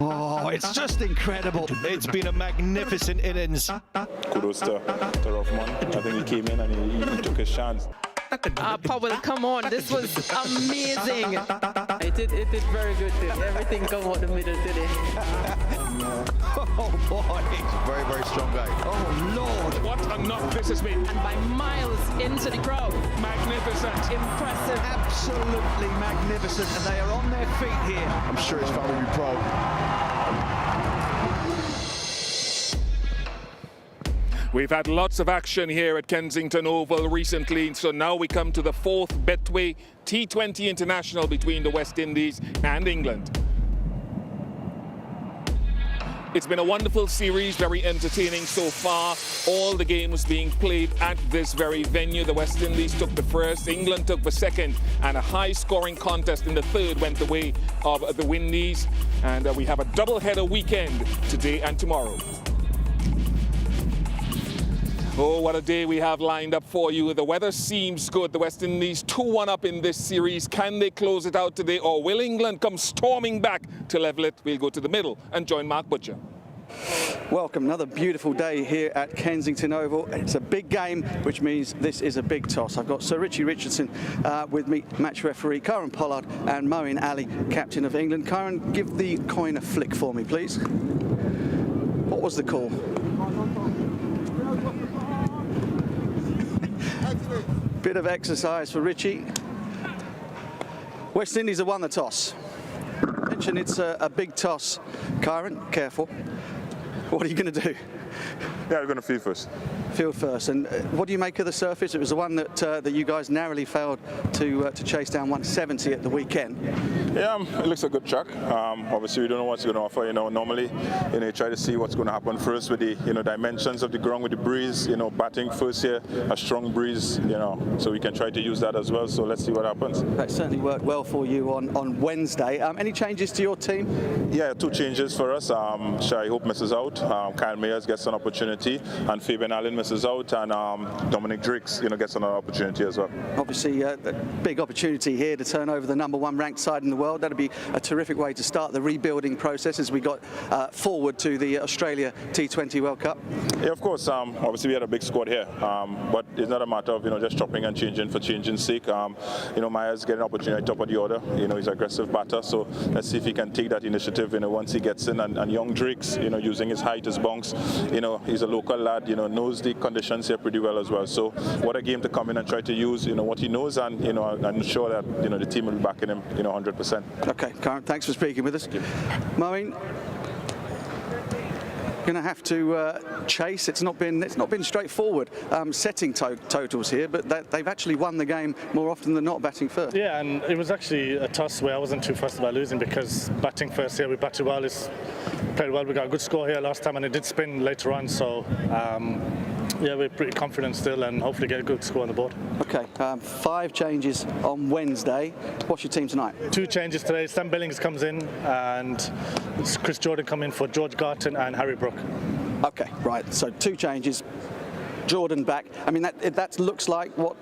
Oh, it's just incredible. It's been a magnificent innings. Kudos to Ruffman. I think he came in and he took his chance. Powell, come on, this was amazing. It did very good today. Everything come out the middle today. Oh boy. Very, very strong game. Oh Lord. What a knock this has been. And by miles into the crowd. Magnificent. Impressive. Absolutely magnificent, and they are on their feet here. I'm sure his family will be proud. We've had lots of action here at Kensington Oval recently, so now we come to the fourth Betway T20 International between the West Indies and England. It's been a wonderful series, very entertaining so far. All the games being played at this very venue. The West Indies took the first, England took the second, and a high-scoring contest in the third went the way of the Windies. And we have a double-header weekend today and tomorrow. Oh, what a day we have lined up for you. The weather seems good. The West Indies 2-1 up in this series. Can they close it out today, or will England come storming back to level it? We'll go to the middle and join Mark Butcher. Welcome, another beautiful day here at Kensington Oval. It's a big game, which means this is a big toss. I've got Sir Richie Richardson with me, match referee Karen Pollard, and Moeen Ali, captain of England. Karen, give the coin a flick for me, please. What was the call? Bit of exercise for Richie. West Indies have won the toss. Mention it's a big toss. Kyron, careful. What are you going to do? Yeah, we're going to field first. Field first. And what do you make of the surface? It was the one that you guys narrowly failed to chase down 170 at the weekend. Yeah, it looks a good track. Obviously, we don't know what's going to offer. Normally, you try to see what's going to happen first with the, dimensions of the ground with the breeze. Batting first here, a strong breeze. So we can try to use that as well. So let's see what happens. That certainly worked well for you on Wednesday. Any changes to your team? Yeah, 2 changes for us. Shai Hope misses out. Kyle Mayers gets an opportunity, and Fabian Allen misses out, and Dominic Drakes, gets another opportunity as well. Obviously, a big opportunity here to turn over the #1 ranked side in the world. That'd be a terrific way to start the rebuilding process as we got forward to the Australia T20 World Cup. Yeah, of course. Obviously, we had a big squad here, but it's not a matter of just chopping and changing for changing's sake. Myers getting an opportunity at top of the order. He's an aggressive batter, so let's see if he can take that initiative. Once he gets in, and young Drakes, using his height, his bounce. He's a local lad. Knows the conditions here pretty well as well. So what a game to come in and try to use what he knows, and I'm sure that the team will be backing him 100%. Okay, Karen, thanks for speaking with us. Moeen, going to have to chase. It's not been straightforward setting totals here, but they've actually won the game more often than not batting first. Yeah, and it was actually a toss where I wasn't too fussed about losing, because batting first here, we batted well, played well. We got a good score here last time, and it did spin later on. So yeah, we're pretty confident still, and hopefully get a good score on the board. Okay, 5 changes on Wednesday. What's your team tonight? 2 changes today. Sam Billings comes in, and Chris Jordan come in for George Garton and Harry Brook. Okay, right. So 2 changes. Jordan back. I mean, that looks like what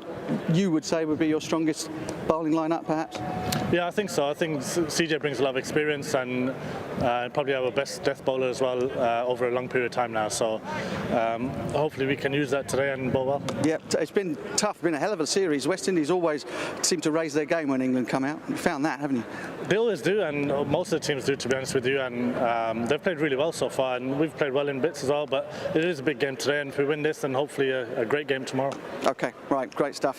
you would say would be your strongest bowling lineup, perhaps? Yeah, I think so. I think CJ brings a lot of experience, and probably our best death bowler as well over a long period of time now. So hopefully we can use that today and bowl well. Yeah, it's been tough. Been a hell of a series. West Indies always seem to raise their game when England come out. You found that, haven't you? They always do, and most of the teams do, to be honest with you. And they've played really well so far, and we've played well in bits as well. But it is a big game today, and if we win this, then hopefully a great game tomorrow. Okay, right, great stuff.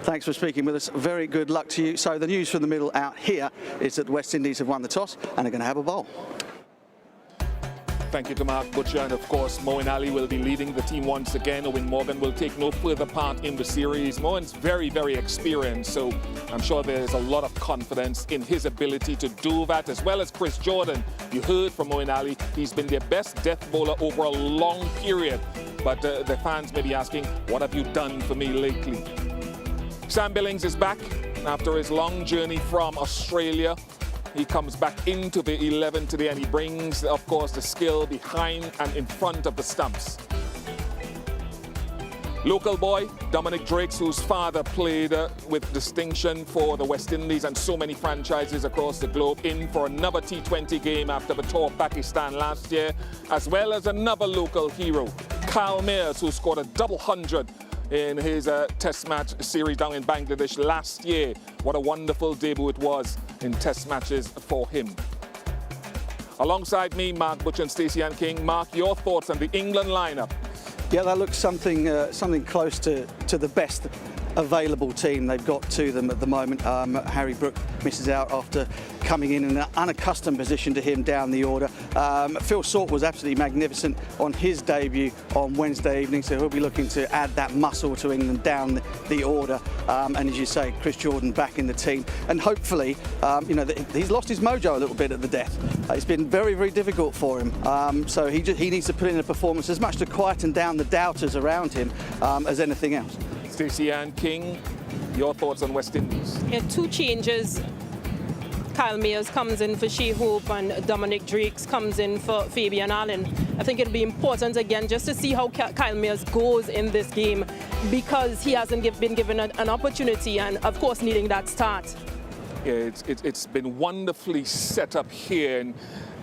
Thanks for speaking with us. Very good luck to you. So the news from the middle out here is that the West Indies have won the toss and are going to have a bowl. Thank you to Mark Butcher, and of course Moeen Ali will be leading the team once again. Owen Morgan will take no further part in the series. Moeen's very, very experienced, so I'm sure there's a lot of confidence in his ability to do that, as well as Chris Jordan. You heard from Moeen Ali, he's been their best death bowler over a long period, but the fans may be asking, what have you done for me lately? Sam Billings is back after his long journey from Australia. He comes back into the 11 today, and he brings, of course, the skill behind and in front of the stumps. Local boy, Dominic Drakes, whose father played with distinction for the West Indies and so many franchises across the globe, in for another T20 game after the tour of Pakistan last year, as well as another local hero, Kyle Mayers, who scored a double hundred in his test match series down in Bangladesh last year. What a wonderful debut it was in test matches for him. Alongside me, Mark Butch and Stacey Ann King. Mark, your thoughts on the England lineup? Yeah, that looks something close to the best available team they've got to them at the moment. Harry Brook misses out after coming in an unaccustomed position to him down the order. Phil Sort was absolutely magnificent on his debut on Wednesday evening, so he'll be looking to add that muscle to England down the order. And as you say, Chris Jordan back in the team, and hopefully, he's lost his mojo a little bit at the death. It's been very, very difficult for him. So he needs to put in a performance as much to quieten down the doubters around him as anything else. Stacey Ann King, your thoughts on West Indies? Yeah, two changes. Kyle Mayers comes in for Shea Hope and Dominic Drakes comes in for Fabian Allen. I think it'll be important again just to see how Kyle Mayers goes in this game, because he hasn't been given an opportunity, and of course needing that start. Yeah, it's been wonderfully set up here, and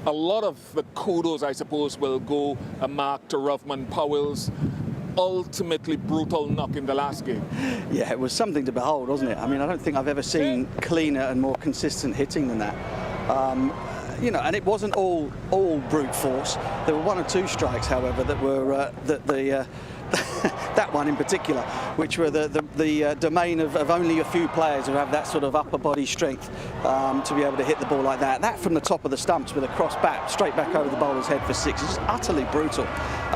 a lot of the kudos, I suppose, will go a mark to Rovman Powell's ultimately brutal knock in the last game. Yeah, it was something to behold, wasn't it? I mean, I don't think I've ever seen cleaner and more consistent hitting than that. And it wasn't all brute force. There were one or two strikes, however, that were that one in particular, which were the domain of only a few players who have that sort of upper body strength to be able to hit the ball like that. That from the top of the stumps with a cross back, straight back over the bowler's head for six. It's just utterly brutal.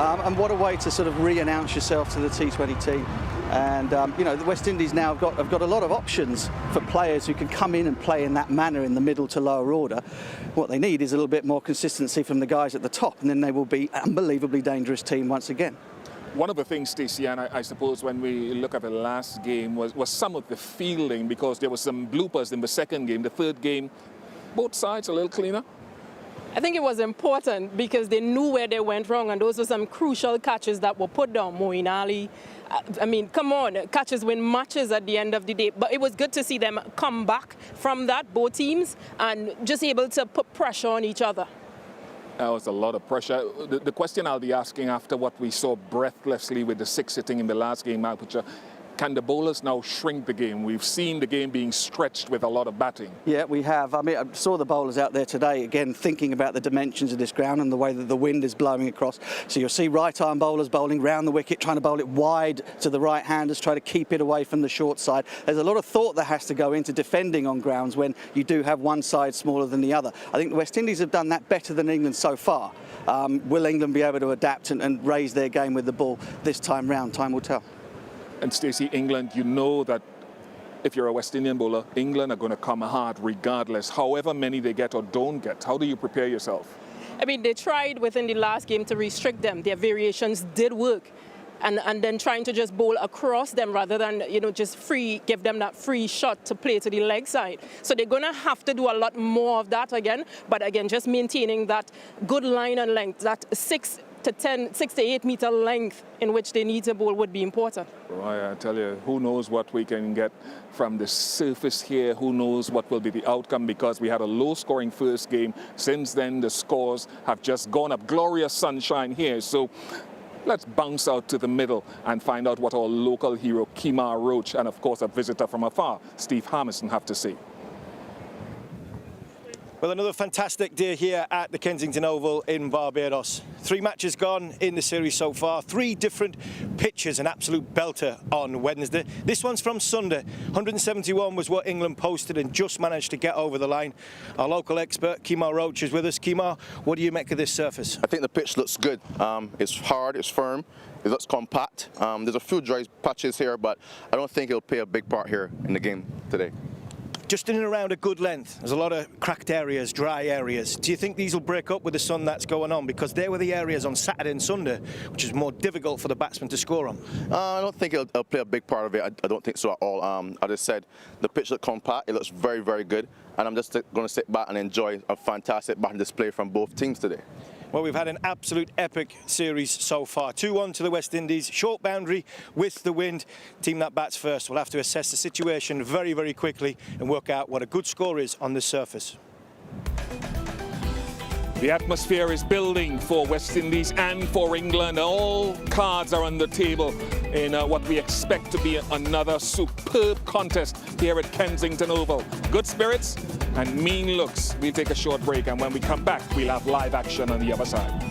And what a way to sort of re-announce yourself to the T20 team. And the West Indies now have got a lot of options for players who can come in and play in that manner in the middle to lower order. What they need is a little bit more consistency from the guys at the top, and then they will be an unbelievably dangerous team once again. One of the things, Stacey, and I suppose when we look at the last game was some of the fielding, because there were some bloopers in the second game. The third game, both sides a little cleaner. I think it was important because they knew where they went wrong, and those were some crucial catches that were put down. Moeen Ali, I mean, come on, catches win matches at the end of the day. But it was good to see them come back from that, both teams, and just able to put pressure on each other. That was a lot of pressure. The question I'll be asking after what we saw breathlessly with the six hitting in the last game, Mark Butcher, can the bowlers now shrink the game? We've seen the game being stretched with a lot of batting. Yeah, we have. I mean, I saw the bowlers out there today, again, thinking about the dimensions of this ground and the way that the wind is blowing across. So you'll see right-arm bowlers bowling round the wicket, trying to bowl it wide to the right-handers, try to keep it away from the short side. There's a lot of thought that has to go into defending on grounds when you do have one side smaller than the other. I think the West Indies have done that better than England so far. Will England be able to adapt and raise their game with the ball this time round? Time will tell. And Stacey, England, you know that if you're a West Indian bowler, England are going to come hard regardless, however many they get or don't get. How do you prepare yourself? I mean, they tried within the last game to restrict them. Their variations did work. And then trying to just bowl across them rather than, just give them that free shot to play to the leg side. So they're going to have to do a lot more of that again. But again, just maintaining that good line and length, that 6 to 8 meter length in which they need to bowl would be important. Boy, I tell you, who knows what we can get from the surface here, who knows what will be the outcome, because we had a low-scoring first game. Since then, the scores have just gone up. Glorious sunshine here. So let's bounce out to the middle and find out what our local hero, Kemar Roach, and of course a visitor from afar, Steve Harmison, have to say. Well, another fantastic day here at the Kensington Oval in Barbados. 3 matches gone in the series so far, 3 different pitches, an absolute belter on Wednesday. This one's from Sunday. 171 was what England posted and just managed to get over the line. Our local expert, Kemar Roach, is with us. Kemar, what do you make of this surface? I think the pitch looks good. It's hard, it's firm, it looks compact. There's a few dry patches here, but I don't think it'll play a big part here in the game today. Just in and around a good length. There's a lot of cracked areas, dry areas. Do you think these will break up with the sun that's going on? Because they were the areas on Saturday and Sunday, which is more difficult for the batsman to score on. I don't think it'll play a big part of it. I don't think so at all. As I said, the pitch looks compact. It looks very, very good. And I'm just going to sit back and enjoy a fantastic batting display from both teams today. Well, we've had an absolute epic series so far. 2-1 to the West Indies, short boundary with the wind. Team that bats first will have to assess the situation very, very quickly and work out what a good score is on the surface. The atmosphere is building for West Indies and for England. All cards are on the table in what we expect to be another superb contest here at Kensington Oval. Good spirits and mean looks. We'll take a short break, and when we come back, we'll have live action on the other side.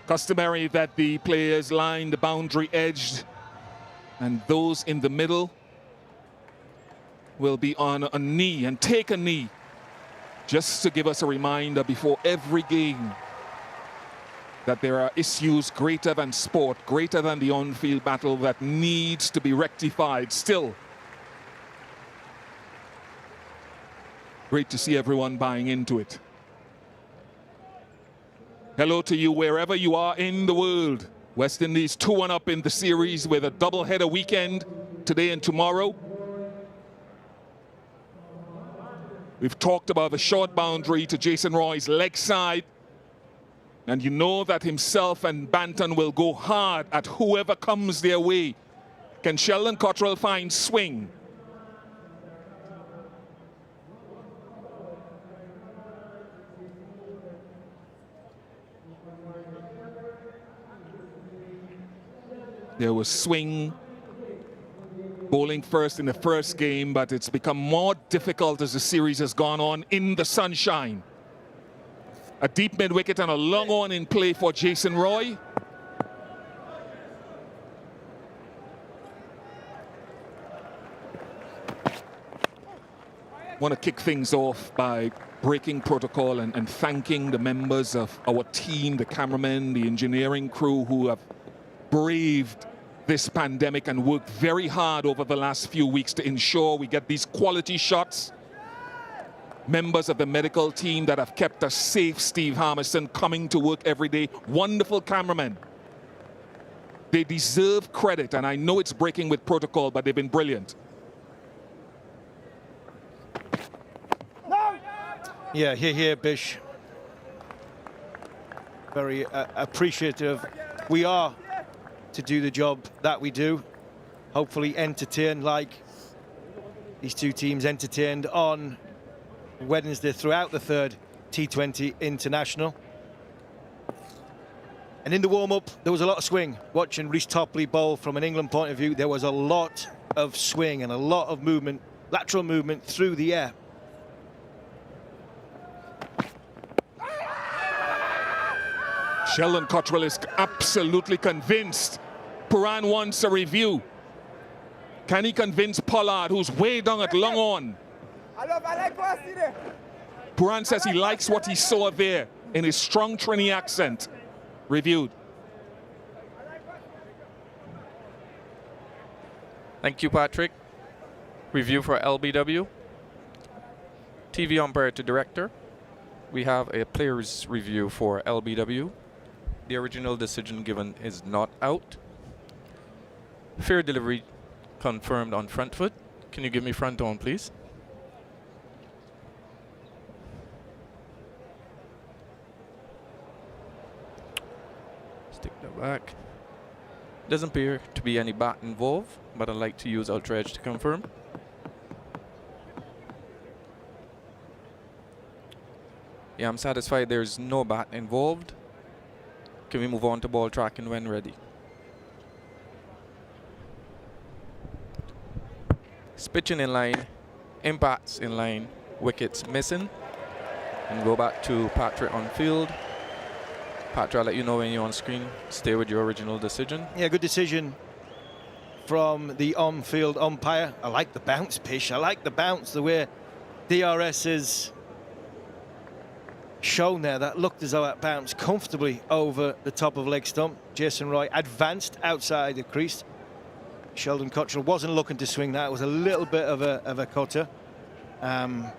Customary that the players line the boundary edge, and those in the middle will be on a knee and take a knee, just to give us a reminder before every game that there are issues greater than sport, greater than the on-field battle, that needs to be rectified. Still, great to see everyone buying into it. Hello to you wherever you are in the world. West Indies 2-1 up in the series with a double-header weekend today and tomorrow. We've talked about the short boundary to Jason Roy's leg side. And you know that himself and Banton will go hard at whoever comes their way. Can Sheldon Cottrell find swing? There was swing, bowling first in the first game, but it's become more difficult as the series has gone on in the sunshine. A deep mid-wicket and a long on in play for Jason Roy. Want to kick things off by breaking protocol and thanking the members of our team, the cameramen, the engineering crew who have braved this pandemic and worked very hard over the last few weeks to ensure we get these quality shots. Members of the medical team that have kept us safe, Steve Harmison coming to work every day, wonderful cameramen. They deserve credit, and I know it's breaking with protocol, but they've been brilliant. Yeah, here, Bish. Very appreciative. We are to do the job that we do, hopefully entertain like these two teams entertained on Wednesday throughout the third T20 International. And in the warm-up, there was a lot of swing. Watching Rhys Topley bowl from an England point of view, there was a lot of swing and a lot of movement, lateral movement through the air. Sheldon Cottrell is absolutely convinced. Puran wants a review. Can he convince Pollard, who's way down at long on? Puran says he likes what he saw there in his strong Trini accent. Reviewed. Thank you, Patrick. Review for LBW. TV umpire to director. We have a player's review for LBW. The original decision given is not out. Fair delivery confirmed on front foot. Can you give me front on, please? Stick that back. Doesn't appear to be any bat involved, but I'd like to use Ultra Edge to confirm. Yeah, I'm satisfied there's no bat involved. Can we move on to ball tracking when ready? Pitching in line, impacts in line, wickets missing. And go back to Patrick on field. Patrick, I'll let you know when you're on screen. Stay with your original decision. Yeah, good decision from the on-field umpire. I like the bounce, Pish. I like the bounce, the way DRS is shown there. That looked as though that bounced comfortably over the top of leg stump. Jason Roy advanced outside the crease. Sheldon Cottrell wasn't looking to swing that. It was a little bit of a cutter. Off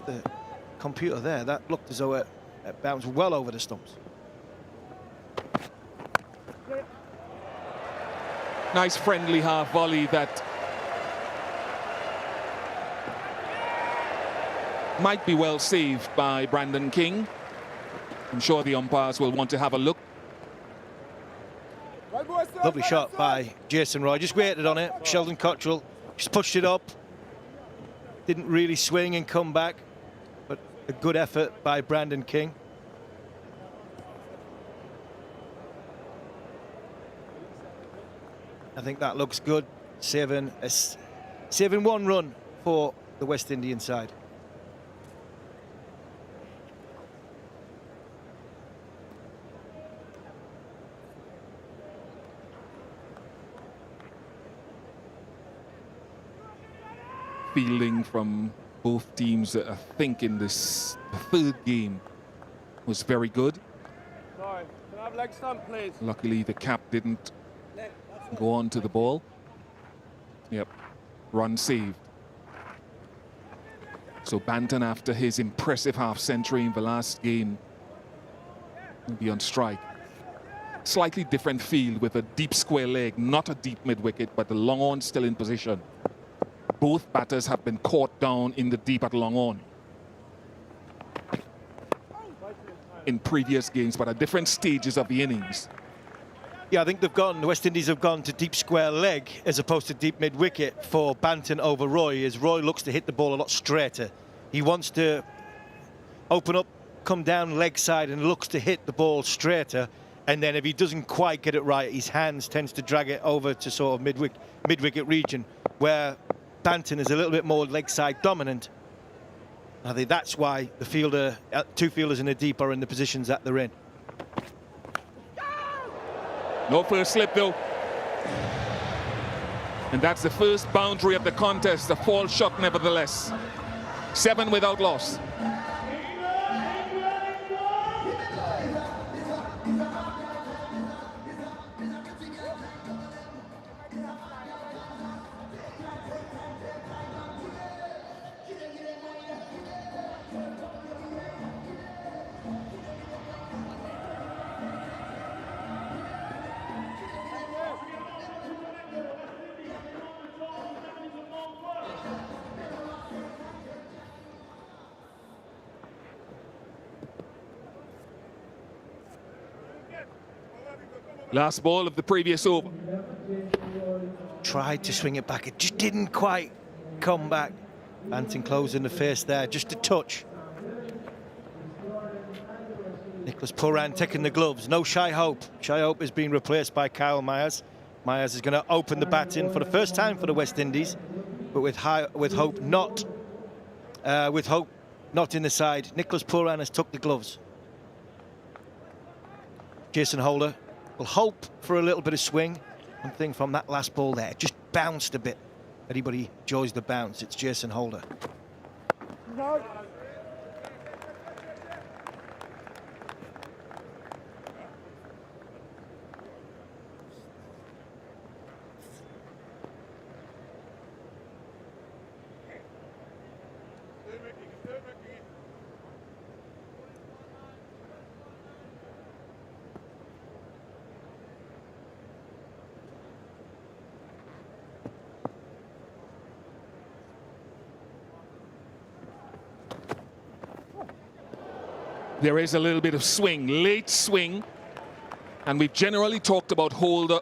the computer there, that looked as though it bounced well over the stumps. Nice friendly half volley that might be well saved by Brandon King. I'm sure the umpires will want to have a look. Lovely shot by Jason Roy. Just waited on it. Sheldon Cottrell just pushed it up. Didn't really swing and come back, but a good effort by Brandon King. I think that looks good. Saving one run for the West Indian side. Fielding from both teams, I think, in this third game was very good. Sorry, can I have leg stump, please? Luckily, the cap didn't go on to the ball. Yep, run saved. So Banton, after his impressive half-century in the last game, will be on strike. Slightly different field with a deep square leg, not a deep mid-wicket, but the long on still in position. Both batters have been caught down in the deep at long on in previous games, but at different stages of the innings. Yeah, I think the West Indies have gone to deep square leg as opposed to deep mid-wicket for Banton over Roy, as Roy looks to hit the ball a lot straighter. He wants to open up, come down leg side and looks to hit the ball straighter. And then if he doesn't quite get it right, his hands tends to drag it over to sort of mid-wicket region, where Banton is a little bit more leg side dominant. I think that's why the two fielders in the deep are in the positions that they're in. No first slip though. And that's the first boundary of the contest, a fall shot nevertheless. 7 without loss. Last ball of the previous over. Tried to swing it back. It just didn't quite Great comeback. Banton closing the face there, just a touch. Nicholas Purran taking the gloves. No Shai Hope. Shai Hope is being replaced by Kyle Myers. Myers is going to open the bat in for the first time for the West Indies, but with Hope not in the side. Nicholas Purran has took the gloves. Jason Holder will hope for a little bit of swing. One thing from that last ball there, just bounced a bit. Anybody enjoys the bounce, it's Jason Holder. No. There is a little bit of swing, late swing. And we've generally talked about Holder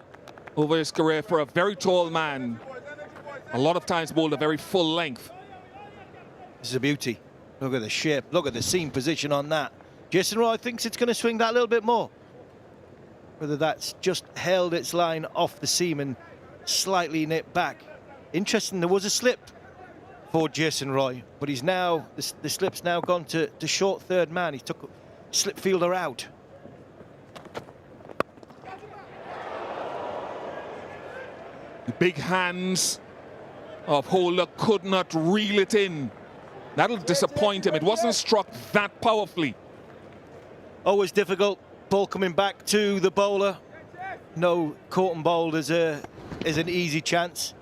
over his career for a very tall man. A lot of times bowled a very full length. This is a beauty. Look at the shape, look at the seam position on that. Jason Roy thinks it's going to swing that a little bit more. Whether that's just held its line off the seam and slightly nipped back. Interesting, there was a slip for Jason Roy, but he's now, the slip's now gone to short third man. He took slip fielder out. The big hands of Holder could not reel it in. That'll disappoint him. It wasn't struck that powerfully. Always difficult. Ball coming back to the bowler. No caught and bowled is an easy chance.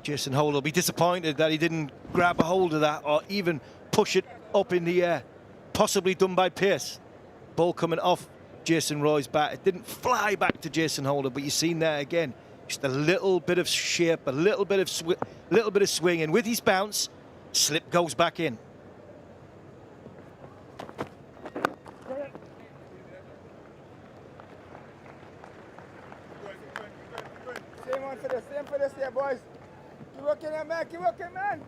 Jason Holder will be disappointed that he didn't grab a hold of that or even push it up in the air. Possibly done by Pearce. Ball coming off Jason Roy's bat. It didn't fly back to Jason Holder, but you've seen there again. Just a little bit of shape, a little bit of swing, and with his bounce, slip goes back in. Same for this here, boys. Keep working there, man. Keep working, man.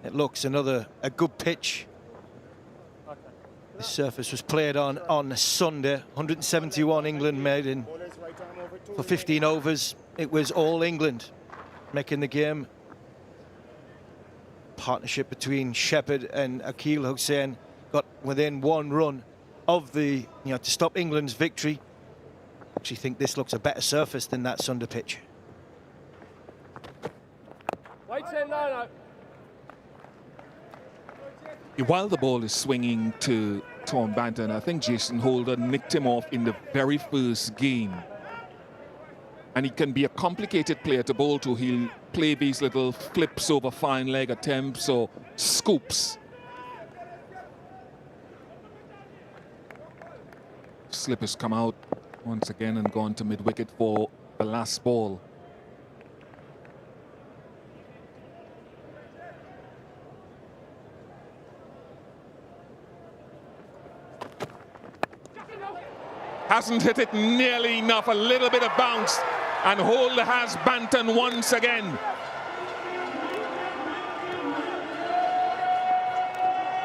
It looks a good pitch. The surface was played on Sunday. 171 England made in for 15 overs. It was all England making the game. Partnership between Shepherd and Akeal Hussain got within one run of the, to stop England's victory. Actually think this looks a better surface than that Sunday pitch. While the ball is swinging to Tom Banton, I think Jason Holder nicked him off in the very first game. And he can be a complicated player to bowl to. He'll play these little flips over fine leg attempts or scoops. Slip has come out once again and gone to mid-wicket for the last ball. Hasn't hit it nearly enough, a little bit of bounce, and Holder has Banton once again.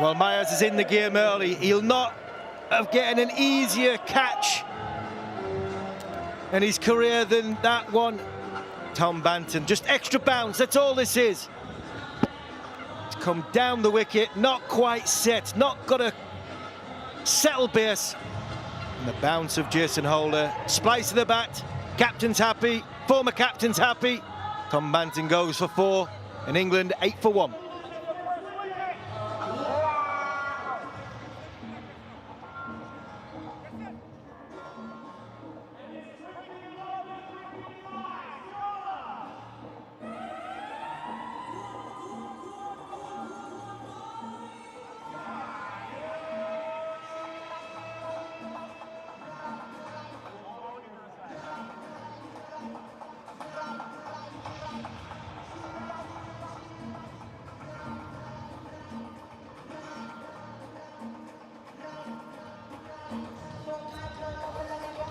Well, Myers is in the game early. He'll not have getting an easier catch in his career than that one. Tom Banton, just extra bounce, that's all this is. To come down the wicket, not quite set, not got a settled base. And the bounce of Jason Holder, splice of the bat, captain's happy, former captain's happy. Tom Banton goes for 4, and England 8 for 1.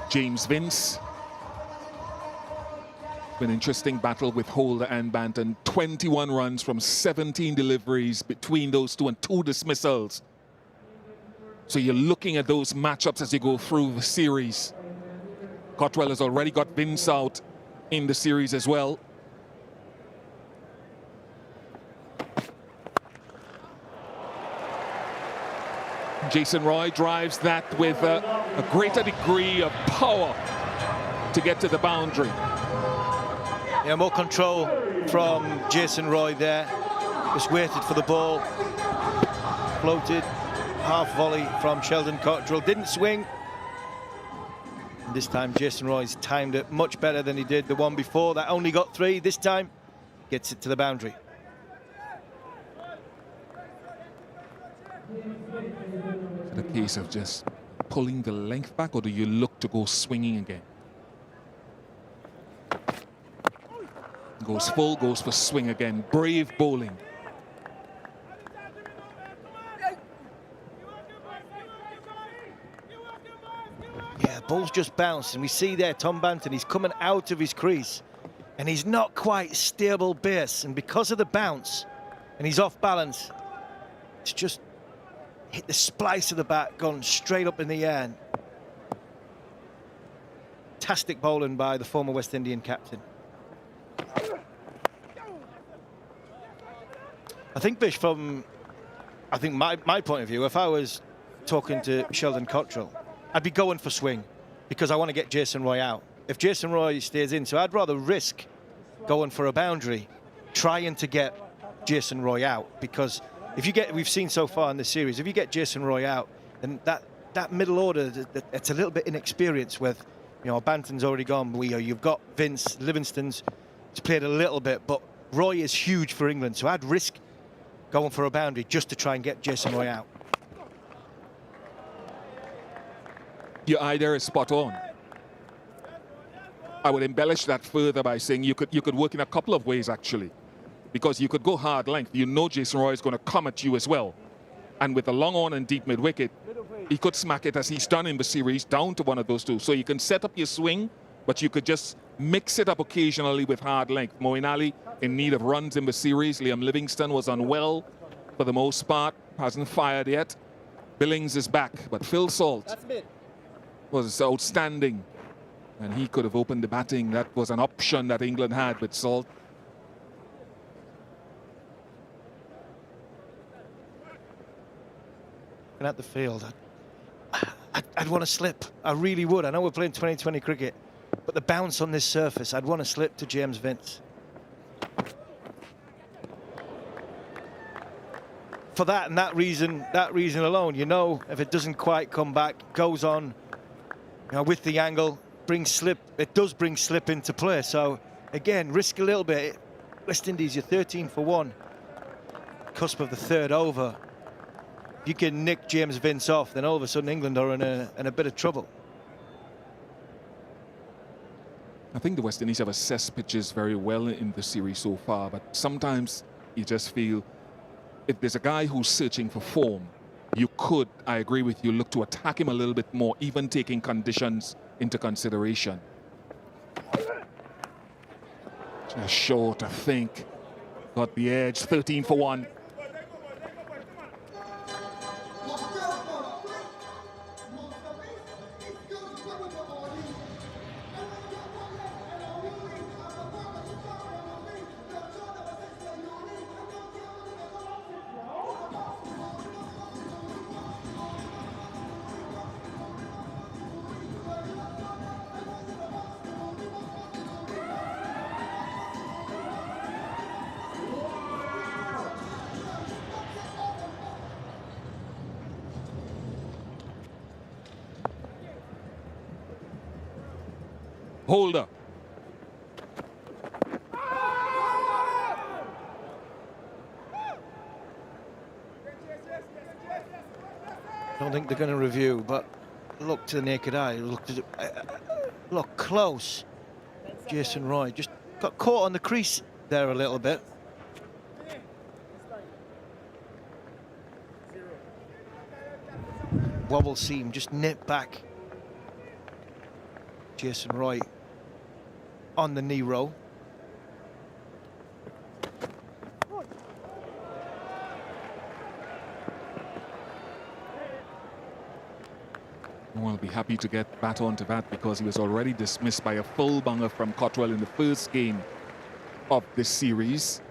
James Vince An interesting battle with Holder and Banton. 21 runs from 17 deliveries between those two and 2 dismissals. So you're looking at those matchups as you go through the series. Cottrell has already got Vince out in the series as well. Jason Roy drives that with a greater degree of power to get to the boundary. Yeah, more control from Jason Roy there. Just waited for the ball. Floated. Half volley from Sheldon Cottrell. Didn't swing. And this time Jason Roy's timed it much better than he did the one before. That only got 3. This time gets it to the boundary. Is it a case of just pulling the length back, or do you look to go swinging again? Goes full, goes for swing again. Brave bowling. Yeah, ball's just bounced, and we see there Tom Banton, he's coming out of his crease, and he's not quite stable base, and because of the bounce, and he's off balance, it's just hit the splice of the bat, gone straight up in the air. Fantastic bowling by the former West Indian captain. I think, Bish, from my point of view, if I was talking to Sheldon Cottrell, I'd be going for swing because I want to get Jason Roy out. If Jason Roy stays in, so I'd rather risk going for a boundary, trying to get Jason Roy out, because if you get, we've seen so far in this series, if you get Jason Roy out, then that middle order, it's a little bit inexperienced with, you know, Banton's already gone. You've got Vince, Livingston's played a little bit, but Roy is huge for England, so I'd risk going for a boundary just to try and get Jason Roy out. Your idea is spot on. I would embellish that further by saying you could work in a couple of ways, actually, because you could go hard length. You know Jason Roy is going to come at you as well, and with a long on and deep mid wicket, he could smack it, as he's done in the series, down to one of those two. So you can set up your swing, but you could just mix it up occasionally with hard length. Moeen Ali in need of runs in the series. Liam Livingston was unwell for the most part, hasn't fired yet. Billings is back, but Phil Salt was outstanding, and he could have opened the batting. That was an option that England had with Salt. And at the field, I'd want to slip. I really would. I know we're playing 2020 cricket, but the bounce on this surface, I'd want to slip to James Vince. For that and that reason alone, you know, if it doesn't quite come back, goes on, you know, with the angle, brings slip. It does bring slip into play. So again, risk a little bit. West Indies, you're 13 for 1, cusp of the 3rd over. You can nick James Vince off, then all of a sudden England are in a bit of trouble. I think the West Indies have assessed pitches very well in the series so far, but sometimes you just feel if there's a guy who's searching for form, you could, I agree with you, look to attack him a little bit more, even taking conditions into consideration. Just short, I think. Got the edge, 13 for 1. Holder. I don't think they're going to review, but look to the naked eye, look close. Jason Roy just got caught on the crease there a little bit. Wobble seam, just nip back. Jason Roy on the knee row. I'll be happy to get bat onto that because he was already dismissed by a full bunger from Cottrell in the first game of this series.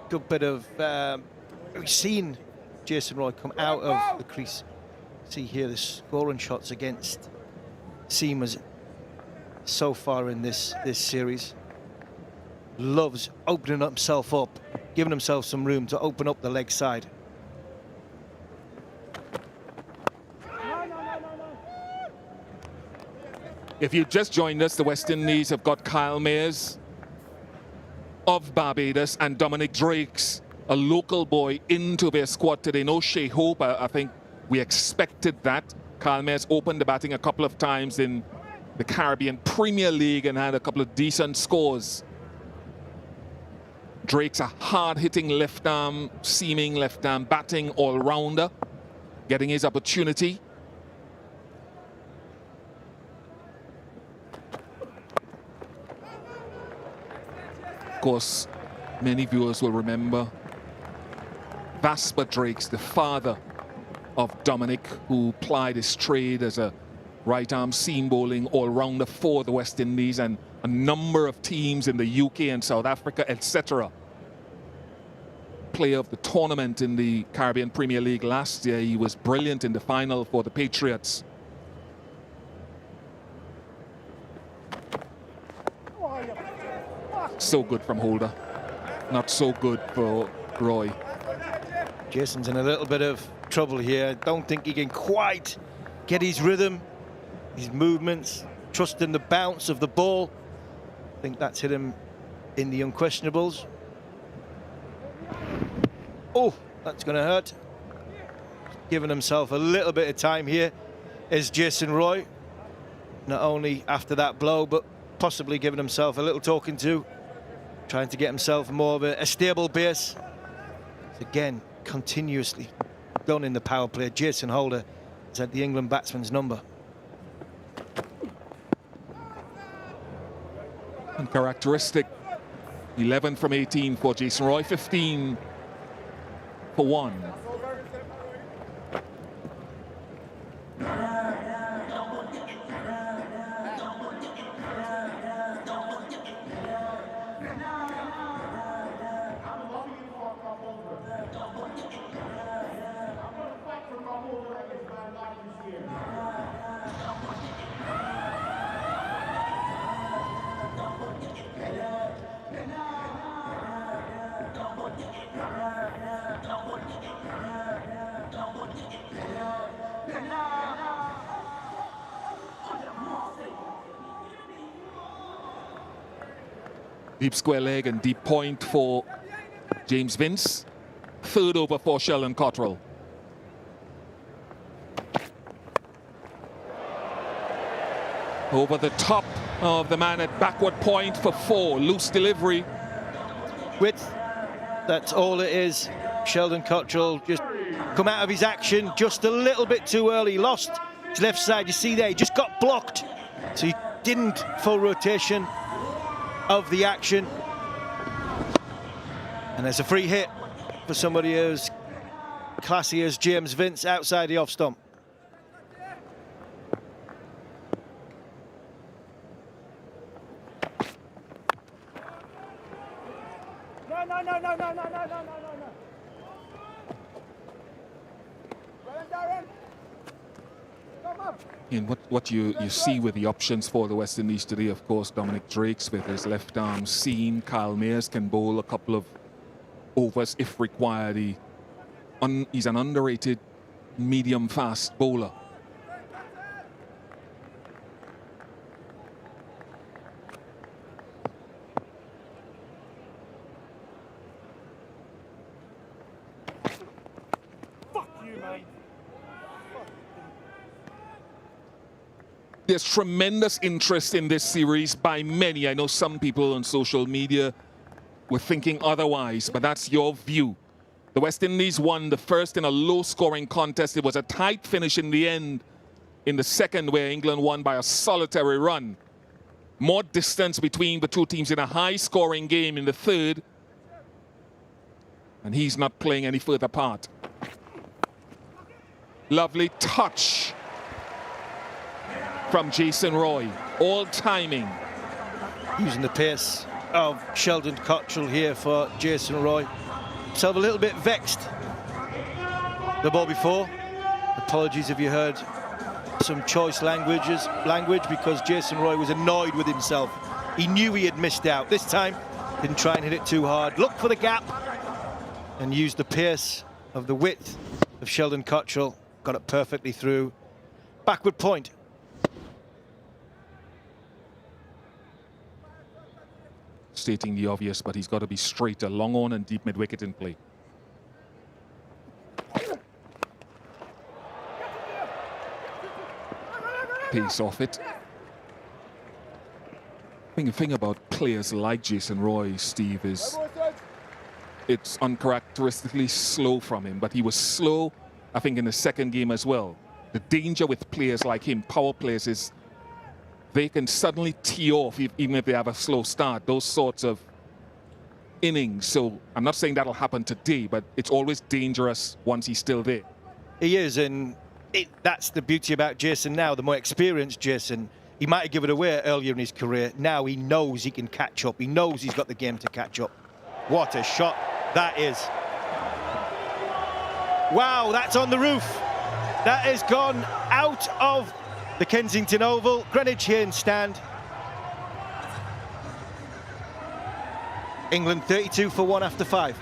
Good bit of we've seen Jason Roy come out of the crease. See here the scoring shots against seamers so far in this series. Loves opening himself up, giving himself some room to open up the leg side. If you just joined us, the West Indies have got Kyle Mayers of Barbados and Dominic Drakes, a local boy, into their squad today. No Shea Hope, I think we expected that. Kyle Mayers opened the batting a couple of times in the Caribbean Premier League and had a couple of decent scores. Drake's a hard-hitting left-arm, seaming left-arm batting all-rounder, getting his opportunity. Of course, many viewers will remember Vasper Drakes, the father of Dominic, who plied his trade as a right-arm seam bowling all-rounder for the West Indies and a number of teams in the UK and South Africa, etc. Player of the tournament in the Caribbean Premier League last year. He was brilliant in the final for the Patriots. So good from Holder. Not so good for Roy. Jason's in a little bit of trouble here. Don't think he can quite get his rhythm, his movements, trust in the bounce of the ball. I think that's hit him in the unquestionables. Oh, that's going to hurt. Giving himself a little bit of time here is Jason Roy. Not only after that blow, but possibly giving himself a little talking to, trying to get himself more of a stable base. Again, continuously done in the power play. Jason Holder is at the England batsman's number. Uncharacteristic. 11 from 18 for Jason Roy, 15 for 1. Deep square leg and deep point for James Vince. Third over for Sheldon Cottrell. Over the top of the man at backward point for 4. Loose delivery. Width, that's all it is. Sheldon Cottrell just come out of his action just a little bit too early. Lost his left side. You see there, he just got blocked. So he didn't full rotation of the action. And there's a free hit for somebody as classy as James Vince outside the off stump. No. Darren. Come up. And what you see with the options for the West Indies today, of course, Dominic Drakes with his left arm seam. Kyle Mayers can bowl a couple of overs if required. He's an underrated medium fast bowler. There's tremendous interest in this series by many. I know some people on social media were thinking otherwise, but that's your view. The West Indies won the first in a low-scoring contest. It was a tight finish in the end in the second, where England won by a solitary run. More distance between the two teams in a high-scoring game in the third, and he's not playing any further part. Lovely touch from Jason Roy. All timing. Using the pace of Sheldon Cottrell here for Jason Roy. Himself a little bit vexed the ball before. Apologies if you heard some choice language because Jason Roy was annoyed with himself. He knew he had missed out. This time, didn't try and hit it too hard. Look for the gap and used the pace of the width of Sheldon Cottrell. Got it perfectly through. Backward point. Stating the obvious, but he's got to be straighter, long on and deep mid-wicket in play. Pace off it. The thing about players like Jason Roy, Steve, is it's uncharacteristically slow from him, but he was slow, I think, in the second game as well. The danger with players like him, power players, is they can suddenly tee off even if they have a slow start, those sorts of innings. So I'm not saying that'll happen today, but it's always dangerous once he's still there. He is, and that's the beauty about Jason now, the more experienced Jason. He might have given it away earlier in his career. Now he knows he can catch up. He knows he's got the game to catch up. What a shot that is. Wow, that's on the roof. That has gone out of the Kensington Oval, Greenwich Haynes stand. England 32 for 1 after 5.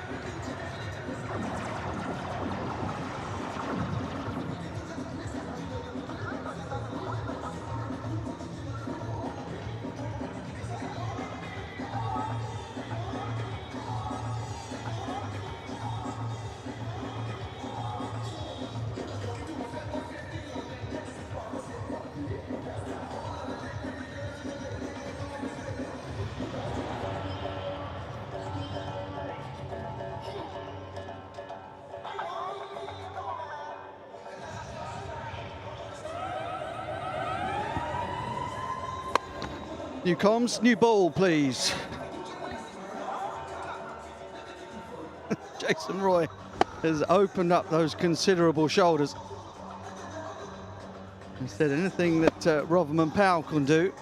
New comms, new ball, please. Jason Roy has opened up those considerable shoulders. Instead, anything that Rotherham Powell can do,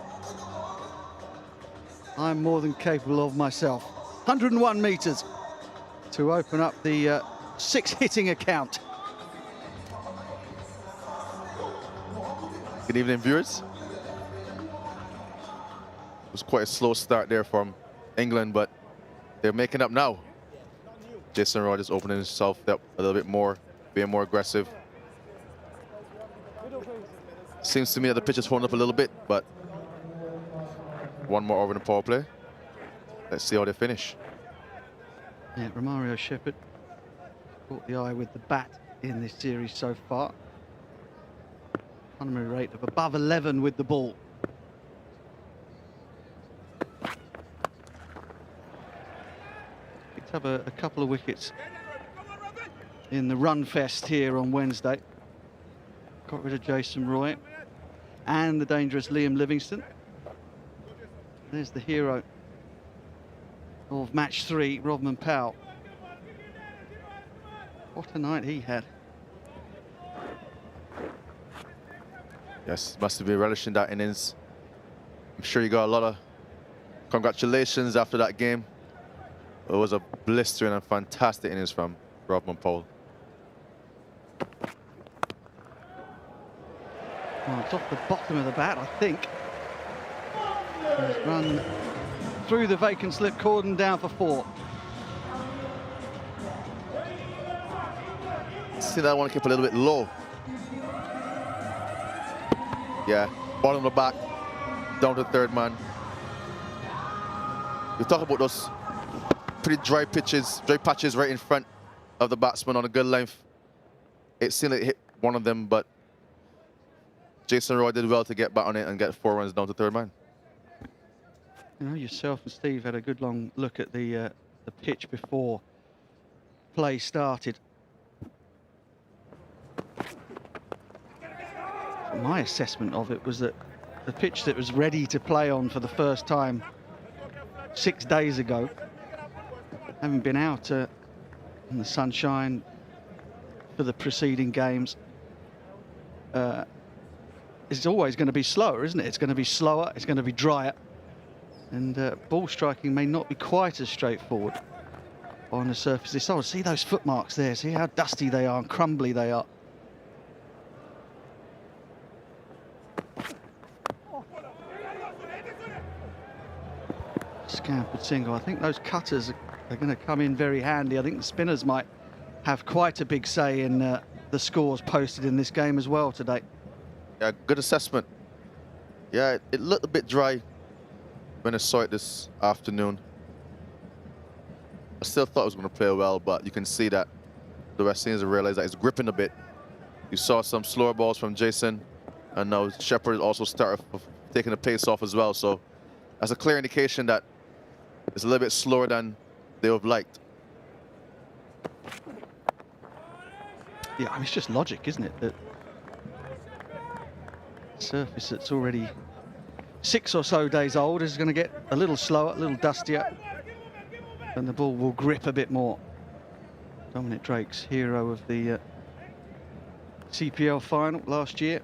I'm more than capable of myself. 101 metres to open up the 6 hitting account. Good evening, viewers. It was quite a slow start there from England, but they're making up now. Jason Roy just opening himself up a little bit more, being more aggressive. Seems to me that the pitch is holding up a little bit, but one more over in the power play. Let's see how they finish. Yeah, Romario Shepherd caught the eye with the bat in this series so far. Primary rate of above 11 with the ball. Picked up a couple of wickets in the run fest here on Wednesday. Got rid of Jason Roy and the dangerous Liam Livingstone. There's the hero of match 3, Rotherham Powell. What a night he had. Yes, must have been relishing that innings. I'm sure you got a lot of congratulations after that game. It was a blistering and fantastic innings from Rotherham Powell. Well, it's off the bottom of the bat, I think. He's run through the vacant slip cordon down for 4. See that one keep a little bit low. Yeah, bottom of the back, down to the third man. We talk about those pretty dry patches right in front of the batsman on a good length. It seemed like it hit one of them, but Jason Roy did well to get back on it and get 4 runs down to third man. You know, yourself and Steve had a good long look at the pitch before play started. My assessment of it was that the pitch that was ready to play on for the first time 6 days ago, having been out in the sunshine for the preceding games, is always going to be slower, isn't it? It's going to be slower, it's going to be drier, and ball striking may not be quite as straightforward on the surface this summer. See those footmarks there, see how dusty they are and crumbly they are. Scampered single. I think those cutters are going to come in very handy. I think the spinners might have quite a big say in the scores posted in this game as well today. Yeah, good assessment. Yeah, it looked a bit dry when I saw it this afternoon. I still thought it was going to play well, but you can see that the West Indies realized that it's gripping a bit. You saw some slower balls from Jason, and now Shepherd also started taking the pace off as well. So that's a clear indication that it's a little bit slower than they would have liked. Yeah, I mean, it's just logic, isn't it? That surface that's already 6 or so days old is going to get a little slower, a little dustier, and the ball will grip a bit more. Dominic Drake's hero of the CPL final last year.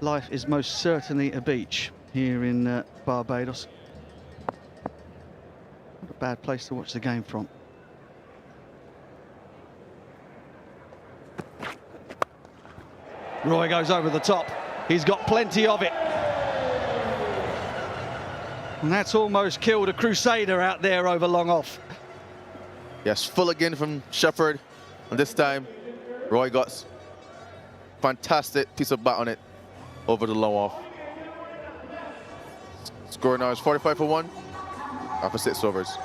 Life is most certainly a beach here in Barbados. Not a bad place to watch the game from. Roy goes over the top. He's got plenty of it. And that's almost killed a Crusader out there over long off. Yes, full again from Shepherd. And this time, Roy got fantastic piece of bat on it over the long off. Score now is 45 for 1 after 6 overs.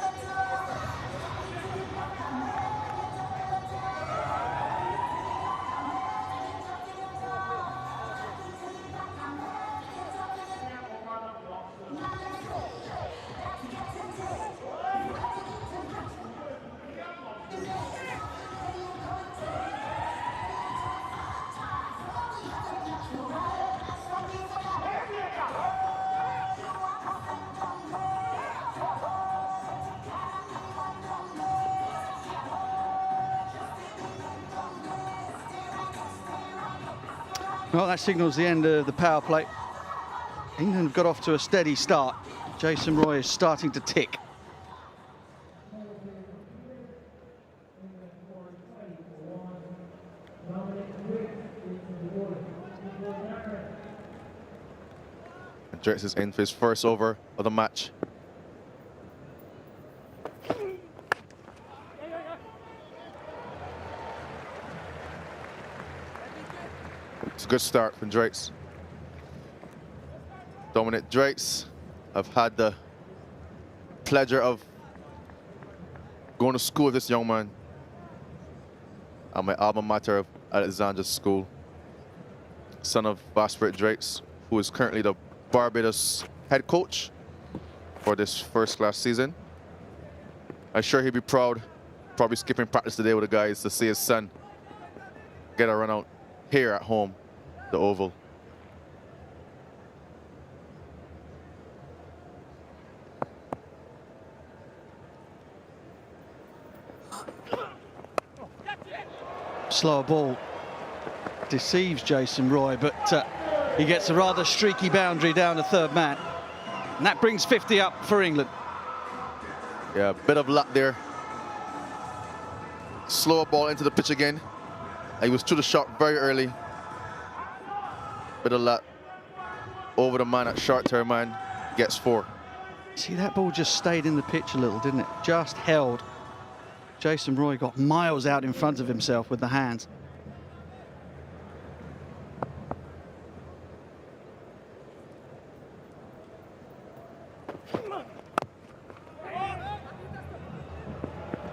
Well, that signals the end of the power play. England got off to a steady start. Jason Roy is starting to tick. Drakes is in for his first over of the match. It's a good start from Drakes. Dominic Drakes. I've had the pleasure of going to school with this young man at my alma mater of Alexandra School. Son of Vasper Drakes, who is currently the Barbados head coach for this first-class season. I'm sure he'd be proud, probably skipping practice today with the guys to see his son get a run out here at home, the Oval. Slower ball deceives Jason Roy, but he gets a rather streaky boundary down the third man. And that brings 50 up for England. Yeah, a bit of luck there. Slower ball into the pitch again. He was through the shot very early. Bit of luck. Over the man at short term man. Gets 4. See, that ball just stayed in the pitch a little, didn't it? Just held. Jason Roy got miles out in front of himself with the hands.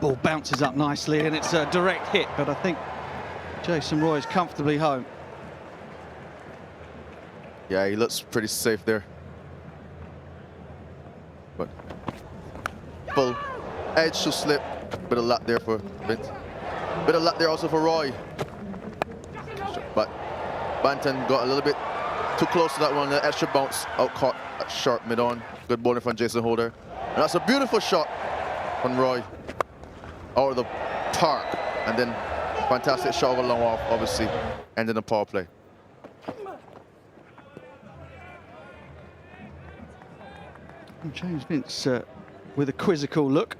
Ball bounces up nicely and it's a direct hit, but I think Jason Roy is comfortably home. Yeah, he looks pretty safe there. But full edge to slip. Bit of luck there for Vince. Bit of luck there also for Roy. But Banton got a little bit too close to that one. The extra bounce out caught at short mid-on. Good bowling from Jason Holder. And that's a beautiful shot from Roy out of the park. And then Fantastic shot over long off, obviously, ending the power play. And James Vince with a quizzical look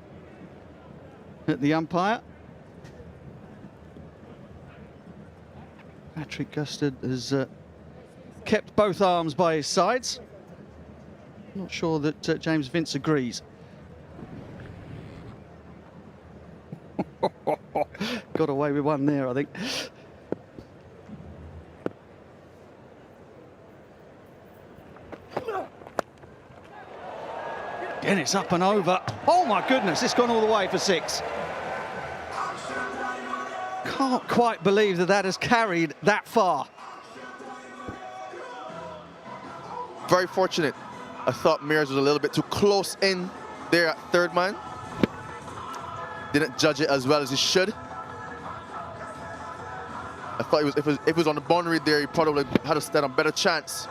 at the umpire. Patrick Gustard has kept both arms by his sides. Not sure that James Vince agrees. Got away with one there, I think. Again, it's up and over. Oh my goodness, it's gone all the way for 6. Can't quite believe that that has carried that far. Very fortunate. I thought Mears was a little bit too close in there at third man. Didn't judge it as well as he should. I thought if it was on the boundary there, he probably had a stand a better chance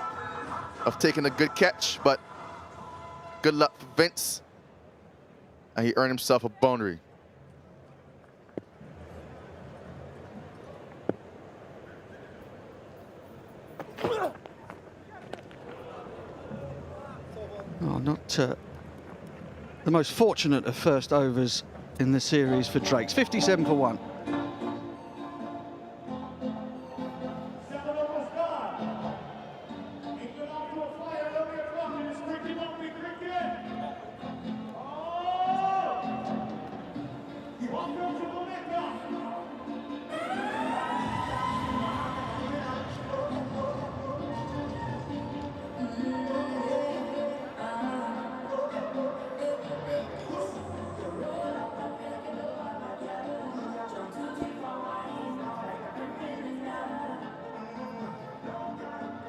of taking a good catch, but good luck for Vince. And he earned himself a boundary. Oh, not the most fortunate of first overs in the series for Drakes. 57 for 1.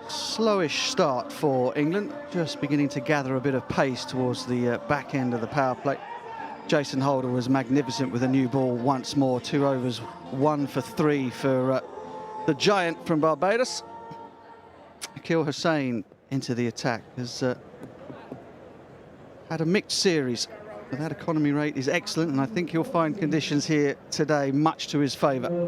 Slowish start for England, just beginning to gather a bit of pace towards the back end of the power play. Jason Holder was magnificent with a new ball once more. 2 overs, 1 for 3 for the giant from Barbados. Akil Hussain into the attack has had a mixed series, but that economy rate is excellent, and I think he'll find conditions here today much to his favour.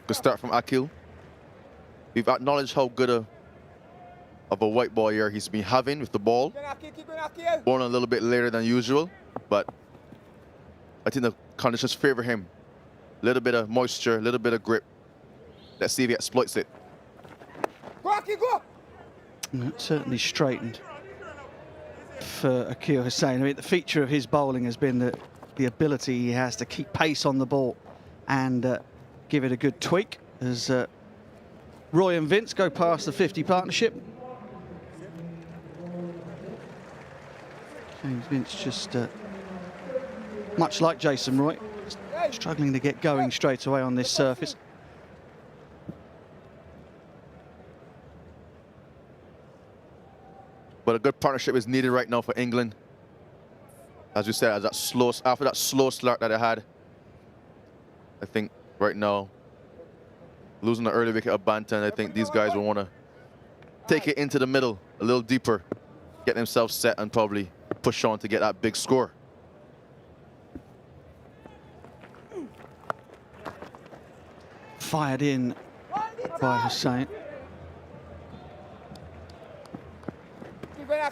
Good start from Akil. We've acknowledged how good of a white ball here he's been having with the ball. Born a little bit later than usual, but I think the conditions favor him. A little bit of moisture, a little bit of grip. Let's see if he exploits it. It certainly straightened for Akil Hussain. I mean, the feature of his bowling has been the ability he has to keep pace on the ball and give it a good tweak as Roy and Vince go past the 50 partnership. James Vince just, much like Jason Roy, struggling to get going straight away on this surface. But a good partnership is needed right now for England. As you said, after that slow start that they had, I think right now, losing the early wicket of Banton, I think these guys will want to take it into the middle a little deeper, get themselves set and probably push on to get that big score. Fired in by Hussain.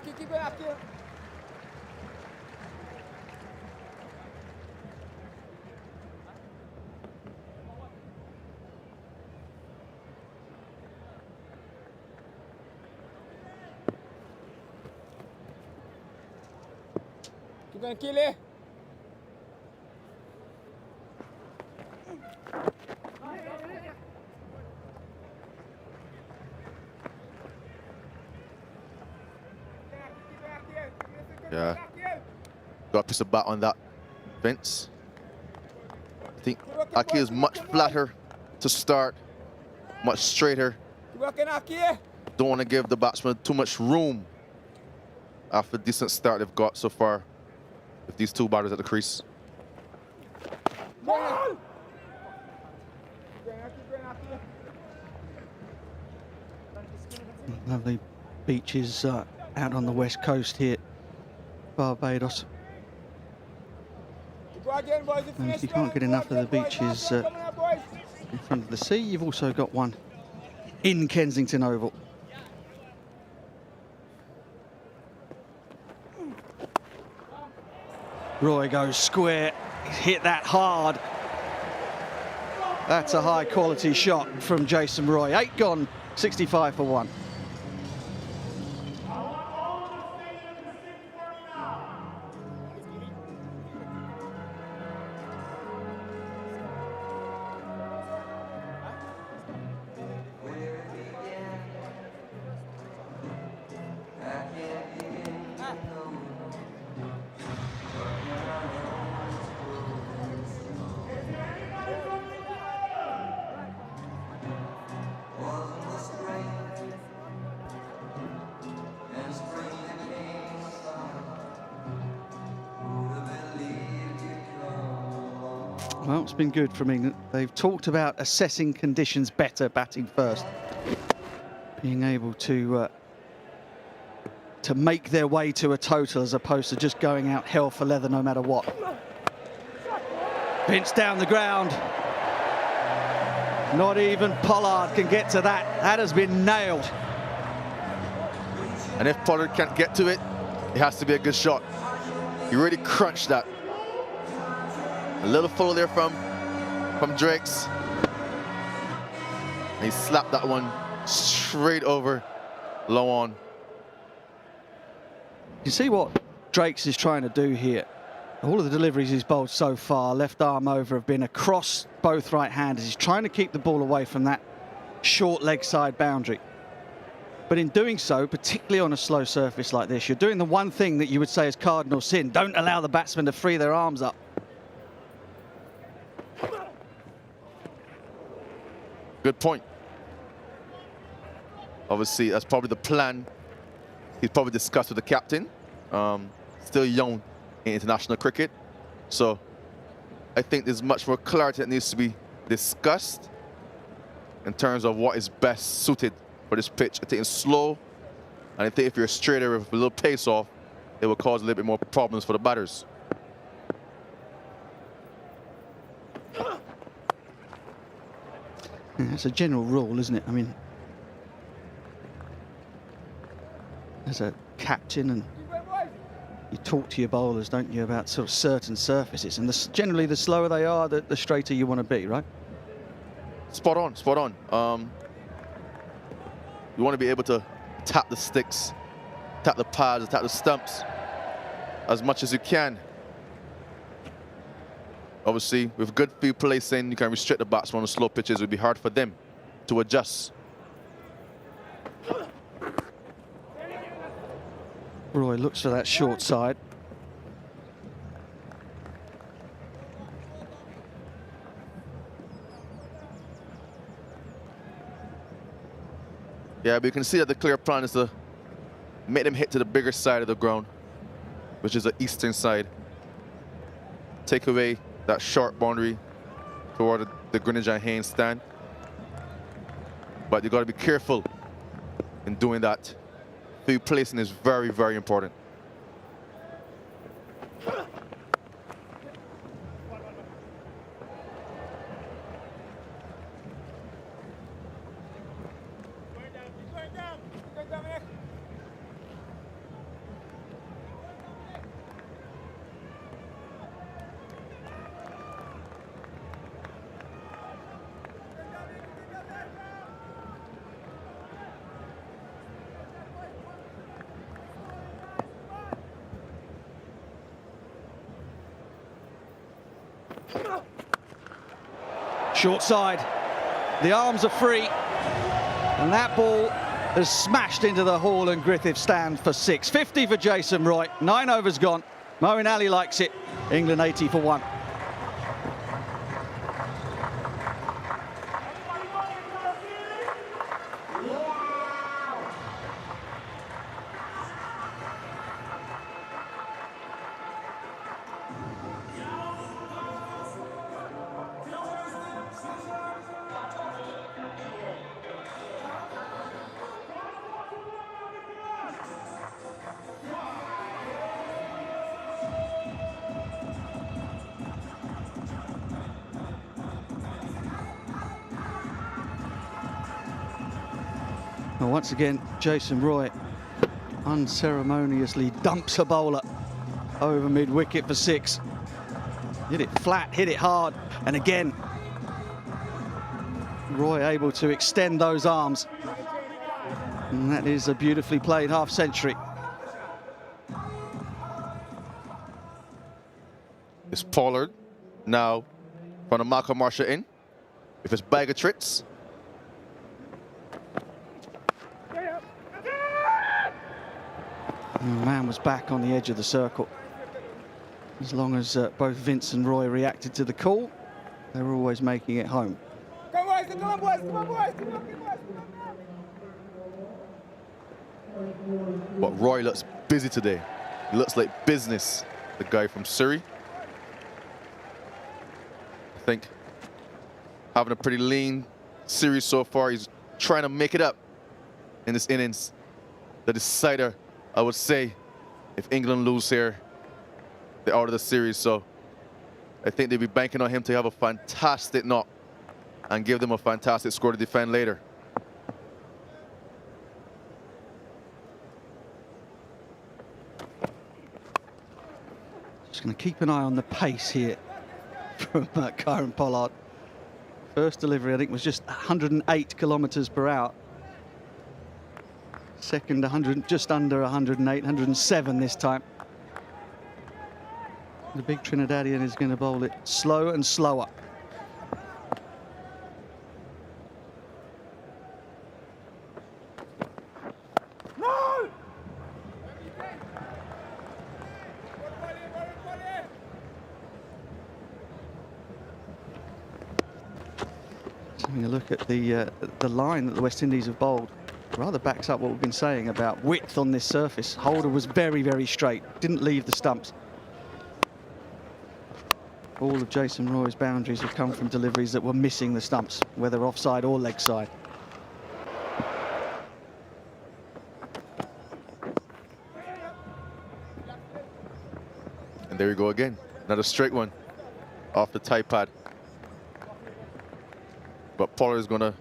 Keep going after. Keep going, kill it. Yeah. Got to press a bat on that, Vince. I think Akil is much flatter to start, much straighter. Don't want to give the batsman too much room after the decent start they've got so far with these two batters at the crease. Lovely beaches out on the west coast here, Barbados. And if you can't get enough of the beaches in front of the sea, you've also got one in Kensington Oval. Roy goes square, hit that hard. That's a high quality shot from Jason Roy. 8 gone, 65 for 1. Well, it's been good from England. They've talked about assessing conditions better, batting first. Being able to make their way to a total as opposed to just going out hell for leather no matter what. Vince down the ground. Not even Pollard can get to that. That has been nailed. And if Pollard can't get to it, it has to be a good shot. He really crunched that. A little follow there from Drakes. And he slapped that one straight over low on. You see what Drakes is trying to do here. All of the deliveries he's bowled so far, left arm over, have been across both right-handers. He's trying to keep the ball away from that short leg side boundary. But in doing so, particularly on a slow surface like this, you're doing the one thing that you would say is cardinal sin. Don't allow the batsman to free their arms up. Good point. Obviously, that's probably the plan he's probably discussed with the captain. Still young in international cricket. So I think there's much more clarity that needs to be discussed in terms of what is best suited for this pitch. I think it's slow, and I think if you're straighter with a little pace off, it will cause a little bit more problems for the batters. Yeah, that's a general rule, isn't it? I mean, as a captain, and you talk to your bowlers, don't you, about sort of certain surfaces, and generally the slower they are, the straighter you want to be, right? Spot on, spot on. You want to be able to tap the sticks, tap the pads, tap the stumps as much as you can. Obviously, with good field placing, you can restrict the batsman on the slow pitches. It would be hard for them to adjust. Roy looks for that short side. Yeah, but you can see that the clear plan is to make them hit to the bigger side of the ground, which is the eastern side. Take away that short boundary toward the Greenwich and Haynes stand. But you got to be careful in doing that. Field placing is very, very important. Short side. The arms are free. And that ball has smashed into the Hall and Griffith stand for 6. 50 for Jason Roy. 9 overs gone. Moeen Ali likes it. England 80 for 1. Well, once again, Jason Roy unceremoniously dumps a bowler over mid-wicket for 6. Hit it flat, hit it hard, and again, Roy able to extend those arms. And that is a beautifully played half-century. It's Pollard now from the Malcolm Marshall in with his bag of tricks. And the man was back on the edge of the circle. As long as both Vince and Roy reacted to the call, they were always making it home. Come on, boys, come on, boys, come on, boys, come on, boys, But Roy looks busy today. He looks like business, the guy from Surrey. I think having a pretty lean series so far. He's trying to make it up in this innings. The decider, I would say, if England lose here, they're out of the series. So I think they'll be banking on him to have a fantastic knock and give them a fantastic score to defend later. Just going to keep an eye on the pace here from Kieran Pollard. First delivery, I think, was just 108 kilometers per hour. Second, 100, just under 108, 107 this time. The big Trinidadian is going to bowl it slow and slower. No! Having a look at the line that the West Indies have bowled, rather backs up what we've been saying about width on this surface. Holder was very, very straight, didn't leave the stumps. All of Jason Roy's boundaries have come from deliveries that were missing the stumps, whether offside or leg side. And there we go again. Another straight one off the tie pad. But Pollard is going to,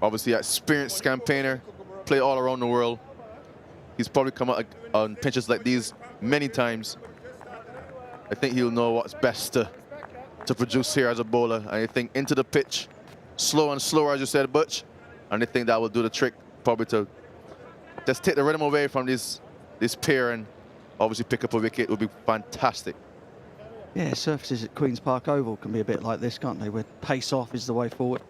obviously, experienced campaigner, play all around the world. He's probably come out on pitches like these many times. I think he'll know what's best to produce here as a bowler. And I think into the pitch, slow and slower, as you said, Butch. And I think that will do the trick, probably to just take the rhythm away from this pair and obviously pick up a wicket. It would be fantastic. Yeah, surfaces at Queen's Park Oval can be a bit like this, can't they, where pace off is the way forward.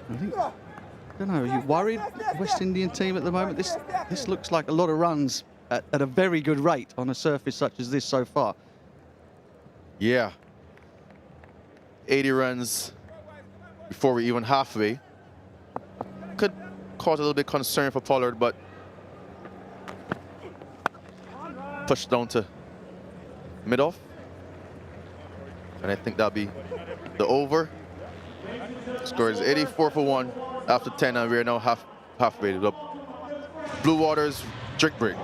I don't know, are you worried, West Indian team at the moment? This looks like a lot of runs at a very good rate on a surface such as this so far. Yeah. 80 runs before we're even halfway. Could cause a little bit of concern for Pollard, but pushed down to mid-off. And I think that'll be the over. Score is 84 for 1 after 10, and we are now halfway to the Blue Waters drink break.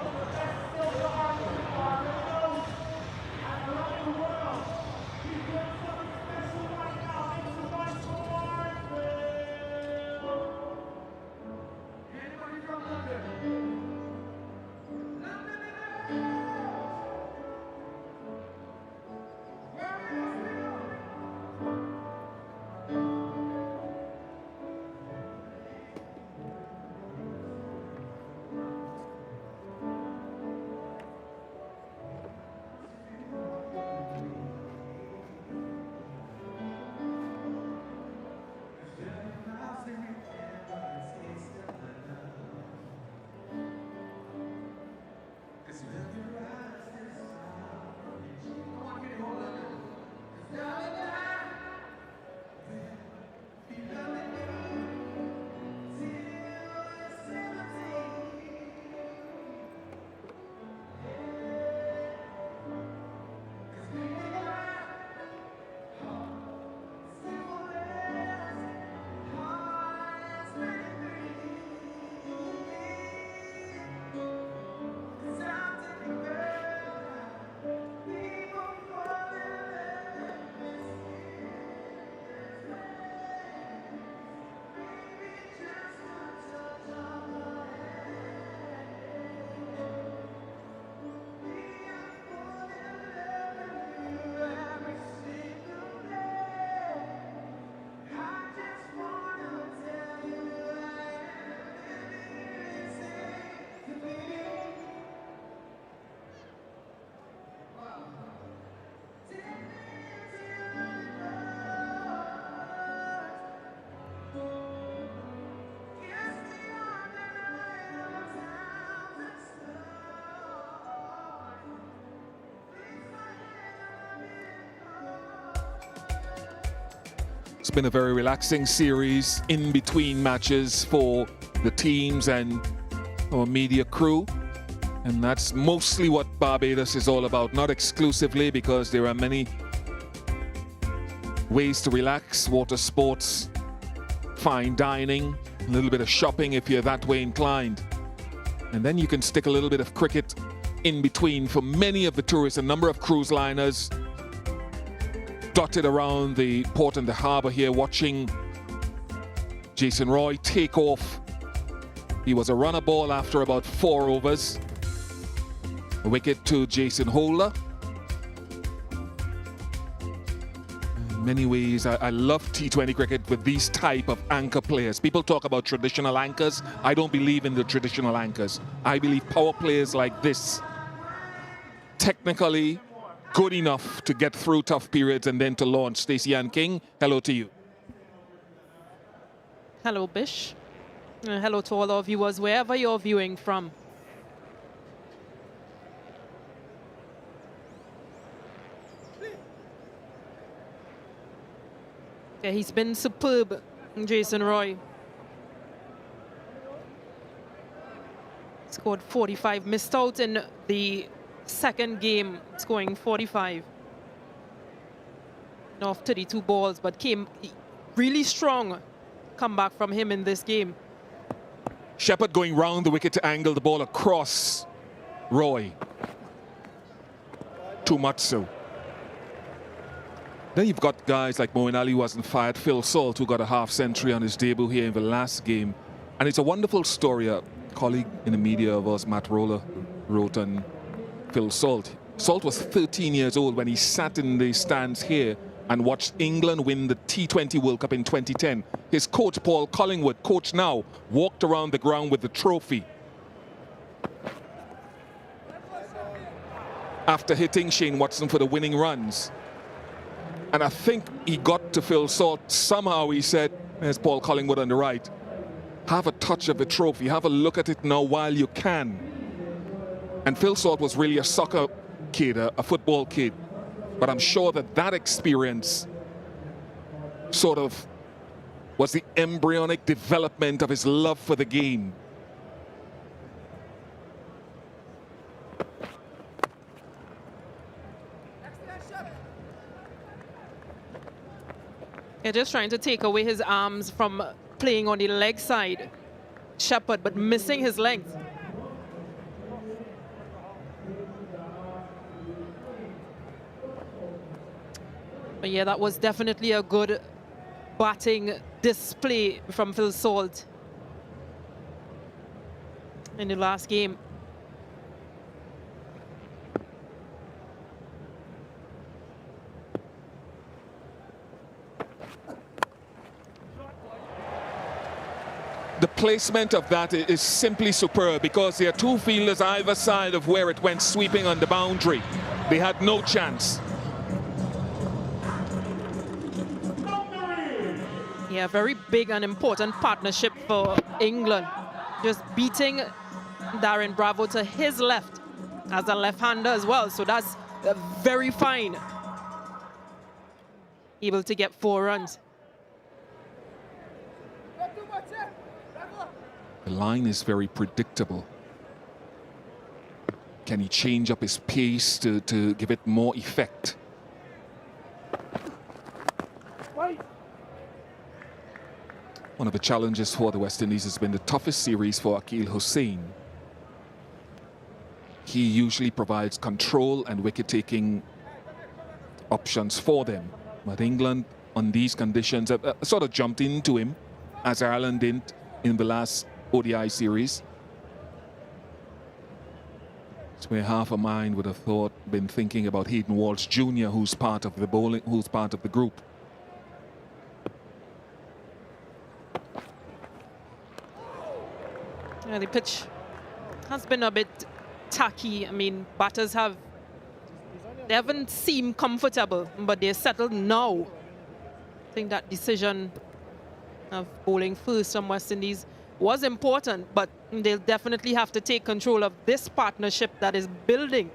been a very relaxing series in between matches for the teams and our media crew. And that's mostly what Barbados is all about, not exclusively, because there are many ways to relax: water sports, fine dining, a little bit of shopping if you're that way inclined. And then you can stick a little bit of cricket in between for many of the tourists. A number of cruise liners dotted around the port and the harbor here watching Jason Roy take off. He was a runner ball after about 4 overs. A wicket to Jason Holder. In many ways, I love T20 cricket with these type of anchor players. People talk about traditional anchors. I don't believe in the traditional anchors. I believe power players like this, technically good enough to get through tough periods and then to launch. Stacey Ann King, hello to you. Hello, Bish. Hello to all our viewers, wherever you're viewing from. Yeah, he's been superb, Jason Roy. Scored 45, missed out in the second game, scoring 45 off 32 balls, but came really strong comeback from him in this game. Shepherd going round the wicket to angle the ball across Roy. Too much so. Then you've got guys like Moeen Ali, who wasn't fired, Phil Salt, who got a half century on his debut here in the last game. And it's a wonderful story. A colleague in the media of us, Matt Roller, wrote on Phil Salt. Salt was 13 years old when he sat in the stands here and watched England win the T20 World Cup in 2010. His coach, Paul Collingwood, coach now, walked around the ground with the trophy after hitting Shane Watson for the winning runs. And I think he got to Phil Salt. Somehow he said, there's Paul Collingwood on the right, have a touch of the trophy, have a look at it now while you can. And Phil Salt was really a soccer kid, a football kid. But I'm sure that that experience sort of was the embryonic development of his love for the game. They're just trying to take away his arms from playing on the leg side. Shepherd, but missing his length. But yeah, that was definitely a good batting display from Phil Salt in the last game. The placement of that is simply superb, because there are 2 fielders either side of where it went sweeping on the boundary. They had no chance. Yeah, very big and important partnership for England. Just beating Darren Bravo to his left as a left-hander as well. So that's very fine. Able to get 4 runs. The line is very predictable. Can he change up his pace to give it more effect? One of the challenges for the West Indies has been the toughest series for Akeal Hussain. He usually provides control and wicket-taking options for them. But England, on these conditions, have sort of jumped into him, as Ireland did in the last ODI series. It's where half a mind would have been thinking about Hayden Walsh Jr., who's part of the bowling, who's part of the group. Yeah, the pitch has been a bit tacky. I mean, batters they haven't seemed comfortable, but they're settled now. I think that decision of bowling first from West Indies was important, but they'll definitely have to take control of this partnership that is building.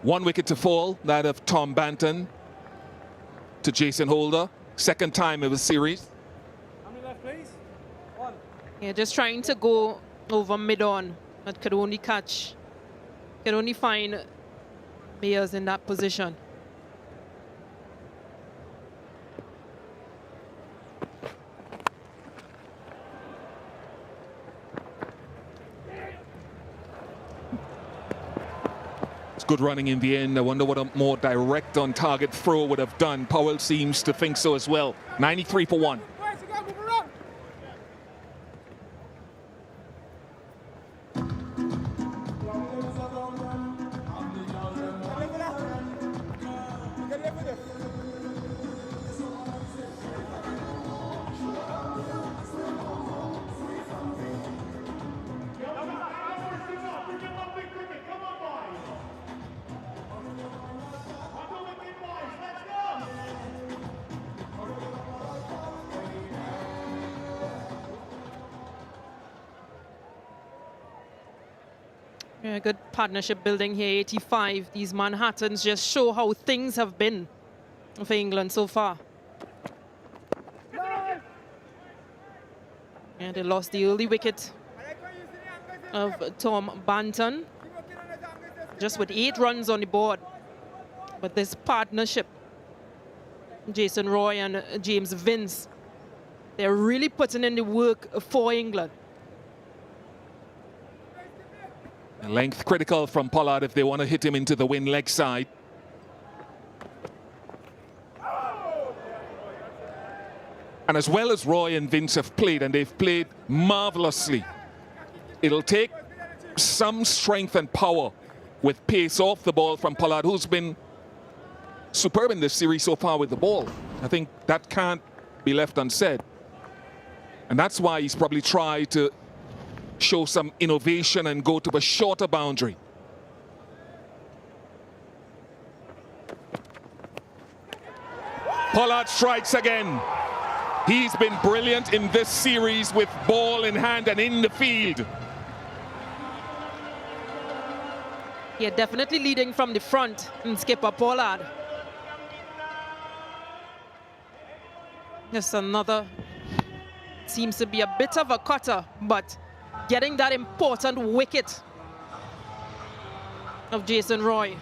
One wicket to fall, that of Tom Banton to Jason Holder. Second time of the series. How many left, please? One. Yeah, just trying to go over mid-on, but could only find Mayers in that position. Good running in the end. I wonder what a more direct on target throw would have done. Powell seems to think so as well. 93 for 1. Yeah, good partnership building here, 85. These Manhattans just show how things have been for England so far. And they lost the early wicket of Tom Banton, just with 8 runs on the board. But this partnership, Jason Roy and James Vince, they're really putting in the work for England. Length critical from Pollard if they want to hit him into the win leg side. And as well as Roy and Vince have played, and they've played marvelously, it'll take some strength and power with pace off the ball from Pollard, who's been superb in this series so far with the ball. I think that can't be left unsaid. And that's why he's probably tried to show some innovation and go to a shorter boundary. Pollard strikes again. He's been brilliant in this series with ball in hand and in the field. Yeah, definitely leading from the front and skipper Pollard. Just another, seems to be a bit of a cutter, but getting that important wicket of Jason Roy.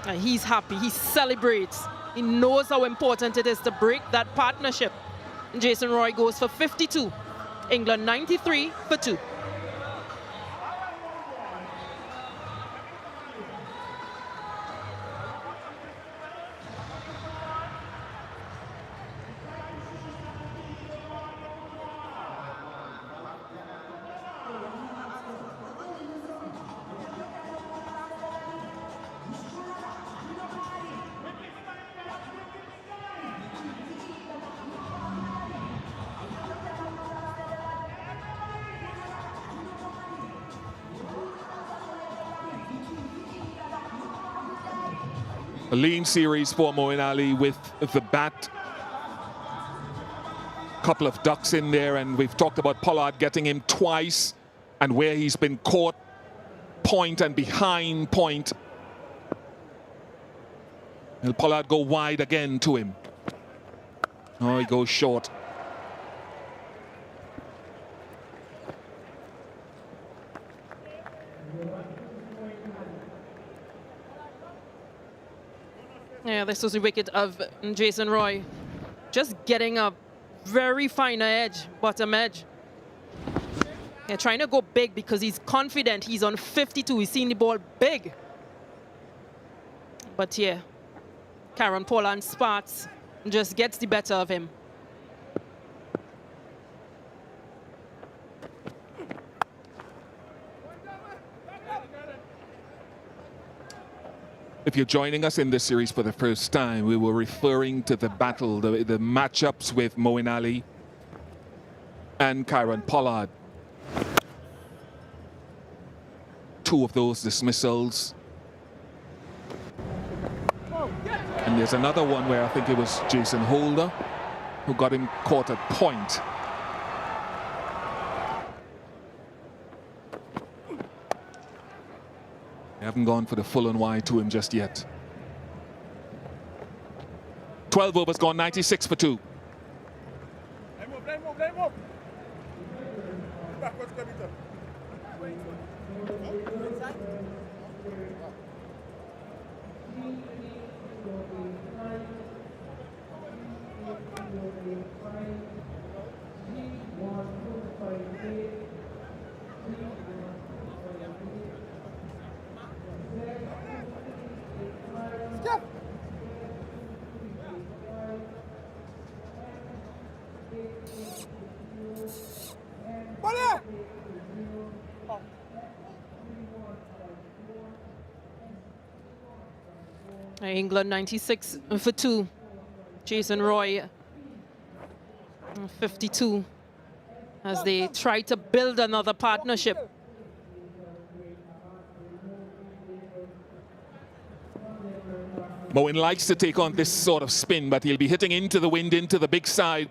And he's happy, he celebrates. He knows how important it is to break that partnership. Jason Roy goes for 52. England 93 for 2. A lean series for Moeen Ali with the bat. Couple of ducks in there, and we've talked about Pollard getting him twice and where he's been caught point and behind point. Will Pollard go wide again to him? Oh, he goes short. Yeah, this was the wicket of Jason Roy. Just getting a very finer edge, bottom edge. Yeah, trying to go big because he's confident. He's on 52. He's seen the ball big. But yeah, Karen Pollard Sparks just gets the better of him. If you're joining us in this series for the first time, we were referring to the battle, the matchups with Moeen Ali and Kieron Pollard. 2 of those dismissals. And there's another one where I think it was Jason Holder who got him caught at point. They haven't gone for the full and wide to him just yet. 12 overs gone, 96 for 2. England 96 for 2. Jason Roy 52 as they try to build another partnership. Moeen likes to take on this sort of spin, but he'll be hitting into the wind, into the big side,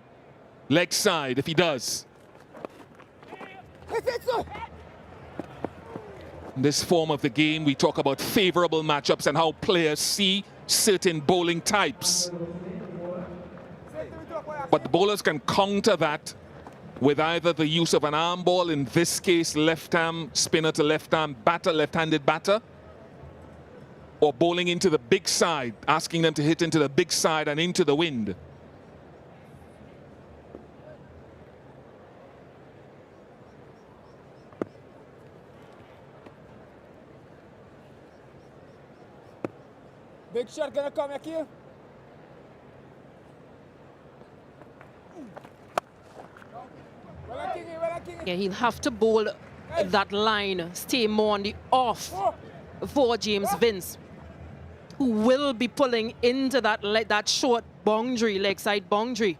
leg side if he does. In this form of the game, we talk about favorable matchups and how players see certain bowling types. But the bowlers can counter that with either the use of an arm ball, in this case left arm spinner to left arm batter, left-handed batter, or bowling into the big side, asking them to hit into the big side and into the wind. Big shot gonna come here. Yeah, he'll have to bowl that line, stay more on the off for James Vince, who will be pulling into that short boundary, leg side boundary.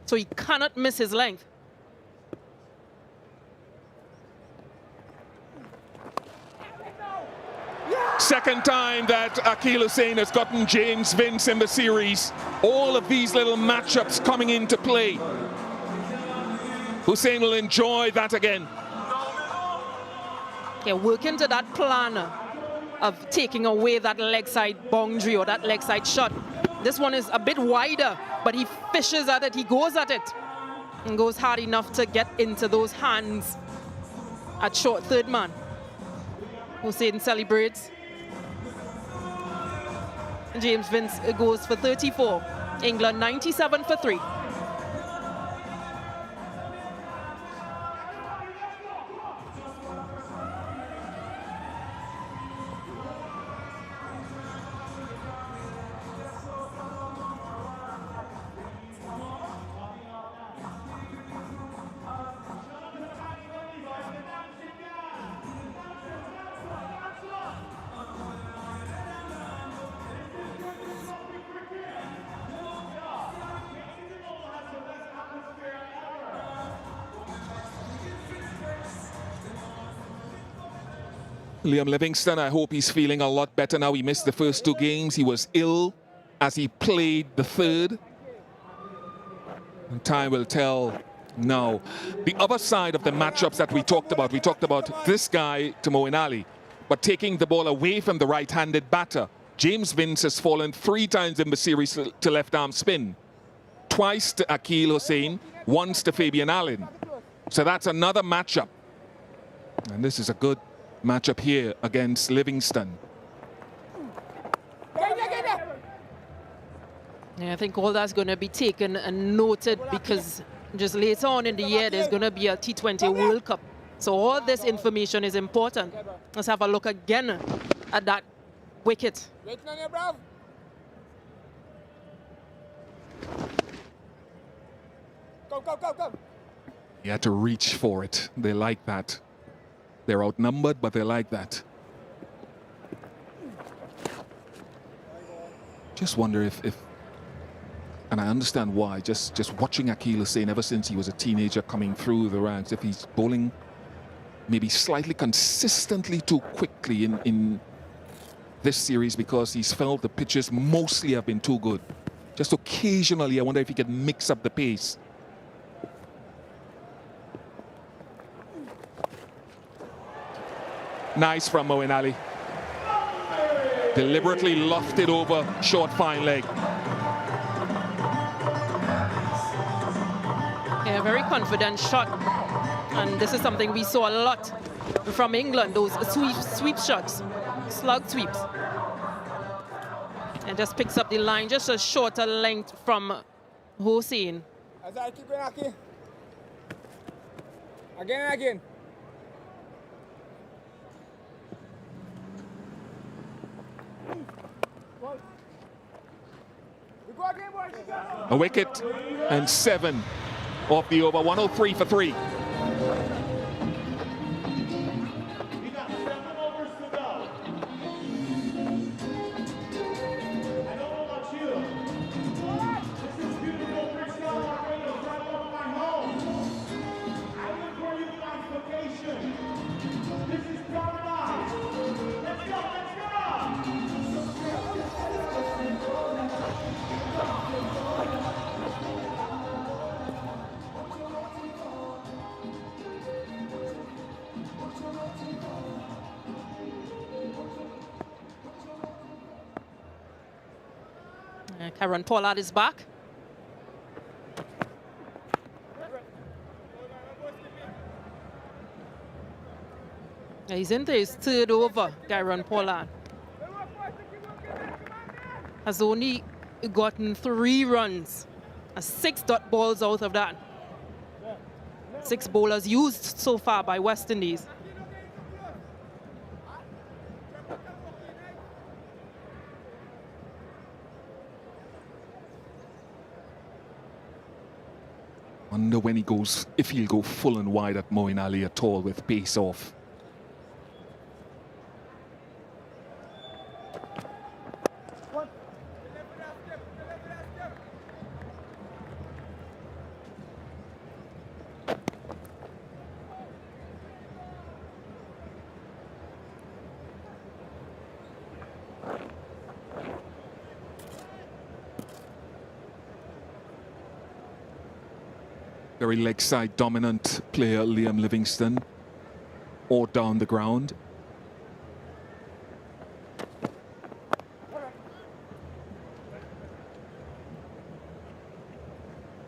So he cannot miss his length. Second time that Akeal Hussain has gotten James Vince in the series. All of these little matchups coming into play. Hussain will enjoy that again. Yeah, working to that plan of taking away that leg side boundary or that leg side shot. This one is a bit wider, but he fishes at it, he goes at it, and goes hard enough to get into those hands at short third man. Hussain celebrates. James Vince goes for 34. England 97 for 3. Liam Livingston, I hope he's feeling a lot better now. He missed the first 2 games. He was ill as he played the third. And time will tell now. The other side of the matchups that we talked about this guy to Moeen Ali, but taking the ball away from the right-handed batter. James Vince has fallen 3 times in the series to left-arm spin. Twice to Akeal Hussain, once to Fabian Allen. So that's another matchup. And this is a good matchup here against Livingston. Yeah, I think all that's going to be taken and noted because just later on in the year there's going to be a T20 World Cup. So all this information is important. Let's have a look again at that wicket. Go. He had to reach for it. They like that. They're outnumbered, but they like that. Just wonder if and I understand why, just watching Akeal Hussain ever since he was a teenager coming through the ranks, if he's bowling maybe slightly consistently too quickly in this series because he's felt the pitches mostly have been too good. Just occasionally, I wonder if he can mix up the pace. Nice from Moeen Ali. Deliberately lofted over short fine leg. Yeah, very confident shot. And this is something we saw a lot from England, those sweep shots, slug sweeps. And just picks up the line, just a shorter length from Hossein. Again and again. A wicket and 7 off the over, 103 for 3. Kieron Pollard is back. He's into his third over, Kieron Pollard. Has only gotten 3 runs. 6 dot balls out of that. 6 bowlers used so far by West Indies. Wonder when he goes, if he'll go full and wide at Moeen Ali at all with pace off. Very leg side dominant player Liam Livingstone, or down the ground.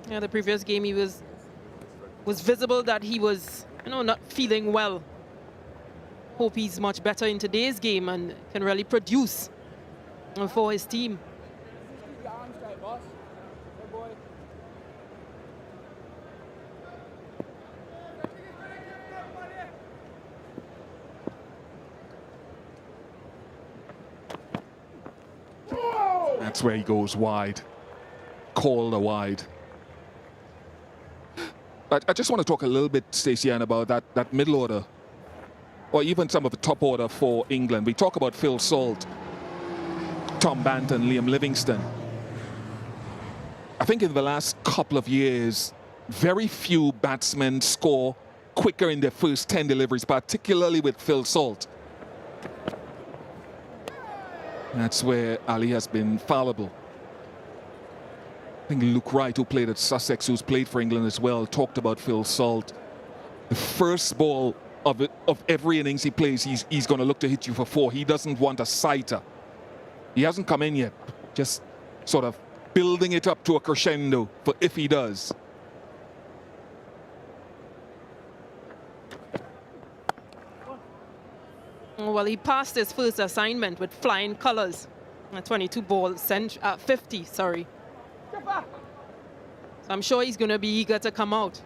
Yeah, the previous game he was visible that he was, not feeling well. Hope he's much better in today's game and can really produce for his team. That's where he goes wide, called a wide. I just want to talk a little bit, Stacey Ann, about that middle order, or even some of the top order for England. We talk about Phil Salt, Tom Banton, Liam Livingstone. I think in the last couple of years, very few batsmen score quicker in their first 10 deliveries, particularly with Phil Salt. That's where Ali has been fallible. I think Luke Wright, who played at Sussex, who's played for England as well, talked about Phil Salt. The first ball of every innings he plays, he's going to look to hit you for 4. He doesn't want a sighter. He hasn't come in yet, just sort of building it up to a crescendo for if he does. Well, he passed his first assignment with flying colors. 22 ball, 50, sorry. So I'm sure he's going to be eager to come out.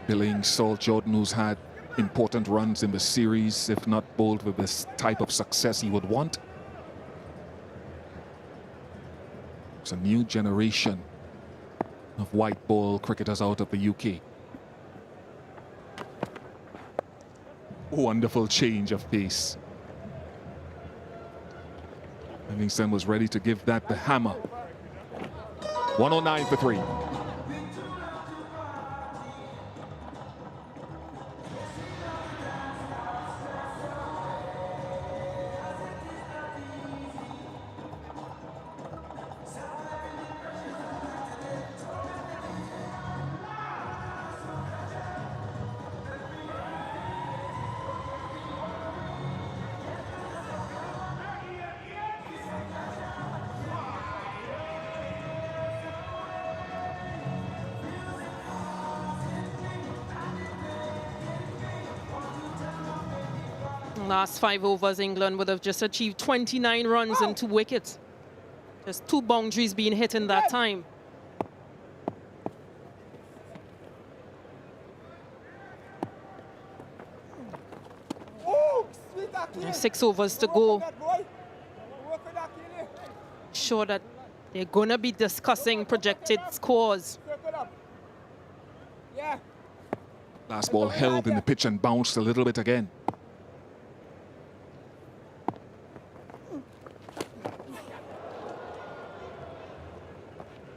Billing Salt Jordan, who's had important runs in the series, if not bowled with this type of success he would want. It's a new generation of white ball cricketers out of the UK. Wonderful change of pace. Livingstone was ready to give that the hammer. 109 for 3. Last 5 overs, England would have just achieved 29 runs and 2 wickets. Just 2 boundaries being hit in that time. 6 overs to go. Sure that they're going to be discussing projected scores. Last ball held in the pitch and bounced a little bit again.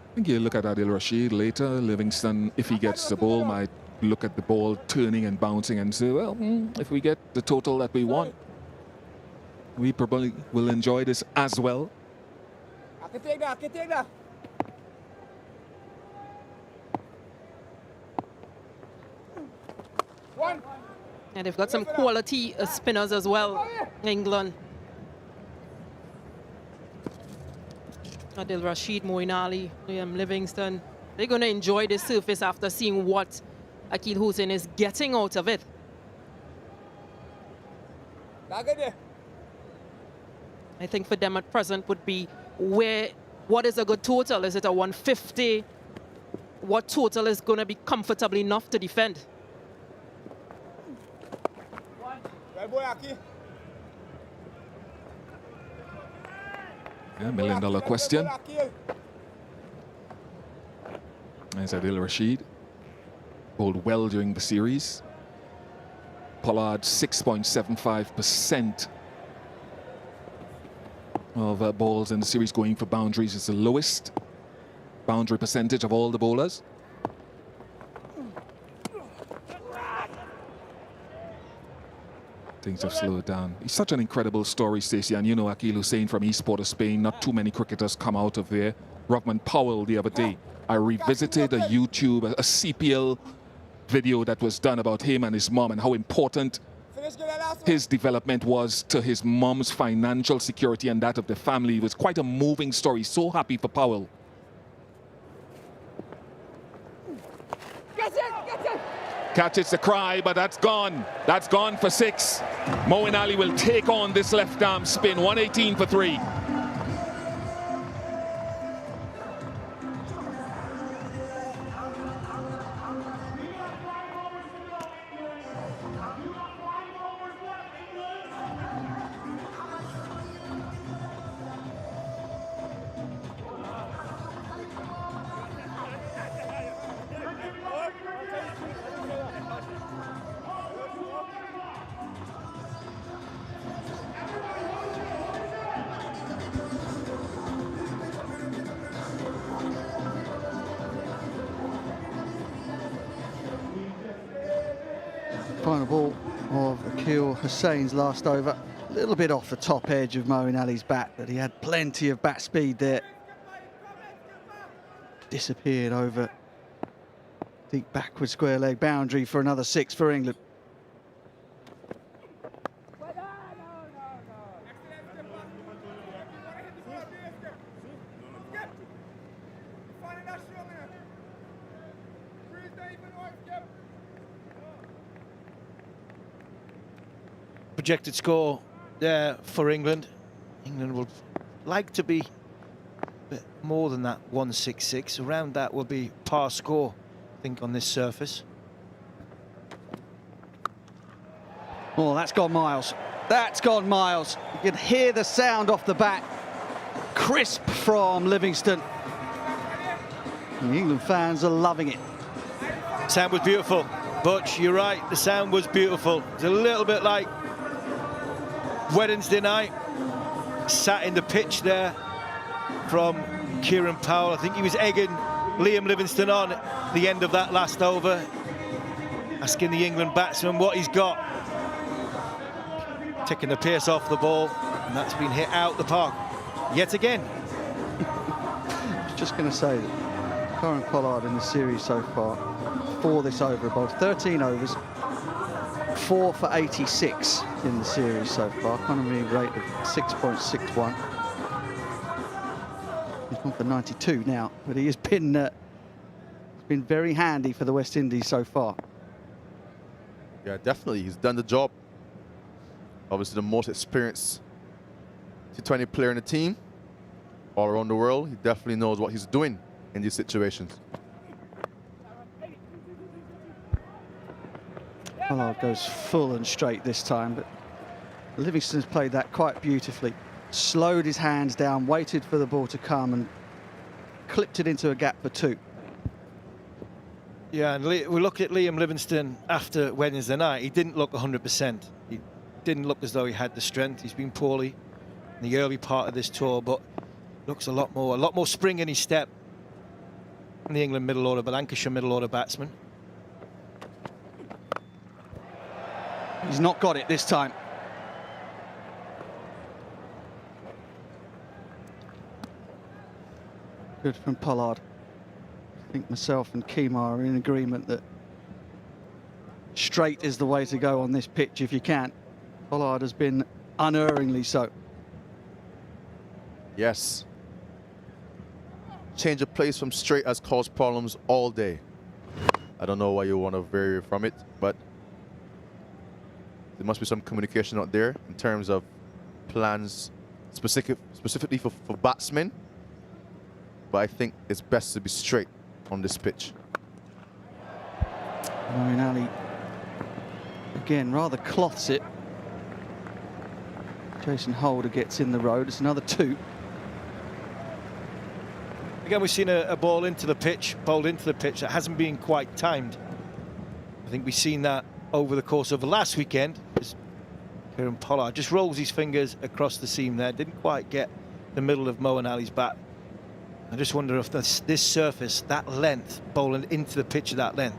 I think you look at Adil Rashid later. Livingston, if he gets the ball, might look at the ball turning and bouncing and say, well, if we get the total that we want, we probably will enjoy this as well. I can take that. One. And they've got some quality spinners as well, England. Adil Rashid, Moeen Ali, Liam Livingston. They're going to enjoy this surface after seeing what Akil Hussain is getting out of it. I think for them at present would be what is a good total? Is it a 150? What total is going to be comfortable enough to defend? Yeah, $1 million question. There's Adil Rashid. Bowled well during the series. Pollard 6.75% of balls in the series going for boundaries. It's the lowest boundary percentage of all the bowlers. Things have slowed down. It's such an incredible story, Stacey, and you know Akil Hussain from East Port of Spain. Not too many cricketers come out of there. Ruckman Powell the other day. I revisited a YouTube, a CPL video that was done about him and his mom and how important his development was to his mom's financial security and that of the family. It was quite a moving story. So happy for Powell. Catch it's the cry, but that's gone. That's gone for 6. Moeen Ali will take on this left arm spin. 118 for 3. Final ball of Akil Hussain's last over. A little bit off the top edge of Moeen Ali's bat, but he had plenty of bat speed there. Disappeared over deep backward square leg boundary for another 6 for England. Projected score there for England. England would like to be a bit more than that 166. Around that will be par score, I think, on this surface. Oh, that's gone miles. That's gone miles. You can hear the sound off the bat. Crisp from Livingston. The England fans are loving it. Sound was beautiful. Butch, you're right. The sound was beautiful. It's a little bit like Wednesday night. Sat in the pitch there from Kieran Powell. I think he was egging Liam Livingston on at the end of that last over, asking the England batsman what he's got. Taking the pace off the ball, and that's been hit out the park yet again. I was just going to say that Kieran Pollard in the series so far, for this over, about 13 overs, 4 for 86 in the series so far. Economy rate of 6.61. He's gone for 92 now, but he has been very handy for the West Indies so far. Yeah, definitely. He's done the job. obviously the most experienced T20 player in the team, all around the world. He definitely knows what he's doing in these situations. Pollard goes full and straight this time, but Livingston's played that quite beautifully. Slowed his hands down, waited for the ball to come and clipped it into a gap for 2. Yeah, and we look at Liam Livingston after Wednesday night. He didn't look 100%. He didn't look as though he had the strength. He's been poorly in the early part of this tour, but looks a lot more spring in his step in the England middle order, but Lancashire middle order batsman. He's not got it this time. Good from Pollard. I think myself and Kemar are in agreement that straight is the way to go on this pitch if you can. Pollard has been unerringly so. Yes. Change of place from straight has caused problems all day. I don't know why you want to vary from it, but there must be some communication out there in terms of plans specifically for batsmen. But I think it's best to be straight on this pitch. Moeen Ali, again, rather cloths it. Jason Holder gets in the road. It's another 2. Again, we've seen a ball into the pitch, bowled into the pitch that hasn't been quite timed. I think we've seen that over the course of last weekend. Kieran Pollard just rolls his fingers across the seam there. Didn't quite get the middle of Moeen Ali's bat. I just wonder if this surface, that length, bowling into the pitch at that length,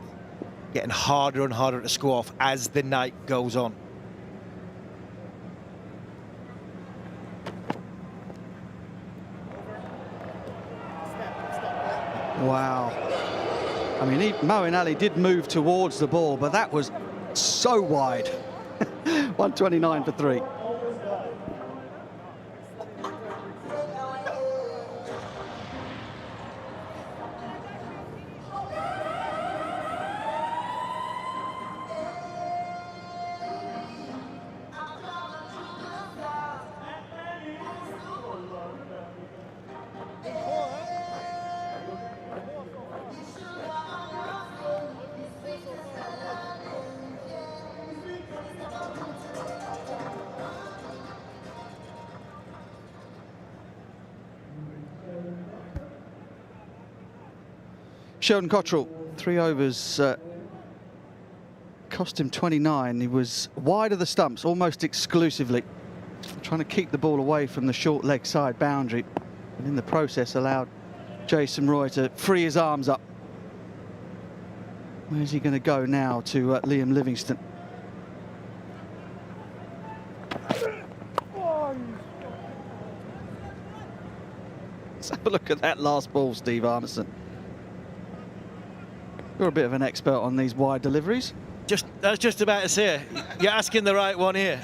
getting harder and harder to score off as the night goes on. Wow. I mean, Moeen Ali did move towards the ball, but that was so wide. 129 for 3. Sheldon Cottrell, 3 overs, cost him 29. He was wide of the stumps almost exclusively, trying to keep the ball away from the short leg side boundary, and in the process allowed Jason Roy to free his arms up. Where's he going to go now to Liam Livingston? Let's have a look at that last ball, Steve Arneson. You're a bit of an expert on these wide deliveries. I was just about to say, you're asking the right one here.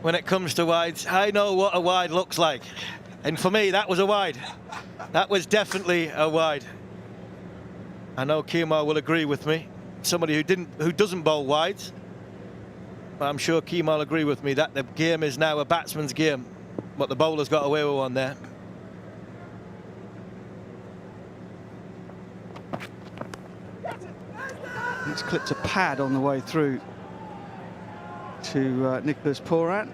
When it comes to wides, I know what a wide looks like. And for me, that was a wide. That was definitely a wide. I know Kemar will agree with me. Somebody who doesn't bowl wides. But I'm sure Kemar will agree with me that the game is now a batsman's game. But the bowler's got away with one there. It's clipped a pad on the way through to Nicholas Pooran.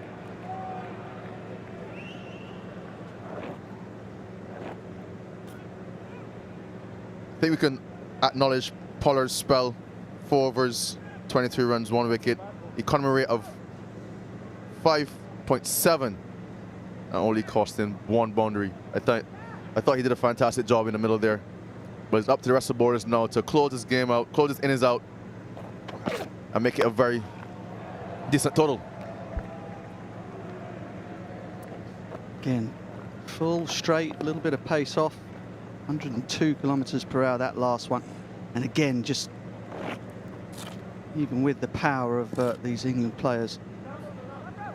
I think we can acknowledge Pollard's spell. 4 overs, 23 runs, 1 wicket. Economy rate of 5.7 and only cost him 1 boundary. I thought he did a fantastic job in the middle there. But it's up to the rest of the bowlers now to close this game out, close this innings out, and make it a very decent total. Again, full straight, a little bit of pace off. 102 kilometers per hour, that last one. And again, just even with the power of these England players,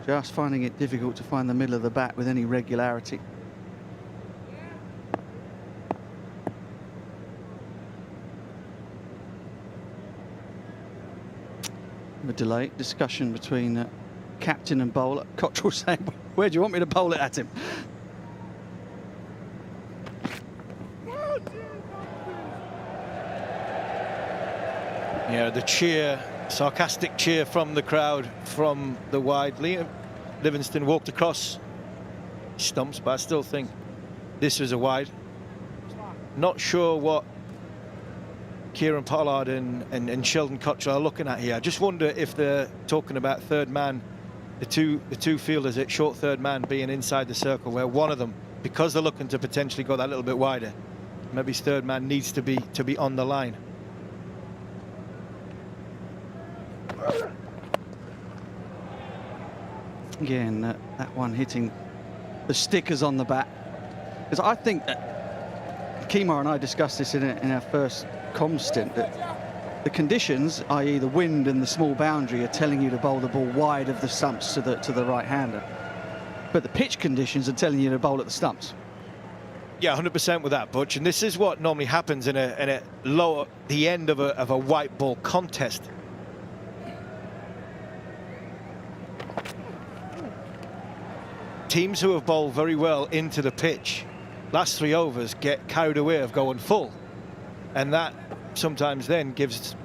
just finding it difficult to find the middle of the bat with any regularity. A delay discussion between captain and bowler. Cottrell saying, where do you want me to bowl it at him? Yeah, the cheer, sarcastic cheer from the crowd, from the wide. Liam Livingstone walked across stumps, but I still think this was a wide. Not sure what Kieran Pollard and Sheldon Cottrell are looking at here. I just wonder if they're talking about third man, the two fielders at short third man being inside the circle, where one of them, because they're looking to potentially go that little bit wider, maybe his third man needs to be on the line. Again, that one hitting the stickers on the bat. Because I think that Kemar and I discussed this in our first comm stint, that the conditions, i.e. the wind and the small boundary, are telling you to bowl the ball wide of the stumps to the right-hander. But the pitch conditions are telling you to bowl at the stumps. Yeah, 100% with that, Butch. And this is what normally happens in a lower, the end of a white ball contest. Teams who have bowled very well into the pitch, last 3 overs, get carried away of going full, and that sometimes then gives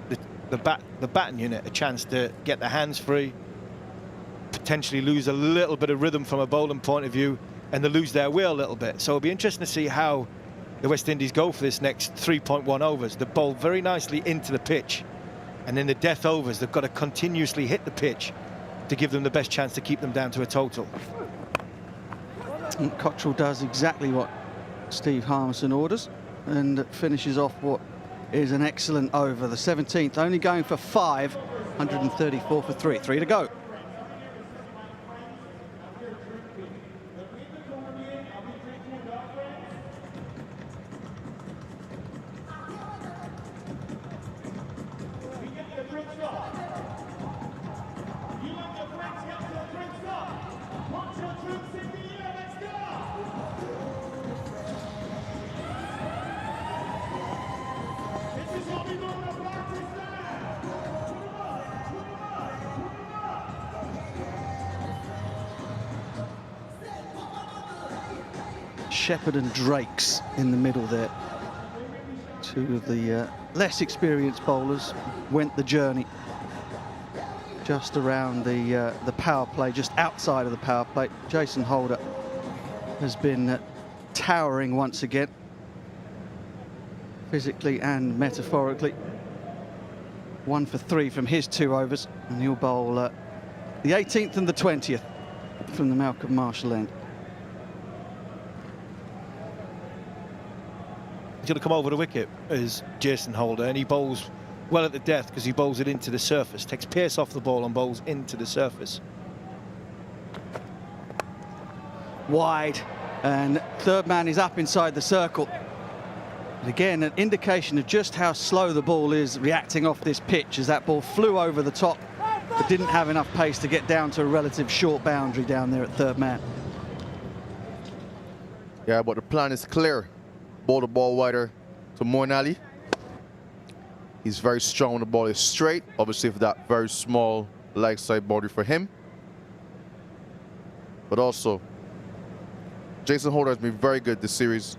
the batting unit a chance to get their hands free, potentially lose a little bit of rhythm from a bowling point of view, and they lose their way a little bit. So it'll be interesting to see how the West Indies go for this next 3.1 overs. They bowl very nicely into the pitch, and in the death overs they've got to continuously hit the pitch to give them the best chance to keep them down to a total. And Cottrell does exactly what Steve Harmison orders and finishes off what is an excellent over. The 17th only going for 5, 134 for 3. 3 to go. Shepherd and Drakes in the middle there. Two of the less experienced bowlers went the journey just around the power play, just outside of the power play. Jason Holder has been towering once again, physically and metaphorically. 1 for 3 from his 2 overs, and he'll bowl the 18th and the 20th from the Malcolm Marshall end. He's going to come over the wicket as Jason Holder, and he bowls well at the death because he bowls it into the surface, takes pace off the ball and bowls into the surface. Wide, and third man is up inside the circle. And again, an indication of just how slow the ball is reacting off this pitch, as that ball flew over the top but didn't have enough pace to get down to a relative short boundary down there at third man. Yeah, but the plan is clear. Bowl the ball wider to Moeen Ali. He's very strong when the ball is straight, obviously with that very small leg side boundary for him. But also, Jason Holder has been very good this series.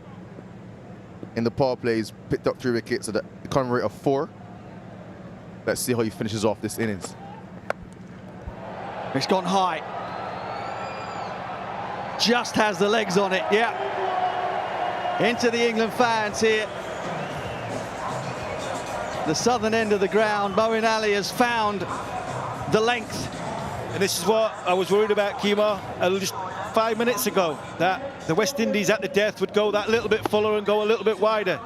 In the power play, he's picked up 3 wickets at the current rate of 4. Let's see how he finishes off this innings. It's gone high. Just has the legs on it, yeah. Into the England fans here. The southern end of the ground. Moeen Ali has found the length. And this is what I was worried about, Kemar, just 5 minutes ago, that the West Indies at the death would go that little bit fuller and go a little bit wider.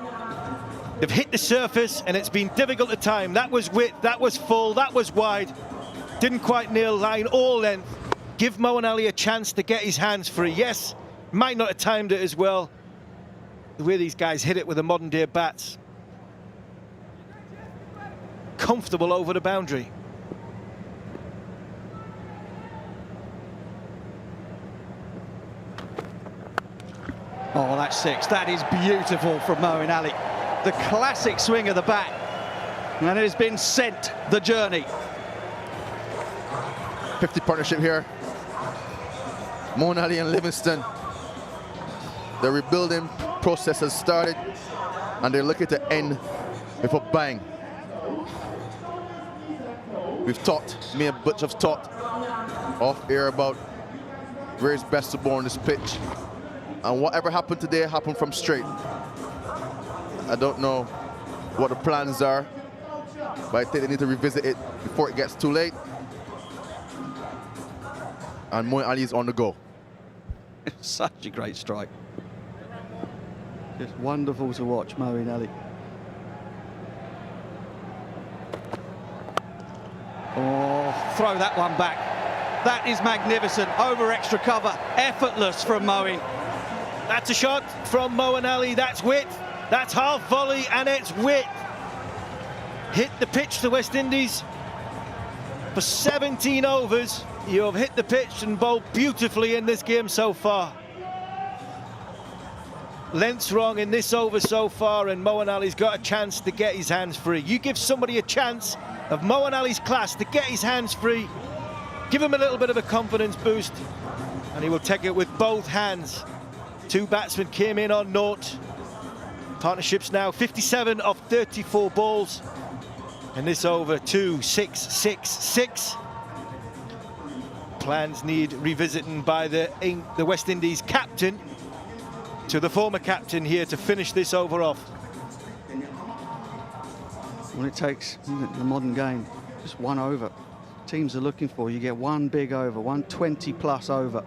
They've hit the surface and it's been difficult to time. That was width, that was full, that was wide. Didn't quite nail line or length. Give Moeen Ali a chance to get his hands free. Yes, might not have timed it as well. The way these guys hit it with the modern day bats. Comfortable over the boundary. Oh, that's 6. That is beautiful from Moeen Ali. The classic swing of the bat. And it has been sent the journey. 50 partnership here. Moeen Ali and Livingston. The rebuilding process has started, and they're looking to end with a bang. We've talked, me and Butch have talked off air about where it's best to bowl on this pitch. And whatever happened today happened from straight. I don't know what the plans are, but I think they need to revisit it before it gets too late. And Moeen Ali is on the go. Such a great strike. Just wonderful to watch, Moeen Ali. Oh, throw that one back. That is magnificent. Over extra cover. Effortless from Moeen. That's a shot from Moeen Ali. That's width. That's half volley, and it's width. Hit the pitch to West Indies. For 17 overs, you have hit the pitch and bowled beautifully in this game so far. Length's wrong in this over so far, and Moeen Ali's got a chance to get his hands free. You give somebody a chance of Moeen Ali's class to get his hands free, give him a little bit of a confidence boost, and he will take it with both hands. Two batsmen came in on naught. Partnerships now 57 of 34 balls. And this over 2-6-6-6. Plans need revisiting by the West Indies captain to the former captain here to finish this over off. Well, it takes, the modern game, just one over. Teams are looking for, you get one big over, 120+ over.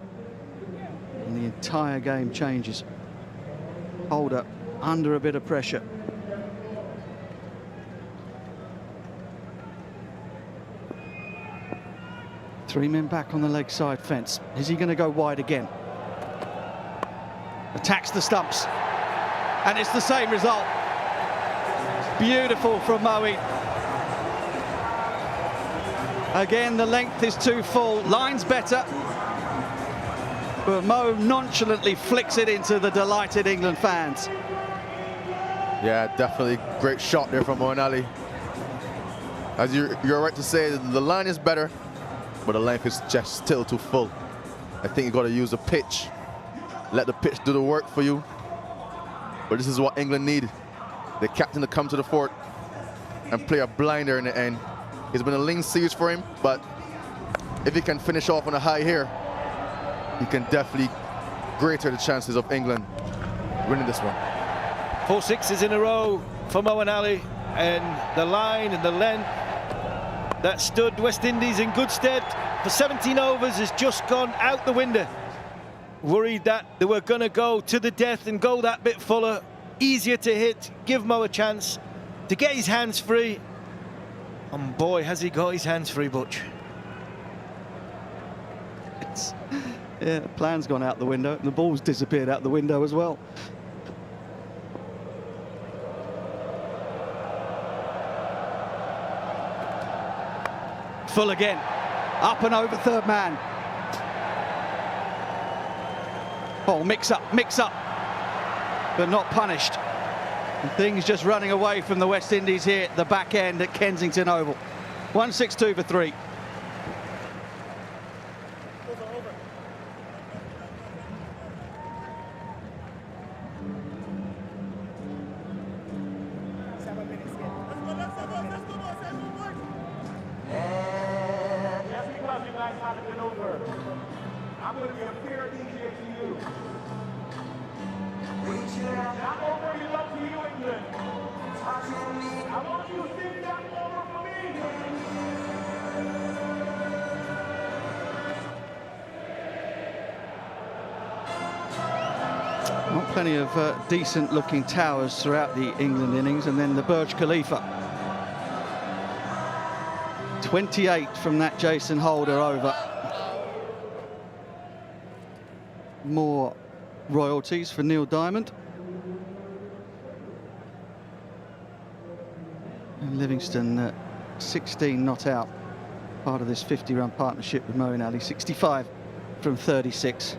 And the entire game changes. Holder under a bit of pressure. Three men back on the leg side fence. Is he going to go wide again? Attacks the stumps. And it's the same result. Beautiful from Moeen. Again, the length is too full. Line's better. But Mo nonchalantly flicks it into the delighted England fans. Yeah, definitely great shot there from Moeen Ali. As you're right to say, the line is better, but the length is just still too full. I think you got to use the pitch. Let the pitch do the work for you. But this is what England need. The captain to come to the fort and play a blinder in the end. It's been a lean series for him, but if he can finish off on a high here, he can definitely greater the chances of England winning this one. 4 sixes in a row for Moeen Ali, and the line and the length that stood West Indies in good stead for 17 overs has just gone out the window. Worried that they were going to go to the death and go that bit fuller, easier to hit, give Mo a chance to get his hands free. And boy, has he got his hands free, Butch. Yeah, the plan's gone out the window, and the ball's disappeared out the window as well. Full again, up and over third man. Oh, mix up, but not punished. And things just running away from the West Indies here at the back end at Kensington Oval. 162 for 3. I'm going to be a fair DJ to you. Not over you up to you, England. I want you to sing that over for me. Well, plenty of decent looking towers throughout the England innings, and then the Burj Khalifa. 28 from that Jason Holder over. More royalties for Neil Diamond. And Livingston 16 not out. Part of this 50-run partnership with Moeen Ali. 65 from 36.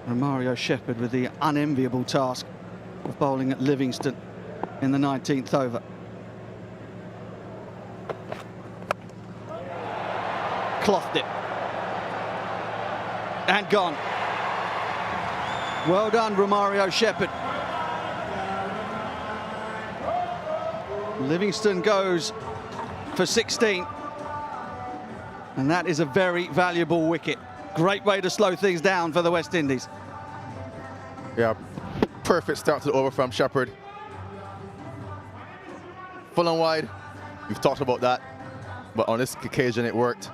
And Mario Shepherd with the unenviable task of bowling at Livingston in the 19th over. clothed it. And gone. Well done, Romario Shepherd. Livingston goes for 16. And that is a very valuable wicket. Great way to slow things down for the West Indies. Yeah, perfect start to the over from Shepherd. Full and wide. We've talked about that. But on this occasion, it worked.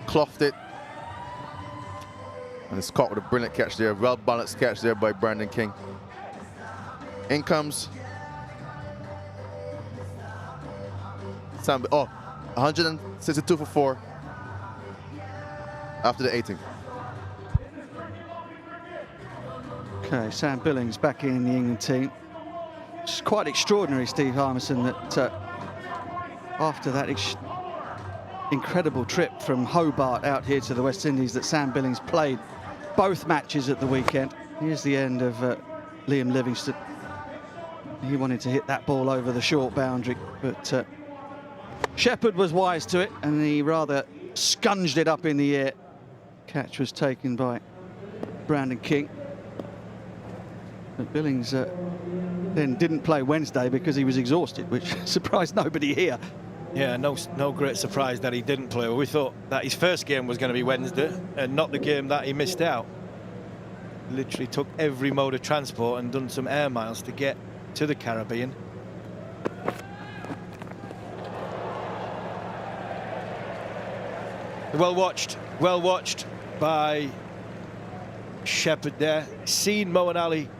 Clothed it. And it's caught with a brilliant catch there. Well-balanced catch there by Brandon King. In comes Sam. Oh, 162 for 4 after the 18th. Okay, Sam Billings back in the England team. It's quite extraordinary, Steve Harmison, that after that incredible trip from Hobart out here to the West Indies, that Sam Billings played both matches at the weekend. Here's the end of Liam Livingston. He wanted to hit that ball over the short boundary, but Shepherd was wise to it, and he rather scunged it up in the air. Catch was taken by Brandon King. But Billings then didn't play Wednesday because he was exhausted, which surprised nobody here. Yeah, no great surprise that he didn't play. We thought that his first game was going to be Wednesday and not the game that he missed out. Literally took every mode of transport and done some air miles to get to the Caribbean. Well watched by Shepherd there. Seen Moeen Ali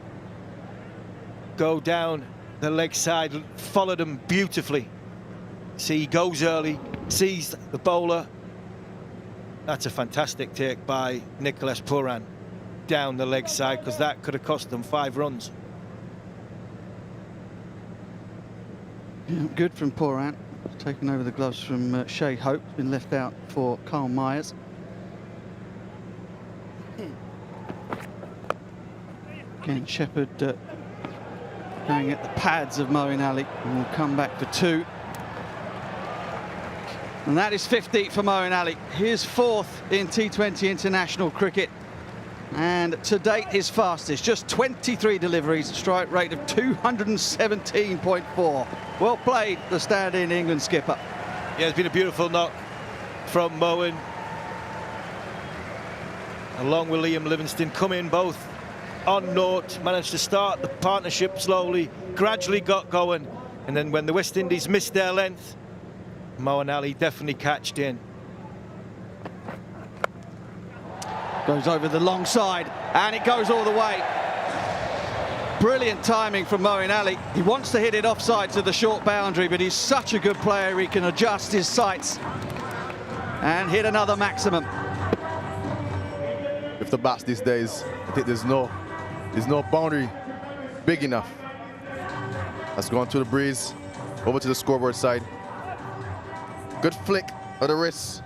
go down the leg side, followed him beautifully. See, he goes early, sees the bowler. That's a fantastic take by Nicholas Pooran down the leg side, because that could have cost them 5 runs. Yeah, good from Pooran. Taking over the gloves from Shea Hope. Been left out for Carl Myers. Again, Shepherd going at the pads of Moeen Ali, and will come back for 2. And that is 50 for Moeen Ali. His 4th in T20 international cricket. And to date, his fastest. Just 23 deliveries, strike rate of 217.4. Well played, the stand-in England skipper. Yeah, it's been a beautiful knock from Moeen. Along with Liam Livingston, come in both on note, managed to start the partnership slowly, gradually got going. And then when the West Indies missed their length, Moeen Ali definitely catched in. Goes over the long side, and it goes all the way. Brilliant timing from Moeen Ali. He wants to hit it offside to the short boundary, but he's such a good player, he can adjust his sights and hit another maximum. With the bats these days, I think there's no boundary big enough. That's going to the breeze, over to the scoreboard side. Good flick of the wrist,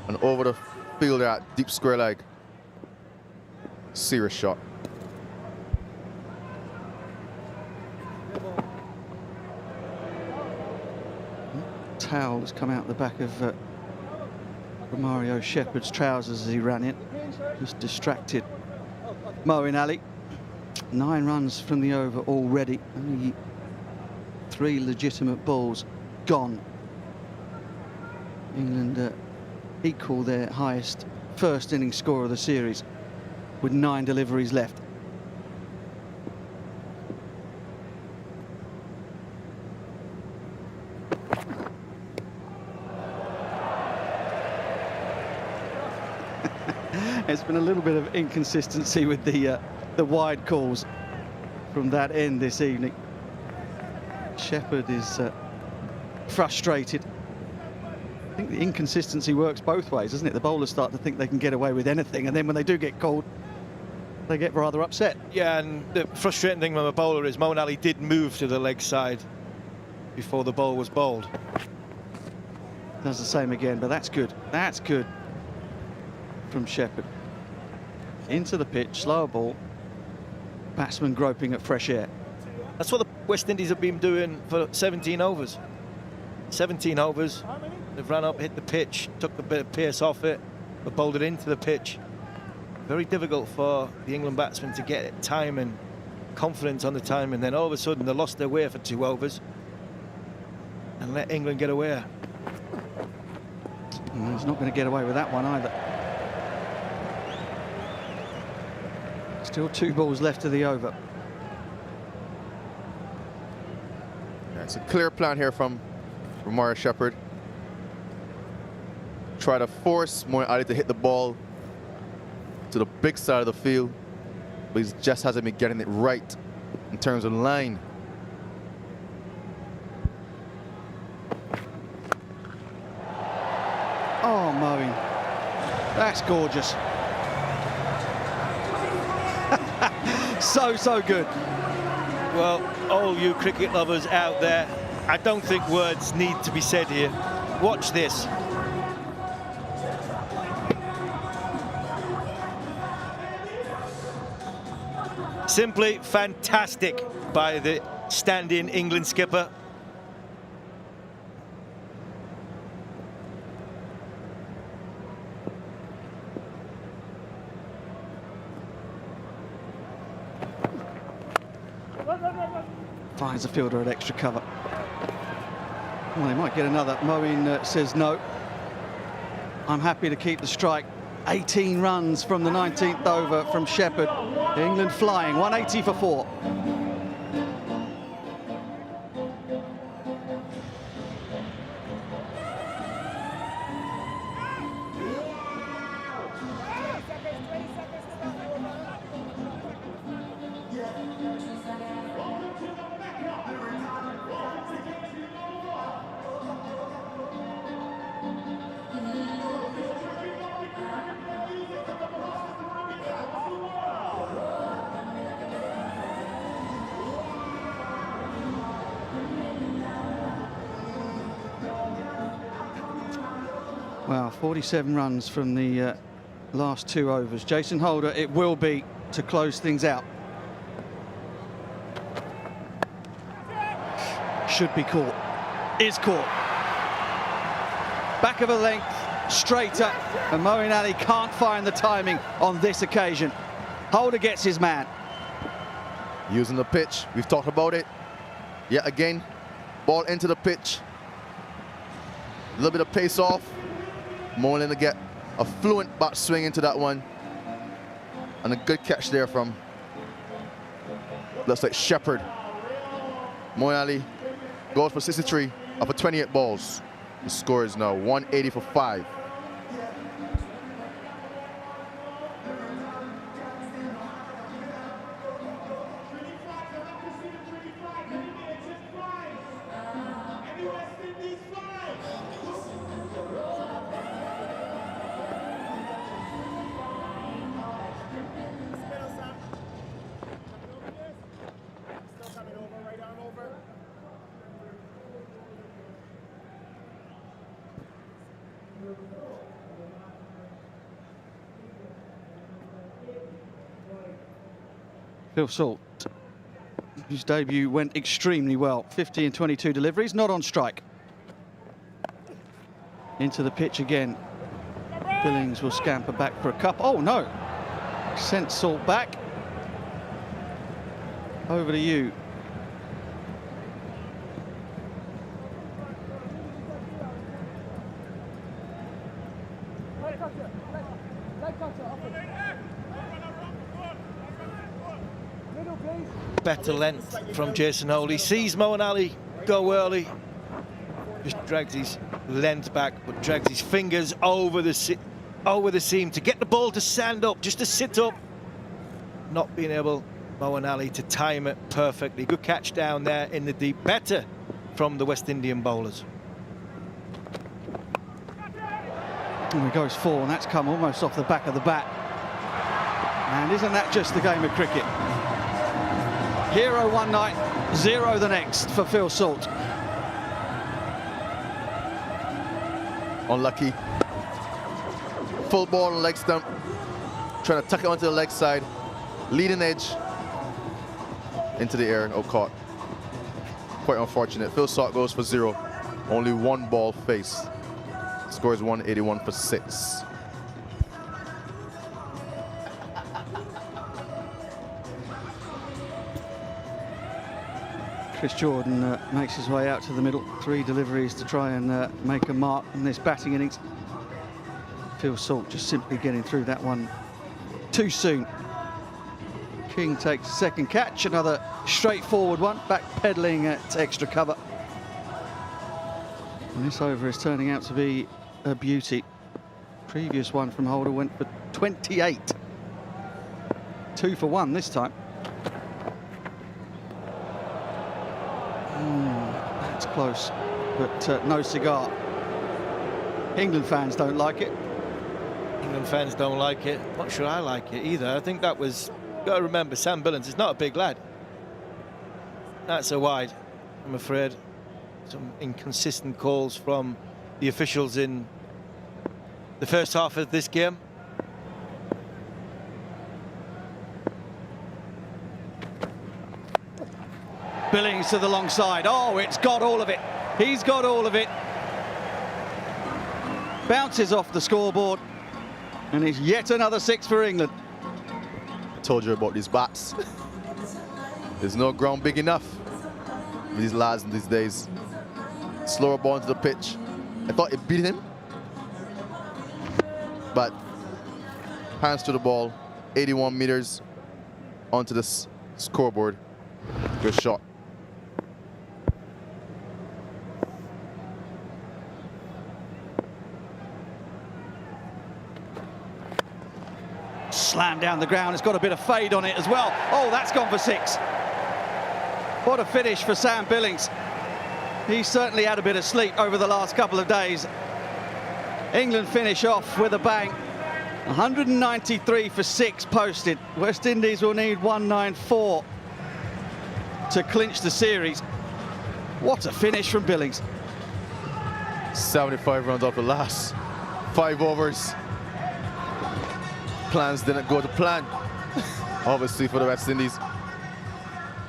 and over the fielder at deep square leg. Serious shot. Towel has come out the back of Romario Shepherd's trousers as he ran in. Just distracted Moeen Ali. 9 runs from the over already. Only 3 legitimate balls gone. England equal their highest first innings score of the series with 9 deliveries left. There's been a little bit of inconsistency with the wide calls from that end this evening. Shepherd is frustrated. I think the inconsistency works both ways, doesn't it? The bowlers start to think they can get away with anything, and then when they do get called, they get rather upset. Yeah, and the frustrating thing from a bowler is Moeen Ali did move to the leg side before the ball was bowled. Does the same again, but that's good. That's good from Shepherd. Into the pitch, slower ball. Batsman groping at fresh air. That's what the West Indies have been doing for 17 overs. 17 overs. They've run up, hit the pitch, took a bit of pace off it, but bowled it into the pitch. Very difficult for the England batsmen to get time and confidence on the time, and then all of a sudden they lost their way for 2 overs and let England get away. He's not going to get away with that one either. Still 2 balls left of the over. Yeah, it's a clear plan here from Maurice Shepherd. Try to force Moeen Ali to hit the ball to the big side of the field, but he just hasn't been getting it right in terms of line. Oh, Moeen, that's gorgeous. So good. Well, all you cricket lovers out there, I don't think words need to be said here. Watch this. Simply fantastic by the stand-in England skipper. Finds the fielder at extra cover. Well, they might get another. Moeen says no. I'm happy to keep the strike. 18 runs from the 19th over from Shepherd. England flying, 180 for 4. Wow, 47 runs from the last 2 overs. Jason Holder, it will be to close things out. Should be caught. Is caught. Back of a length, straight up, and Moeen Ali can't find the timing on this occasion. Holder gets his man. Using the pitch, we've talked about it. Yet again, ball into the pitch. A little bit of pace off. Moeen to get a fluent bat swing into that one. And a good catch there from, looks like Shepherd. Moeen Ali goes for 63 up for 28 balls. The score is now 180 for 5. Phil Salt, whose debut went extremely well. 50 and 22 deliveries, not on strike. Into the pitch again. Billings will scamper back for a cup. Oh no! Sent Salt back. Over to you. Better length from Jason Holder. He sees Moeen Ali go early. Just drags his length back, but drags his fingers over the seam to get the ball to stand up, just to sit up. Not being able, Moeen Ali, to time it perfectly. Good catch down there in the deep. Better from the West Indian bowlers. And he goes 4, and that's come almost off the back of the bat. And isn't that just the game of cricket? Hero one night, 0 the next for Phil Salt. Unlucky. Full ball on the leg stump. Trying to tuck it onto the leg side. Leading edge. Into the air. Oh, caught. Quite unfortunate. Phil Salt goes for 0. Only one ball faced. Score is 181 for 6. Chris Jordan makes his way out to the middle. 3 deliveries to try and make a mark in this batting innings. Phil Salt just simply getting through that one too soon. King takes second catch, another straightforward one, backpedaling at extra cover. And this over is turning out to be a beauty. Previous one from Holder went for 28. 2 for 1 this time. That's close, but no cigar. England fans don't like it. England fans don't like it. Not sure I like it either. I think that was, got to remember, Sam Billings is not a big lad. That's a wide, I'm afraid. Some inconsistent calls from the officials in the first half of this game. Billings to the long side. Oh, it's got all of it. He's got all of it. Bounces off the scoreboard. And it's yet another 6 for England. I told you about these bats. There's no ground big enough for these lads in these days. Slower ball into the pitch. I thought it beat him. But hands to the ball. 81 meters onto the scoreboard. Good shot. Slam down the ground. It's got a bit of fade on it as well. Oh, that's gone for 6. What a finish for Sam Billings. He's certainly had a bit of sleep over the last couple of days. England finish off with a bang. 193 for 6 posted. West Indies will need 194 to clinch the series. What a finish from Billings. 75 runs off the last 5 overs. Plans didn't go to plan, obviously, for the West Indies.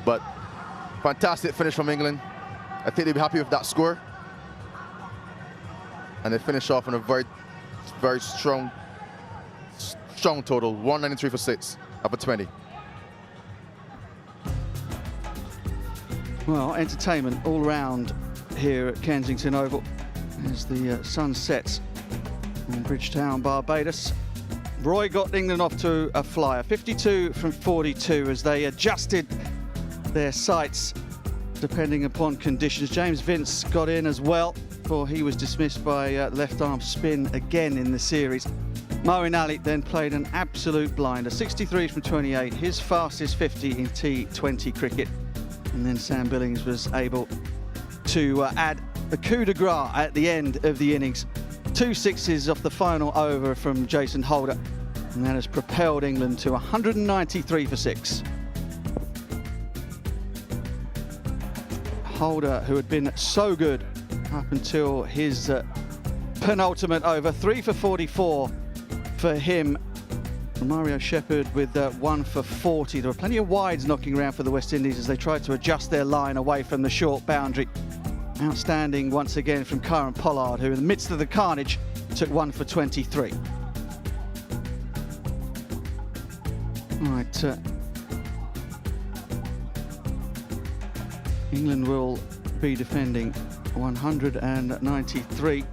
But fantastic finish from England. I think they'd be happy with that score. And they finish off on a very, very strong total. 193 for 6, up at 20. Well, entertainment all round here at Kensington Oval as the sun sets in Bridgetown, Barbados. Roy got England off to a flyer, 52 from 42 as they adjusted their sights depending upon conditions. James Vince got in as well, for he was dismissed by left arm spin again in the series. Moeen Ali then played an absolute blinder, 63 from 28, his fastest 50 in T20 cricket. And then Sam Billings was able to add a coup de grace at the end of the innings. 2 sixes off the final over from Jason Holder, and that has propelled England to 193 for 6. Holder, who had been so good up until his penultimate over, 3 for 44 for him. Mario Shepherd with 1 for 40. There were plenty of wides knocking around for the West Indies as they tried to adjust their line away from the short boundary. Outstanding once again from Kieran Pollard, who in the midst of the carnage took 1 for 23. All right, England will be defending 193.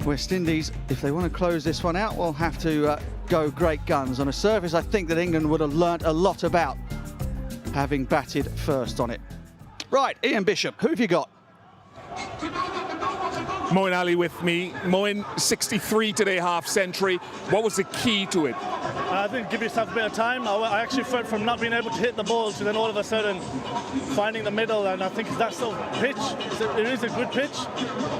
West Indies, if they want to close this one out, will have to go great guns on a surface I think that England would have learnt a lot about, having batted first on it. Right, Ian Bishop, who have you got? Moeen Ali with me. Moeen, 63 today, half century. What was the key to it? I think give yourself a bit of time. I actually felt from not being able to hit the ball to then all of a sudden finding the middle, and I think that sort of pitch, it is a good pitch,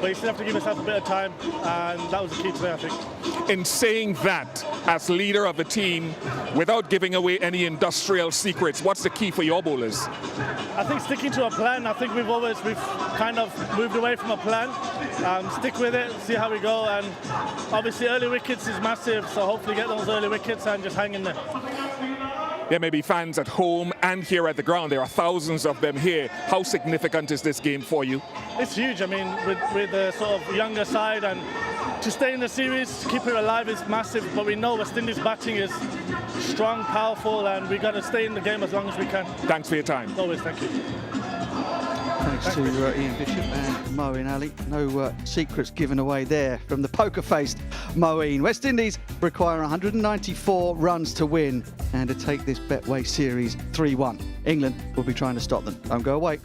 but you still have to give yourself a bit of time, and that was the key today, I think. In saying that, as leader of the team, without giving away any industrial secrets, what's the key for your bowlers? I think sticking to a plan. I think we've kind of moved away from a plan. Stick with it, see how we go, and obviously early wickets is massive, so hopefully get those early wickets and just hang in there. there may be fans at home and here at the ground. There are thousands of them here. How significant is this game for you? It's huge. I mean, with the sort of younger side, and to stay in the series, to keep it alive is massive. But we know West Indies batting is strong, powerful, and we got to stay in the game as long as we can. Thanks for your time. Always, thank you. Thanks to Ian Bishop and Moeen Ali. No secrets given away there from the poker-faced Moeen. West Indies require 194 runs to win and to take this Betway series 3-1. England will be trying to stop them. Don't go away.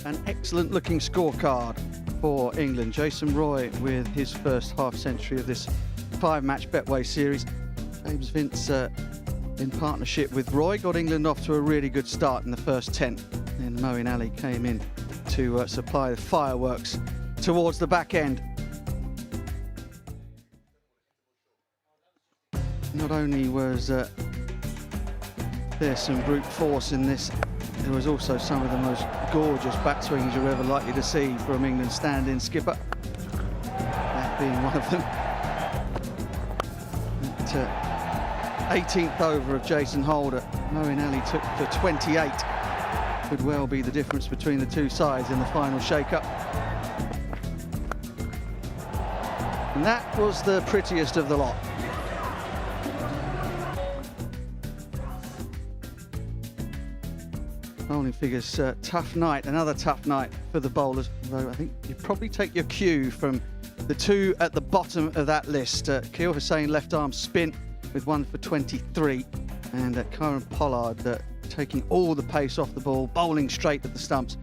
An excellent looking scorecard for England. Jason Roy with his first half century of this 5-match Betway series. James Vince in partnership with Roy got England off to a really good start in the first 10. Then Moeen Ali came in to supply the fireworks towards the back end. Not only was there some brute force in this, there was also some of the most gorgeous bat swings you're ever likely to see from England's stand-in skipper. That being one of them. At 18th over of Jason Holder, Moeen Ali took for 28. Could well be the difference between the two sides in the final shake-up. And that was the prettiest of the lot. Bowling figures, tough night, another tough night for the bowlers. Although I think you'd probably take your cue from the two at the bottom of that list. Keel Hussain left arm spin with 1 for 23, and Kieran Pollard taking all the pace off the ball, bowling straight at the stumps,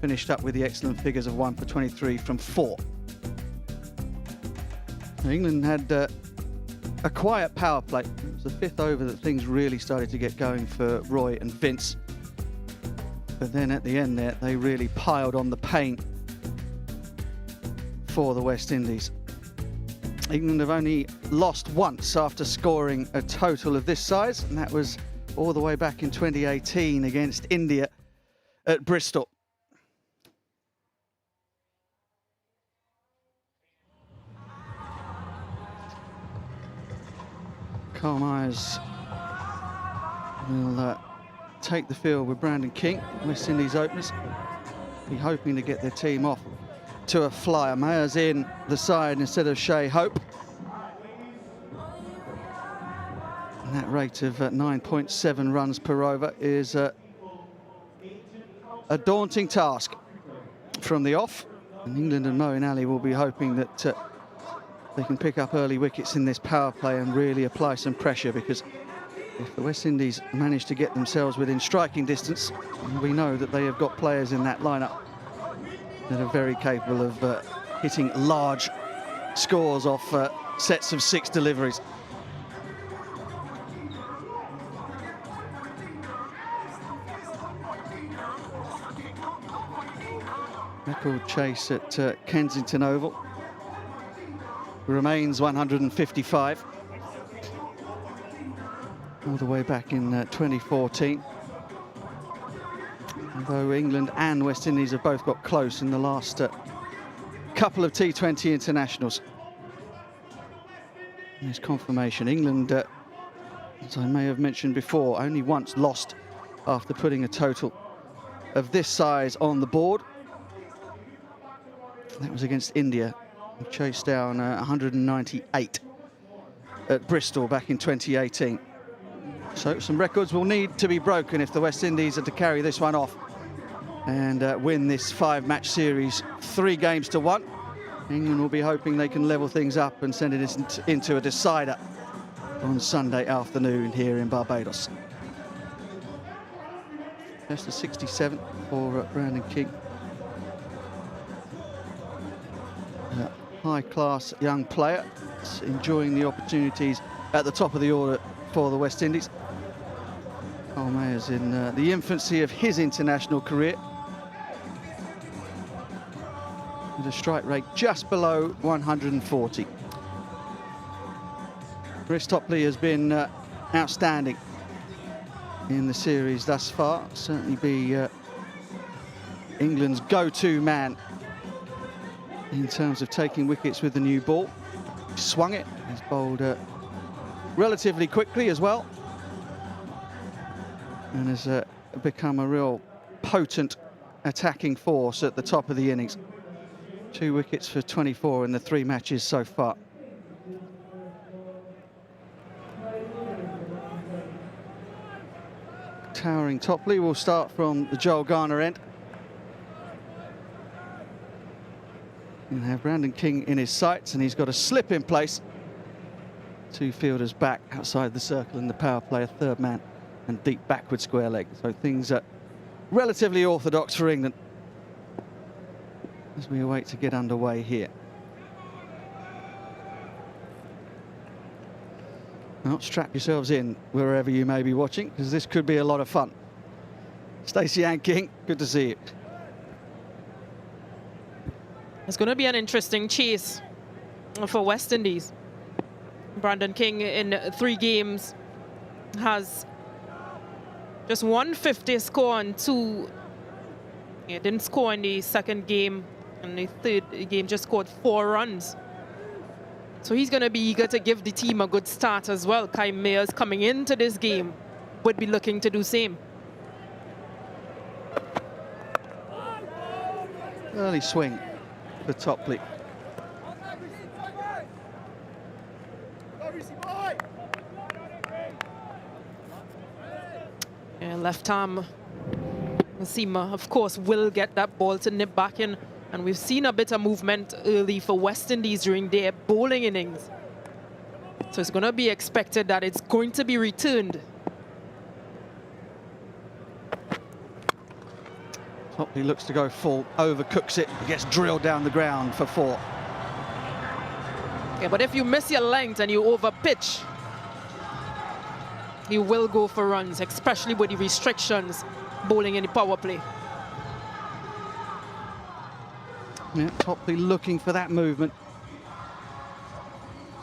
finished up with the excellent figures of 1 for 23 from 4. England had a quiet power play. It was the 5th over that things really started to get going for Roy and Vince. But then at the end there, they really piled on the pain. for the West Indies. England have only lost once after scoring a total of this size, and that was all the way back in 2018 against India at Bristol. Carl Myers will take the field with Brandon King, West Indies openers. Be hoping to get their team off to a flyer. Myers in the side instead of Shea Hope. And that rate of 9.7 runs per over is a daunting task from the off. And England and Moeen Ali will be hoping that they can pick up early wickets in this power play and really apply some pressure, because if the West Indies manage to get themselves within striking distance, we know that they have got players in that lineup that are very capable of hitting large scores off sets of 6 deliveries. Record chase at Kensington Oval remains 155. All the way back in 2014. Although England and West Indies have both got close in the last couple of T20 internationals. There's confirmation. England, as I may have mentioned before, only once lost after putting a total of this size on the board. That was against India, who chased down 198 at Bristol back in 2018. So some records will need to be broken if the West Indies are to carry this one off and win this 5-match series 3 games to 1. England will be hoping they can level things up and send it into a decider on Sunday afternoon here in Barbados. Just a 67 for Brandon King. High-class young player, enjoying the opportunities at the top of the order for the West Indies. Carl Myers in the infancy of his international career, with a strike rate just below 140. Chris Topley has been outstanding in the series thus far. Certainly be England's go-to man in terms of taking wickets with the new ball. Swung it, he's bowled relatively quickly as well, and has become a real potent attacking force at the top of the innings. 2 wickets for 24 in the 3 matches so far. Towering Topley will start from the Joel Garner end. You have Brandon King in his sights, and he's got a slip in place. 2 fielders back outside the circle in the power play, a 3rd man and deep backward square leg. So things are relatively orthodox for England as we await to get underway here. Well, strap yourselves in wherever you may be watching, because this could be a lot of fun. Stacey Ann King, good to see you. It's going to be an interesting chase for West Indies. Brandon King in 3 games has just 150 score and 2. He didn't score in the 2nd game, and the 3rd game just scored 4 runs. So he's going to be eager to give the team a good start as well. Kai Mayers coming into this game would be looking to do same. Early swing for Topley. Yeah, left arm seamer, of course, will get that ball to nip back in. And we've seen a bit of movement early for West Indies during their bowling innings. So it's going to be expected that it's going to be returned. Topley looks to go full, overcooks it, gets drilled down the ground for 4. Yeah, but if you miss your length and you overpitch, you will go for runs, especially with the restrictions bowling in the power play. Yeah, Topley looking for that movement.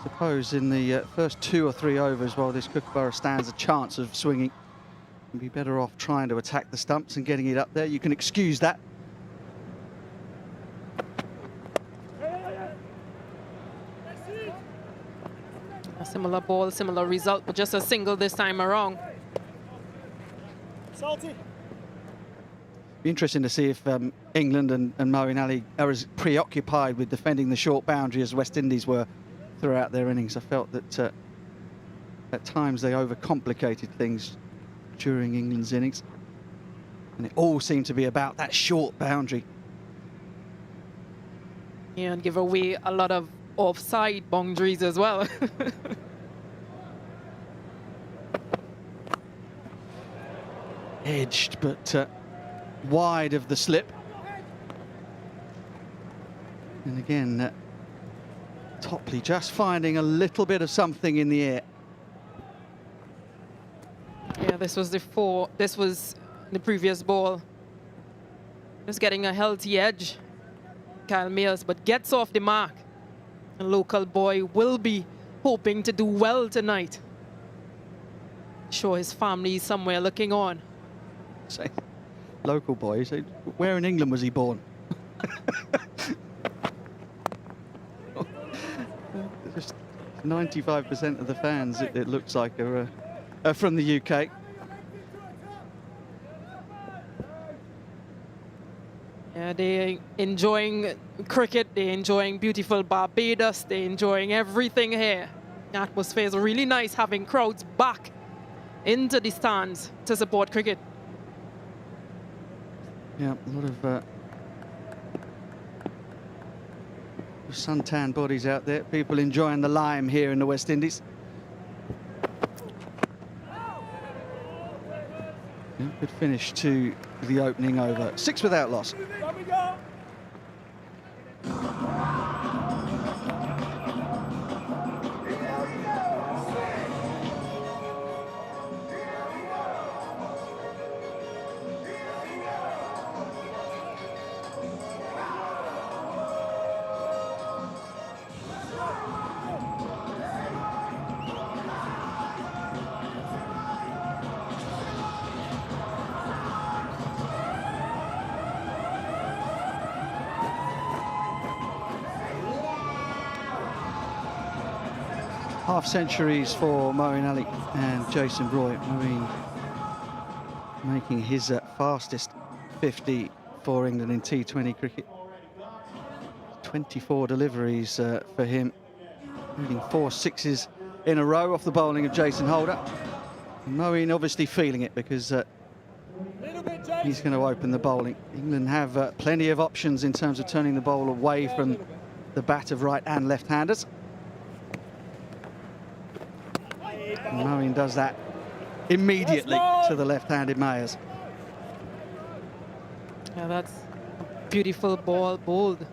Suppose in the first 2 or 3 overs, while this Kookaburra stands a chance of swinging, you'd be better off trying to attack the stumps and getting it up there. You can excuse that. A similar ball, similar result, but just a single this time around. Be interesting to see if England and Moeen Ali are as preoccupied with defending the short boundary as West Indies were throughout their innings. I felt that at times they overcomplicated things during England's innings, and it all seemed to be about that short boundary. Yeah, and give away a lot of offside boundaries as well. Edged, but wide of the slip. And again, Topley just finding a little bit of something in the air. Yeah, this was the previous ball. Just getting a healthy edge, Kyle Mayers, but gets off the mark. The local boy will be hoping to do well tonight. Sure, his family is somewhere looking on. Say, local boy, say, where in England was he born? Just 95% of the fans, it looks like, are from the UK. Yeah, they're enjoying cricket, they're enjoying beautiful Barbados, they're enjoying everything here. The atmosphere is really nice, having crowds back into the stands to support cricket. Yeah, a lot of suntan bodies out there. People enjoying the lime here in the West Indies. Yeah, good finish to the opening over. 6 without loss. Half centuries for Moeen Ali and Jason Roy. Moeen making his fastest 50 for England in T20 cricket. 24 deliveries for him, including 4 sixes in a row off the bowling of Jason Holder. And Moeen obviously feeling it because he's going to open the bowling. England have plenty of options in terms of turning the bowl away from the bat of right and left-handers. Moeen does that immediately to the left-handed Mayers. Yeah, that's a beautiful ball bowled.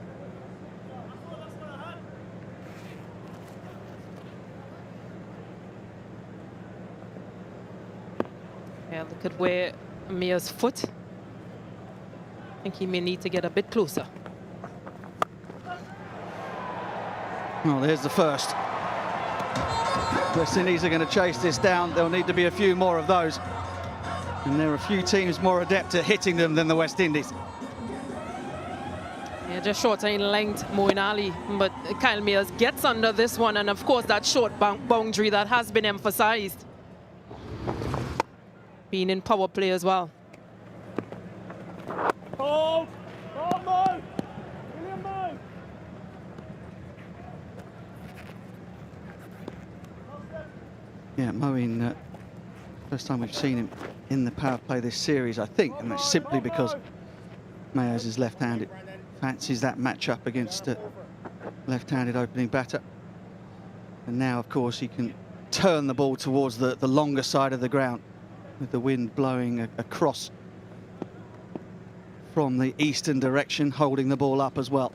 Yeah, look at where Mayers' foot. I think he may need to get a bit closer. Well, there's the first. West Indies are going to chase this down. There'll need to be a few more of those. And there are a few teams more adept at hitting them than the West Indies. Yeah, just shorter in length, Moeen Ali, but Kyle Mayers gets under this one, and of course that short boundary that has been emphasized. Being in power play as well. Hold! Hold, Mo! William, Mo! Yeah, Moeen, first time we've seen him in the power play this series, I think, and that's simply because Mayers is left-handed. Fancies that matchup against a left-handed opening batter. And now, of course, he can turn the ball towards the longer side of the ground with the wind blowing across from the eastern direction, holding the ball up as well.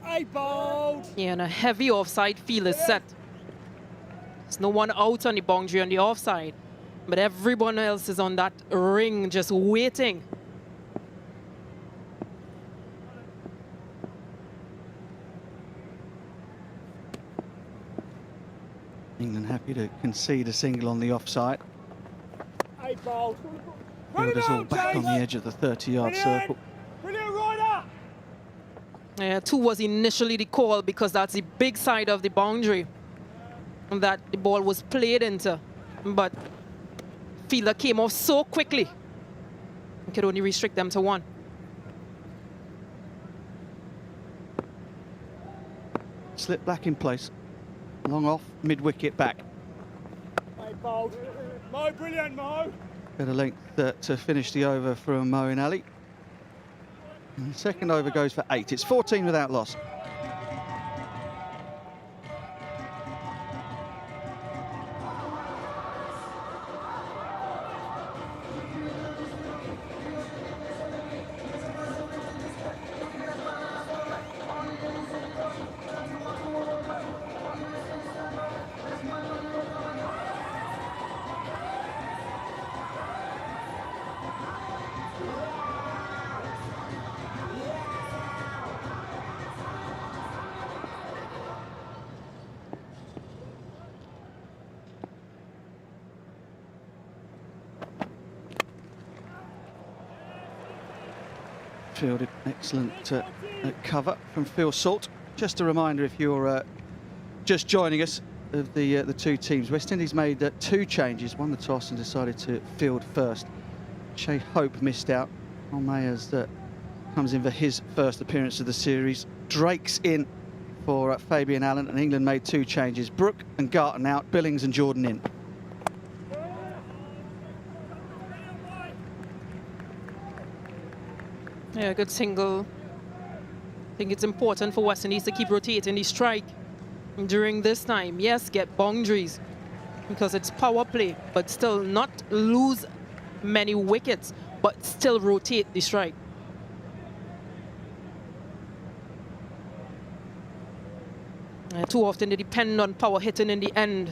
Hey, bold! Yeah, and a heavy offside field is set. There's no one out on the boundary on the offside, but everyone else is on that ring just waiting. England happy to concede a single on the offside. Fielders all back on the edge of the 30-yard circle. Yeah, 2 was initially the call because that's the big side of the boundary that the ball was played into. But fielder came off so quickly, you could only restrict them to 1. Slip back in place. Long off, mid-wicket back. Mo, brilliant, Mo. Bit of length to finish the over from Moeen Ali. And the second over goes for 8. It's 14 without loss. Fielded excellent cover from Phil Salt. Just a reminder, if you're just joining us, of the 2 teams. West Indies made 2 changes, won the toss and decided to field first. Shea Hope missed out. Al Mayers comes in for his first appearance of the series. Drake's in for Fabian Allen, and England made 2 changes. Brooke and Garton out, Billings and Jordan in. Yeah, good single. I think it's important for West Indies to keep rotating the strike during this time. Yes, get boundaries because it's power play, but still not lose many wickets, but still rotate the strike. Too often they depend on power hitting in the end.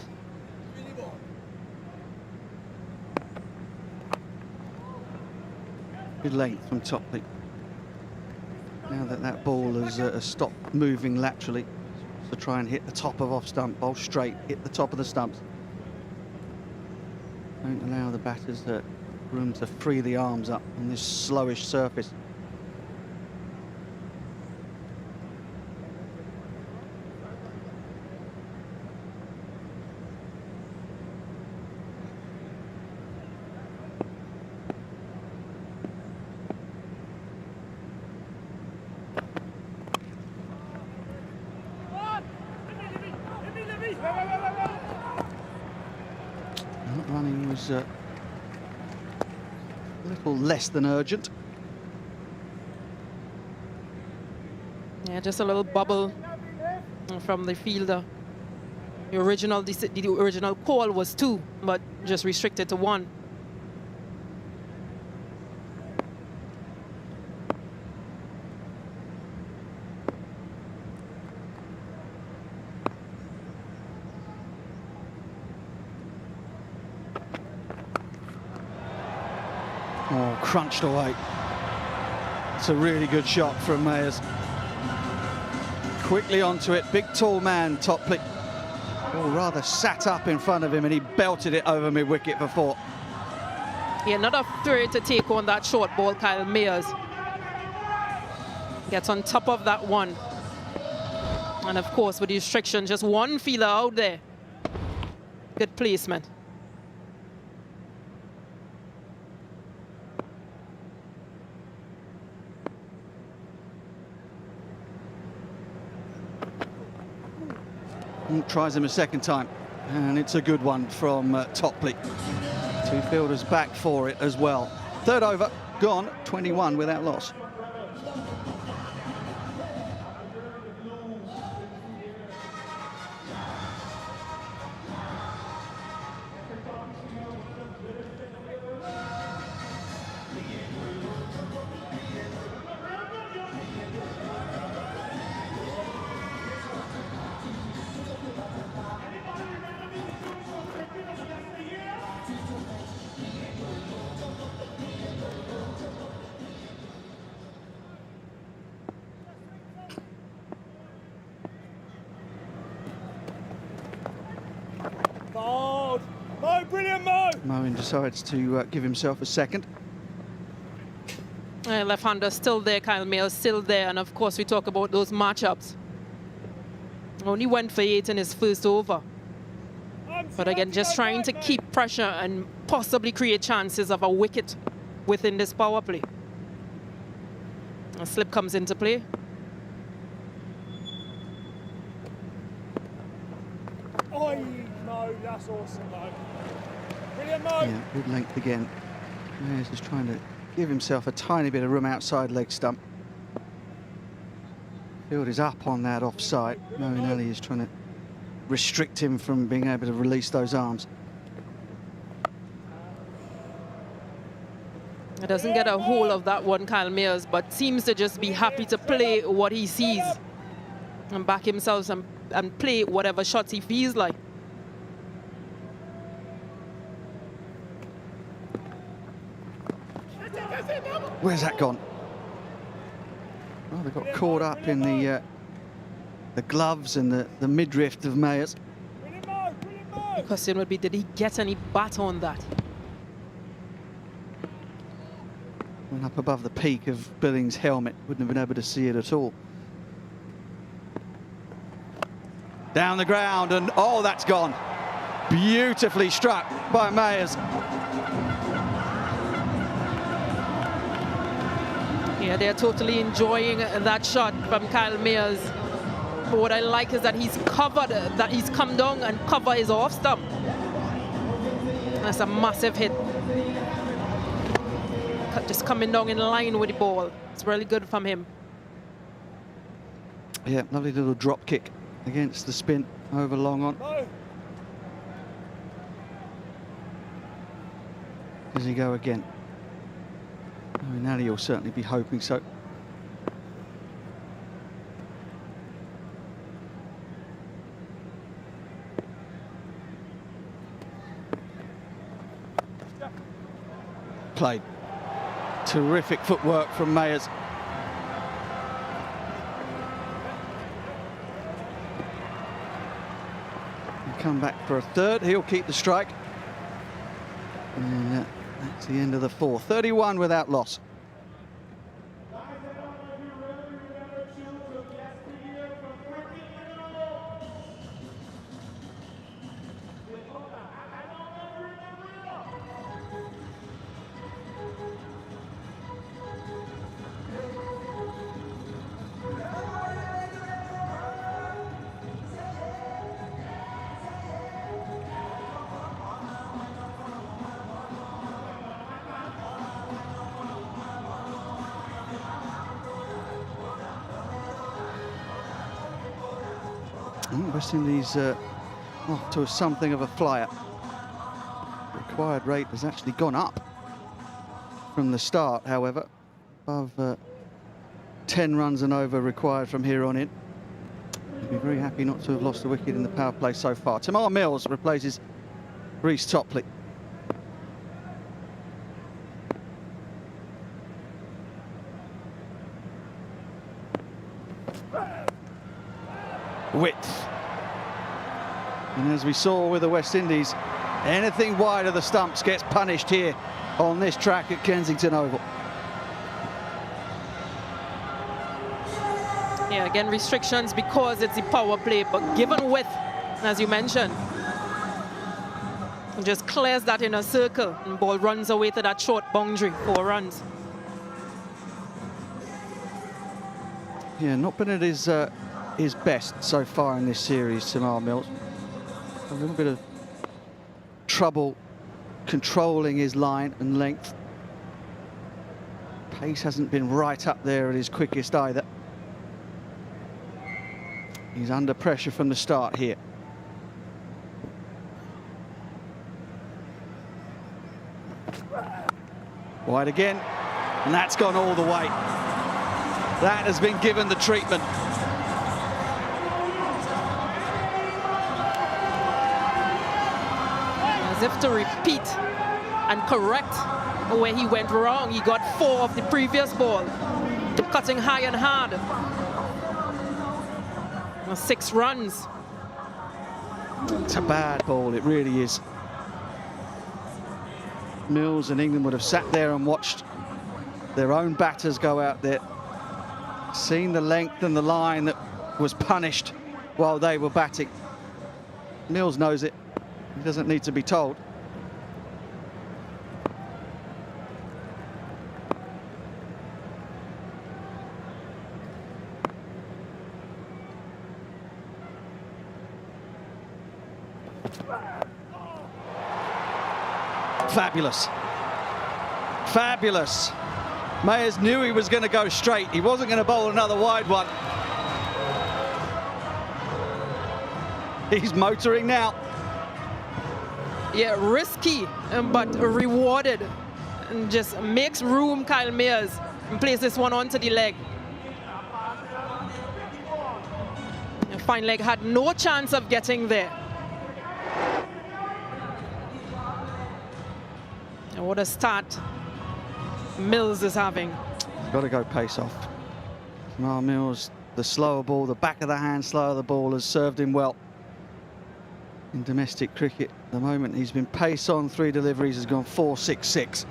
Good length from Topley. Now that ball has stopped moving laterally, to try and hit the top of off stump, bowl straight, hit the top of the stumps. Don't allow the batters room to free the arms up on this slowish surface. Running was a little less than urgent. Yeah, just a little bubble from the fielder. The original call was 2, but just restricted to 1. Oh, crunched away. It's a really good shot from Mayers. Quickly onto it, big tall man, Topley. Oh, rather sat up in front of him, and he belted it over mid-wicket for 4. Yeah, not afraid to take on that short ball, Kyle Mayers. Gets on top of that one. And of course, with the restriction, just 1 fielder out there. Good placement. Tries him a second time, and it's a good one from Topley. 2 fielders back for it as well. Third over, gone, 21 without loss. Moen decides to give himself a second. Left-hander still there, Kyle Mayers still there, and of course we talk about those matchups. Only went for 8 in his first over. But again, just trying to keep pressure and possibly create chances of a wicket within this power play. A slip comes into play. Oh, no, that's awesome, though. Brilliant, Mo. Yeah, good length again. Mayers is trying to give himself a tiny bit of room outside leg stump. Field is up on that offside. Moeen Ali is trying to restrict him from being able to release those arms. He doesn't get a hold of that one, Kyle Mayers, but seems to just be happy to play what he sees and back himself and play whatever shots he feels like. Where's that gone? Well, they got caught up in the gloves and the midriff of Mayers. The question would be, did he get any bat on that? Went up above the peak of Billings' helmet. Wouldn't have been able to see it at all. Down the ground, and oh, that's gone. Beautifully struck by Mayers. Yeah, they're totally enjoying that shot from Kyle Mayers. But what I like is that he's covered, that he's come down and cover his off stump. That's a massive hit. Just coming down in line with the ball. It's really good from him. Yeah, lovely little drop kick against the spin over long on. Does he go again? I mean, Ali will certainly be hoping so. Played. Terrific footwork from Mayers. He'll come back for a third. He'll keep the strike. And that's the end of the 4. 31 without loss. West Indies off to something of a flyer. The required rate has actually gone up from the start, however. Above 10 runs and over required from here on in. He'll be very happy not to have lost a wicket in the power play so far. Tamar Mills replaces Reece Topley. Width. And as we saw with the West Indies, anything wide of the stumps gets punished here on this track at Kensington Oval. Yeah, again, restrictions because it's the power play, but given width, as you mentioned, it just clears that in a circle and ball runs away to that short boundary, 4 runs. Yeah, not been at his best so far in this series, Tamar Mills. A little bit of trouble controlling his line and length. Pace hasn't been right up there at his quickest either. He's under pressure from the start here. Wide again, and that's gone all the way. That has been given the treatment. As if to repeat and correct where he went wrong. He got 4 of the previous ball, cutting high and hard. 6 runs. It's a bad ball, it really is. Mills and England would have sat there and watched their own batters go out there, seen the length and the line that was punished while they were batting. Mills knows it. He doesn't need to be told. Fabulous. Fabulous. Mayers knew he was going to go straight. He wasn't going to bowl another wide one. He's motoring now. Yeah, risky, but rewarded. And just makes room, Kyle Mayers, and plays this one onto the leg. And fine leg had no chance of getting there. And what a start Mills is having. Got to go pace off. Jamal Mills, the slower ball, the back of the hand slower the ball has served him well in domestic cricket. At the moment he's been pace on, 3 deliveries, has gone 4-6-6.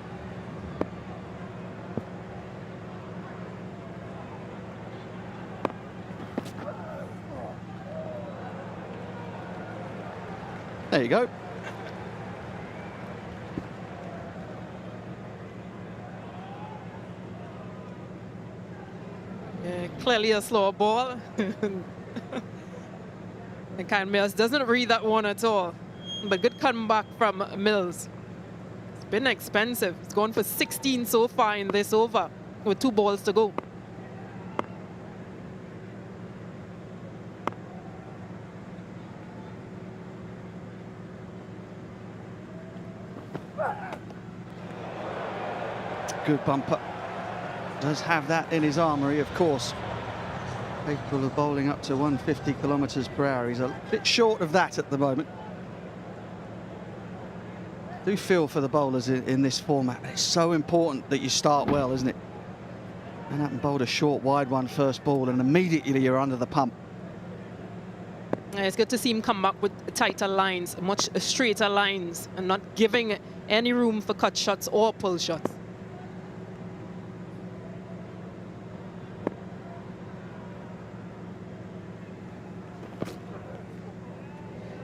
There you go. Yeah, clearly a slower ball. And Kyle Mills doesn't read that one at all. But good comeback from Mills. It's been expensive. It's gone for 16 so far in this over with 2 balls to go. Good bumper. Does have that in his armoury, of course. Capable of bowling up to 150 kilometres per hour. He's a bit short of that at the moment. Do feel for the bowlers in this format. It's so important that you start well, isn't it? And up and bowled a short wide one first ball, and immediately you're under the pump. Yeah, it's good to see him come back with tighter lines, much straighter lines, and not giving any room for cut shots or pull shots.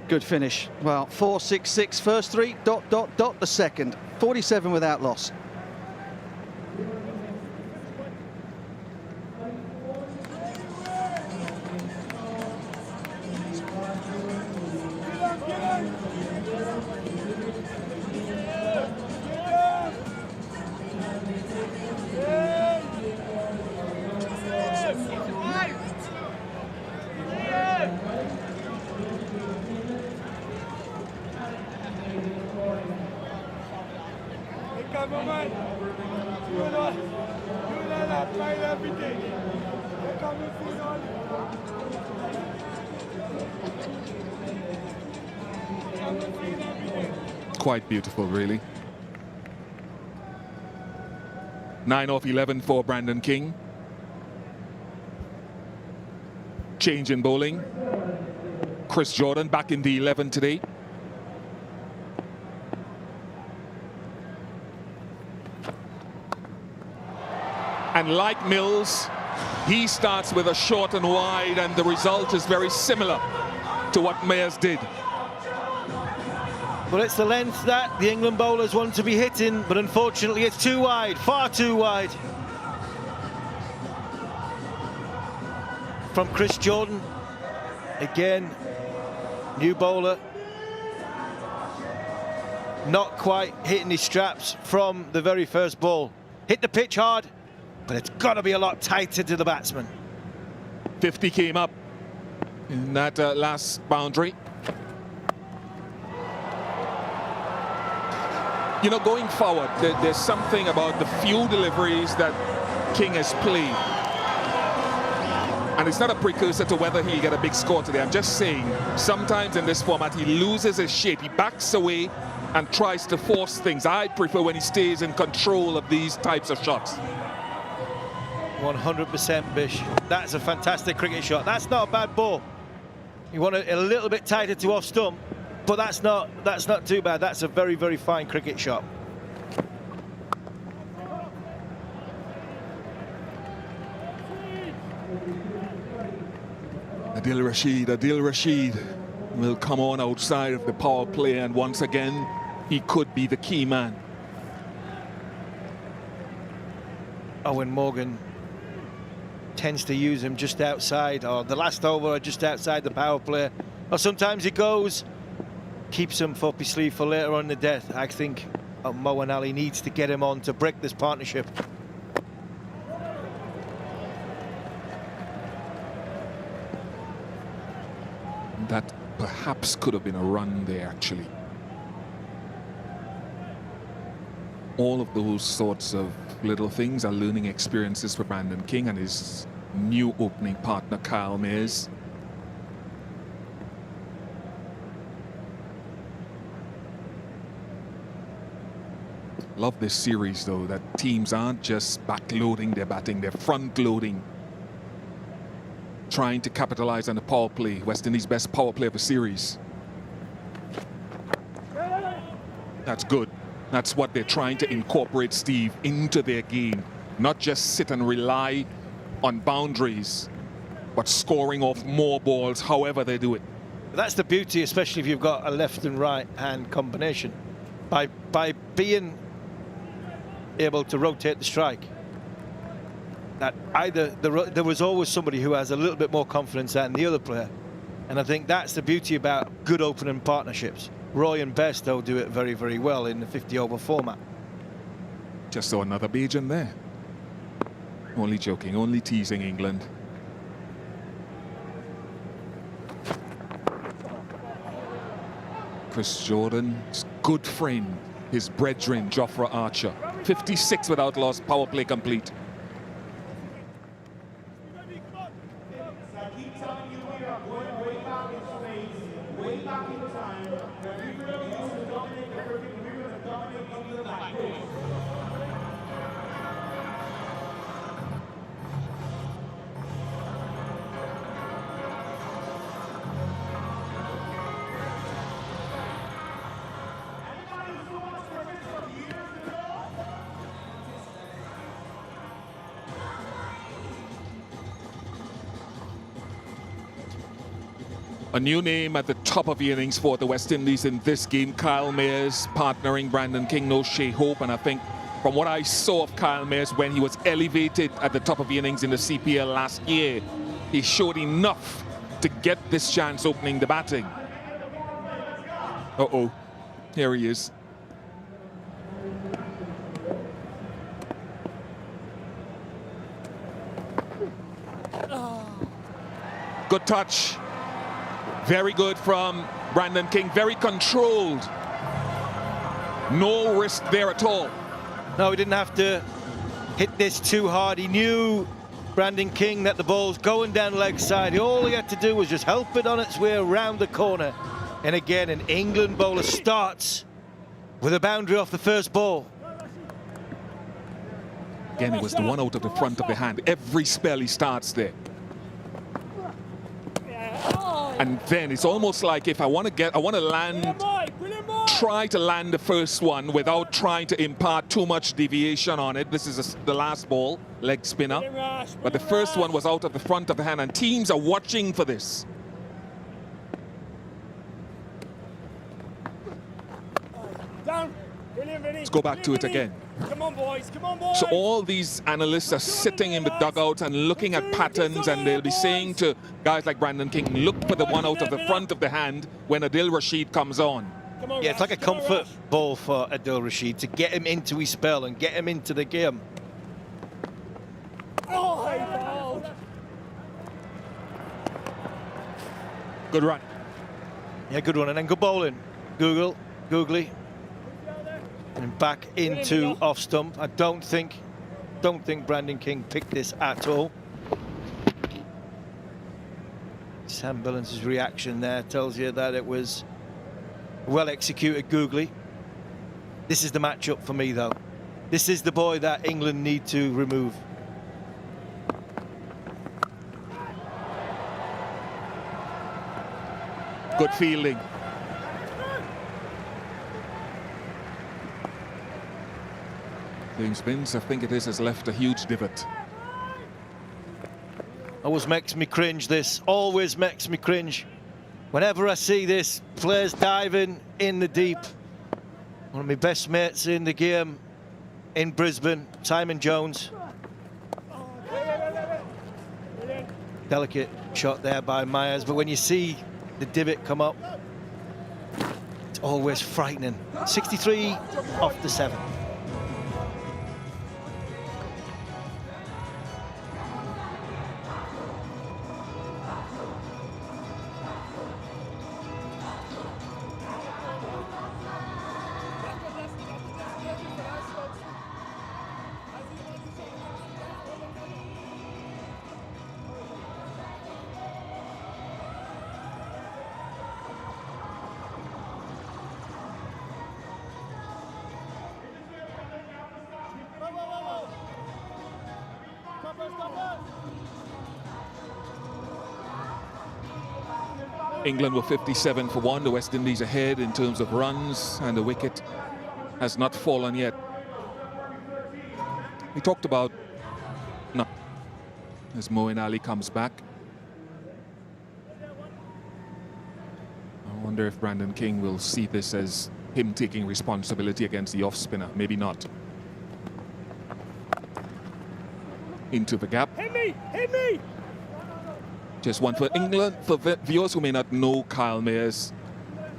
Good finish. Well, 4-6-6, first 3, ... the second. 47 without loss. Quite beautiful, really. 9 off 11 for Brandon King. Change in bowling. Chris Jordan back in the 11 today. And like Mills, he starts with a short and wide, and the result is very similar to what Mayers did. Well, it's the length that the England bowlers want to be hitting, but unfortunately it's too wide, far too wide. From Chris Jordan, again, new bowler, not quite hitting his straps from the very first ball. Hit the pitch hard, but it's got to be a lot tighter to the batsman. 50 came up in that last boundary. You know, going forward, there's something about the few deliveries that King has played. And it's not a precursor to whether he'll get a big score today. I'm just saying, sometimes in this format, he loses his shape. He backs away and tries to force things. I prefer when he stays in control of these types of shots. 100% Bish. That's a fantastic cricket shot. That's not a bad ball. You want it a little bit tighter to off stump, but that's not too bad. That's a very, very fine cricket shot. Adil Rashid will come on outside of the power play, and once again, he could be the key man. Owen Morgan tends to use him just outside, or the last over, or just outside the power play. Or sometimes he goes, keeps him up his sleeve for later on in the death. I think Moeen Ali needs to get him on to break this partnership. That perhaps could have been a run there, actually. All of those sorts of little things are learning experiences for Brandon King and his new opening partner, Kyle Mayers. Love this series, though, that teams aren't just backloading their batting, they're front-loading, trying to capitalize on the power play. West Indies' best power play of the series. That's good. That's what they're trying to incorporate, Steve, into their game. Not just sit and rely on boundaries, but scoring off more balls however they do it. That's the beauty, especially if you've got a left and right hand combination. By being able to rotate the strike, that either there was always somebody who has a little bit more confidence than the other player. And I think that's the beauty about good opening partnerships. Roy and Bairstow do it very, very well in the 50-over format. Just saw another Bajan there. Only joking, only teasing England. Chris Jordan's good friend, his brethren, Jofra Archer. 56 without loss, power play complete. A new name at the top of the innings for the West Indies in this game. Kyle Mayers partnering Brandon King, no Shea Hope. And I think from what I saw of Kyle Mayers when he was elevated at the top of the innings in the CPL last year, he showed enough to get this chance opening the batting. Uh-oh, here he is. Good touch. Very good from Brandon King, very controlled. No risk there at all. No, he didn't have to hit this too hard. He knew, Brandon King, that the ball's going down leg side. All he had to do was just help it on its way around the corner. And again, an England bowler starts with a boundary off the first ball. Again, it was the one out of the front of the hand. Every spell he starts there. And then it's almost like if I want to land, try to land the first one without trying to impart too much deviation on it. This is the last ball, leg spinner. But the first one was out of the front of the hand, and teams are watching for this. Let's go back to it again. Come on, boys. Come on, boys. So all these analysts are sitting in the dugouts and looking at patterns, and they'll be saying to guys like Brandon King, look for the one out of the front of the hand when Adil Rashid comes on. Yeah, it's like a comfort ball for Adil Rashid to get him into his spell and get him into the game. Good run. Yeah, good run, and then good bowling. Googly. And back into off stump. I don't think Brandon King picked this at all. Sam Billings' reaction there tells you that it was well executed googly. This is the matchup for me, though. This is the boy that England need to remove. Good fielding. James Binns, I think it is, has left a huge divot. Always makes me cringe, this. Always makes me cringe. Whenever I see this, players diving in the deep. One of my best mates in the game in Brisbane, Simon Jones. Delicate shot there by Myers, but when you see the divot come up, it's always frightening. 63 off the 7. England were 57 for 1. The West Indies ahead in terms of runs, and the wicket has not fallen yet. We talked about no, as Moeen Ali comes back. I wonder if Brandon King will see this as him taking responsibility against the off spinner. Maybe not. Into the gap. Hit me! Hit me! Just one for England. For viewers who may not know Kyle Mayers,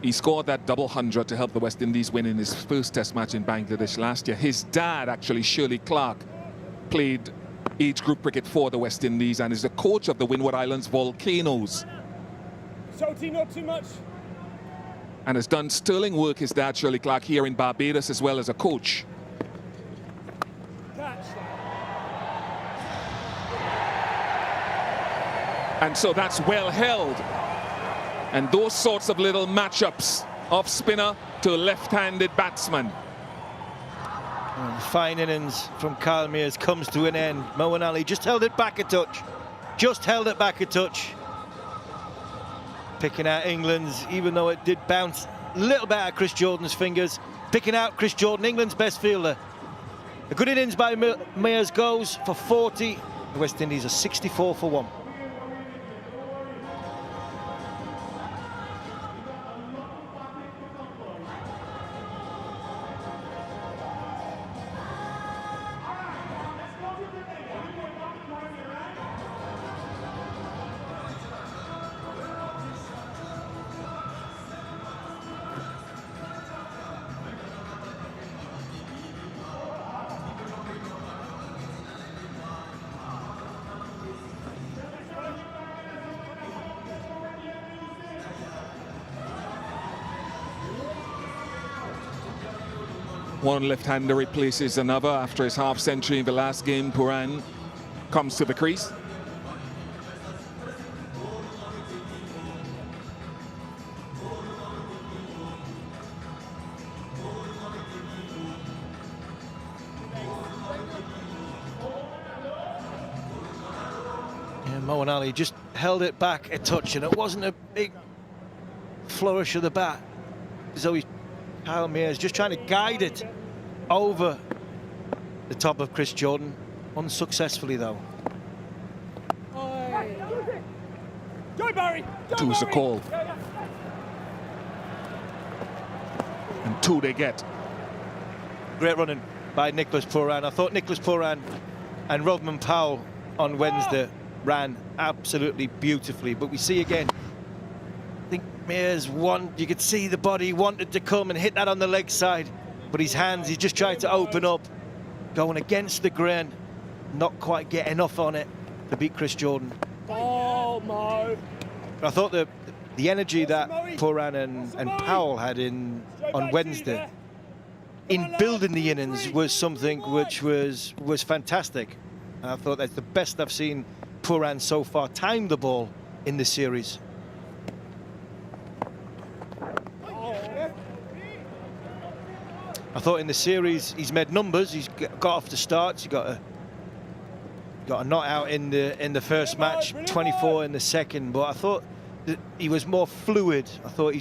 he scored that double 100 to help the West Indies win in his first Test match in Bangladesh last year. His dad, actually, Shirley Clark, played age group cricket for the West Indies and is the coach of the Windward Islands Volcanoes. Salty, not too much. And has done sterling work, his dad, Shirley Clark, here in Barbados as well as a coach. Catch. And so that's well held. And those sorts of little matchups, off spinner to left-handed batsman. Fine innings from Kyle Mayers comes to an end. Moeen Ali just held it back a touch. Just held it back a touch. Picking out England's, even though it did bounce a little bit out of Chris Jordan's fingers. Picking out Chris Jordan, England's best fielder. A good innings by Mayers goes for 40. The West Indies are 64 for 1. One left-hander replaces another after his half-century in the last game. Pooran comes to the crease. Yeah, Moeen Ali just held it back a touch, and it wasn't a big flourish of the bat. So Kyle Mayers just trying to guide it over the top of Chris Jordan, unsuccessfully though. Go, Barry! Go, Two's the Barry! call. And two they get. Great running by Nicholas Pooran. I thought Nicholas Pooran and Rodman Powell on Wednesday ran absolutely beautifully, but we see again, I think Mayers you could see the body wanted to come and hit that on the leg side, but his hands, he just tried to open up, going against the grain, not quite get enough on it to beat Chris Jordan. Oh, Mo. But I thought the energy that Pooran and Powell had on Wednesday in building the innings was something which was fantastic. And I thought that's the best I've seen Pooran so far time the ball in the series. I thought in the series he's made numbers. He's got off the starts. He got a not out in the first match, 24 in the second. But I thought that he was more fluid. I thought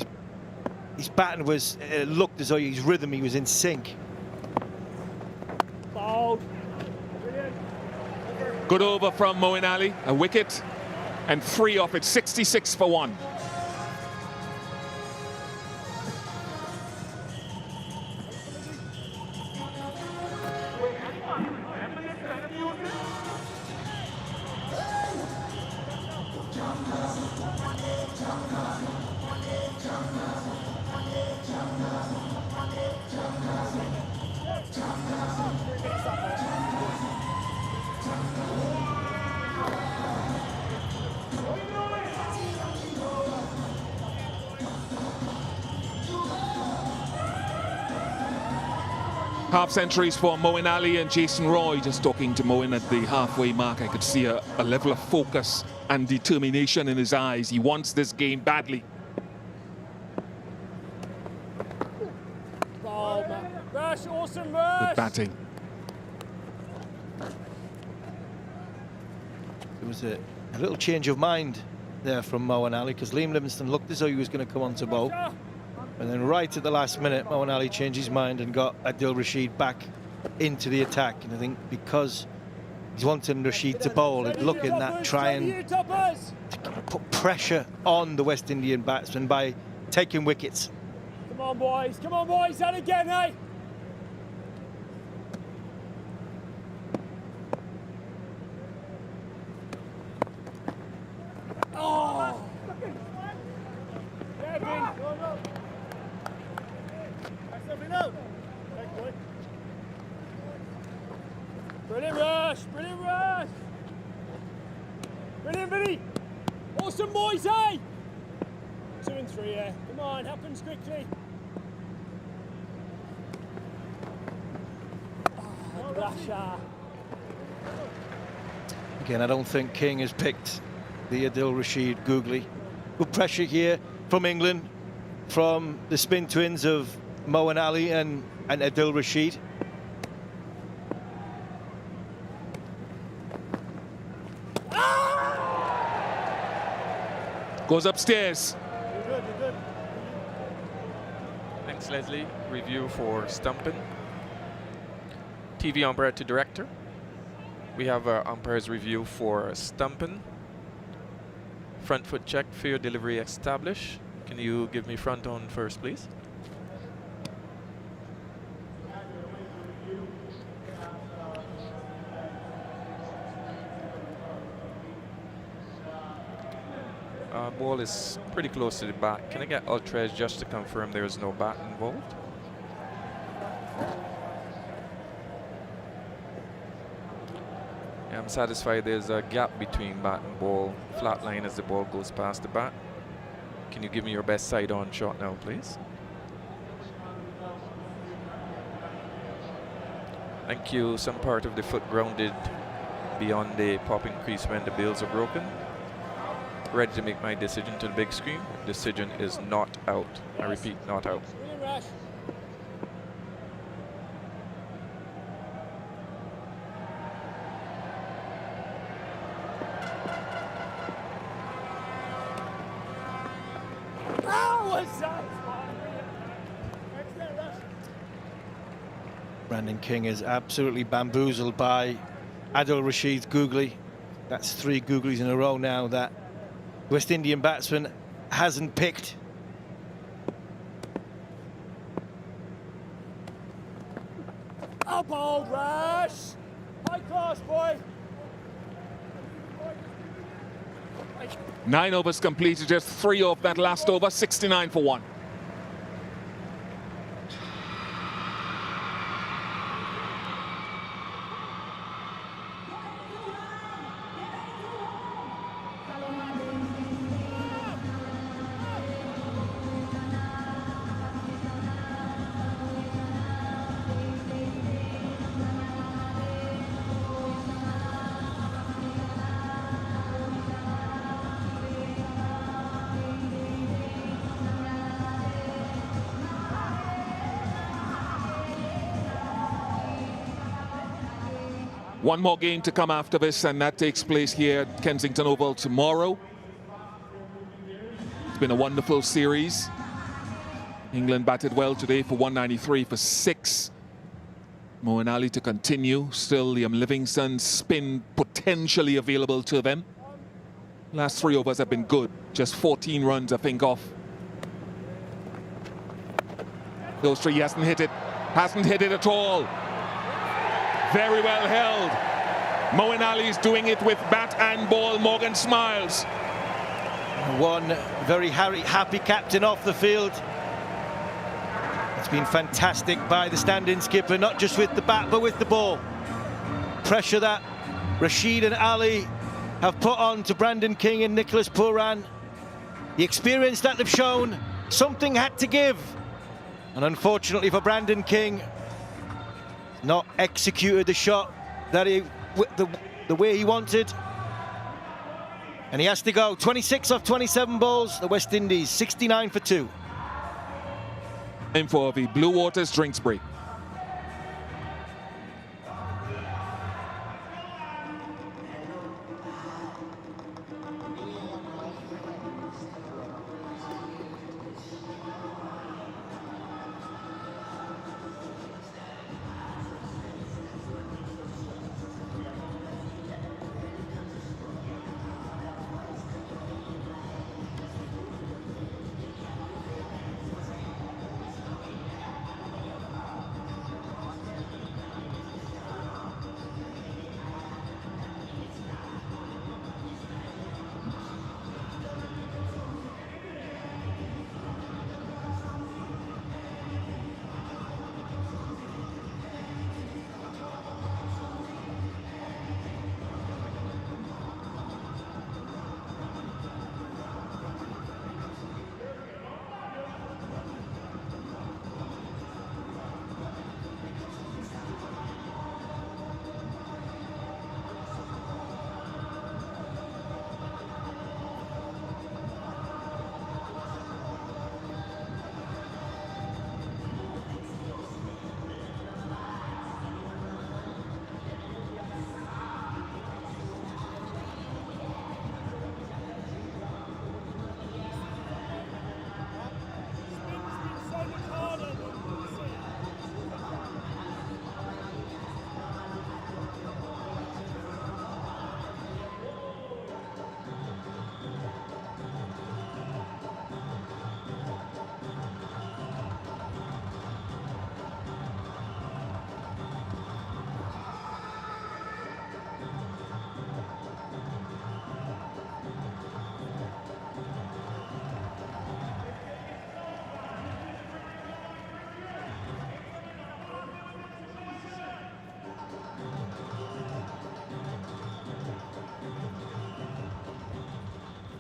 his batting was looked as though his rhythm, he was in sync. Fouled. Good over from Moeen Ali, a wicket, and 3 off it, 66 for 1. Half centuries for Moeen Ali and Jason Roy. Just talking to Moeen at the halfway mark, I could see a level of focus and determination in his eyes. He wants this game badly. Rush, awesome rush. Good batting. There was a little change of mind there from Moeen Ali, because Liam Livingstone looked as though he was going to come on to bowl. And then right at the last minute, Moeen Ali changed his mind and got Adil Rashid back into the attack. And I think because he's wanting Rashid to bowl, and look in that, try and put pressure on the West Indian batsmen by taking wickets. Come on, boys, and again, hey! Oh! Brilliant rush, brilliant rush! Brilliant, Vinny! Awesome, boys, hey! 2 and 3, yeah. Come on, happens quickly. Oh, Rasha. Again, I don't think King has picked the Adil Rashid googly. Good pressure here from England, from the spin twins of Moeen Ali and Adil Rashid. Goes upstairs. You're good. Thanks, Leslie. Review for Stumping. TV umpire to director. We have our umpire's review for Stumping. Front foot check, fair delivery established. Can you give me front on first, please? Ball is pretty close to the bat. Can I get ultra edge just to confirm there is no bat involved? Yeah, I'm satisfied there's a gap between bat and ball. Flat line as the ball goes past the bat. Can you give me your best side on shot now, please? Thank you. Some part of the foot grounded beyond the popping crease when the bails are broken. Ready to make my decision to the big screen. Decision is not out. I repeat, not out. Brilliant rush. Oh, what's that? Excellent rush. Brandon King is absolutely bamboozled by Adil Rashid's googly. That's 3 googlies in a row now that West Indian batsman hasn't picked. Up old rush. High class, boy. 9 overs completed, just 3 off that last over, 69 for 1. One more game to come after this, and that takes place here at Kensington Oval tomorrow. It's been a wonderful series. England batted well today for 193 for 6. Moeen Ali to continue. Still Liam Livingston's spin potentially available to them. Last 3 overs have been good. Just 14 runs, I think, off. Those 3, he hasn't hit it. Hasn't hit it at all. Very well held. Moeen Ali's doing it with bat and ball. Morgan smiles. One very happy captain off the field. It's been fantastic by the stand-in skipper, not just with the bat, but with the ball. Pressure that Rashid and Ali have put on to Brandon King and Nicholas Pooran. The experience that they've shown, something had to give. And unfortunately for Brandon King, not executed the shot that the way he wanted. And he has to go. 26 off 27 balls, the West Indies, 69 for 2. Time for the Blue Waters drinks break.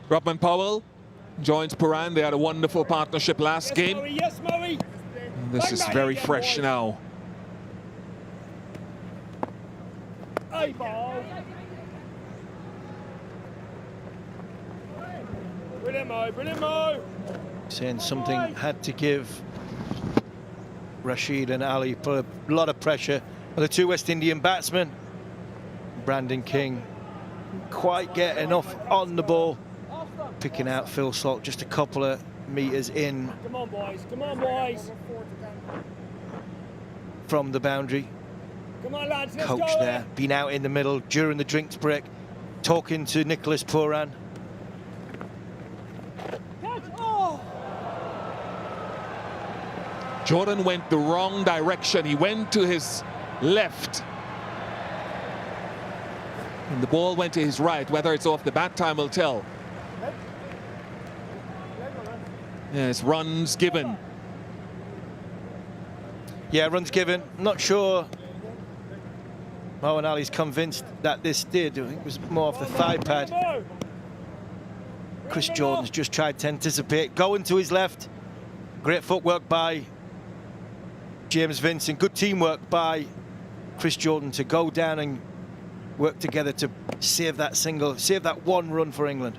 Robman Powell joins Pooran. They had a wonderful partnership last game. Murray, yes, Murray. This is very fresh now. Hey, ball. Brilliant, Mo. Saying something had to give. Rashid and Ali put a lot of pressure on the 2 West Indian batsmen. Brandon King quite get enough on the ball. Picking out Phil Salt just a couple of meters in. Come on, boys. From the boundary. Come on, lads, let's Coach go there, been out in the middle during the drinks break, talking to Nicholas Pooran. Jordan went the wrong direction. He went to his left. And the ball went to his right. Whether it's off the bat, time will tell. Yes, runs given. Yeah, runs given. Not sure Moeen Ali's convinced that this did. I think it was more off the thigh pad. Chris Jordan's just tried to anticipate. Going to his left. Great footwork by James Vincent. Good teamwork by Chris Jordan to go down and work together to save that single, save that 1 run for England.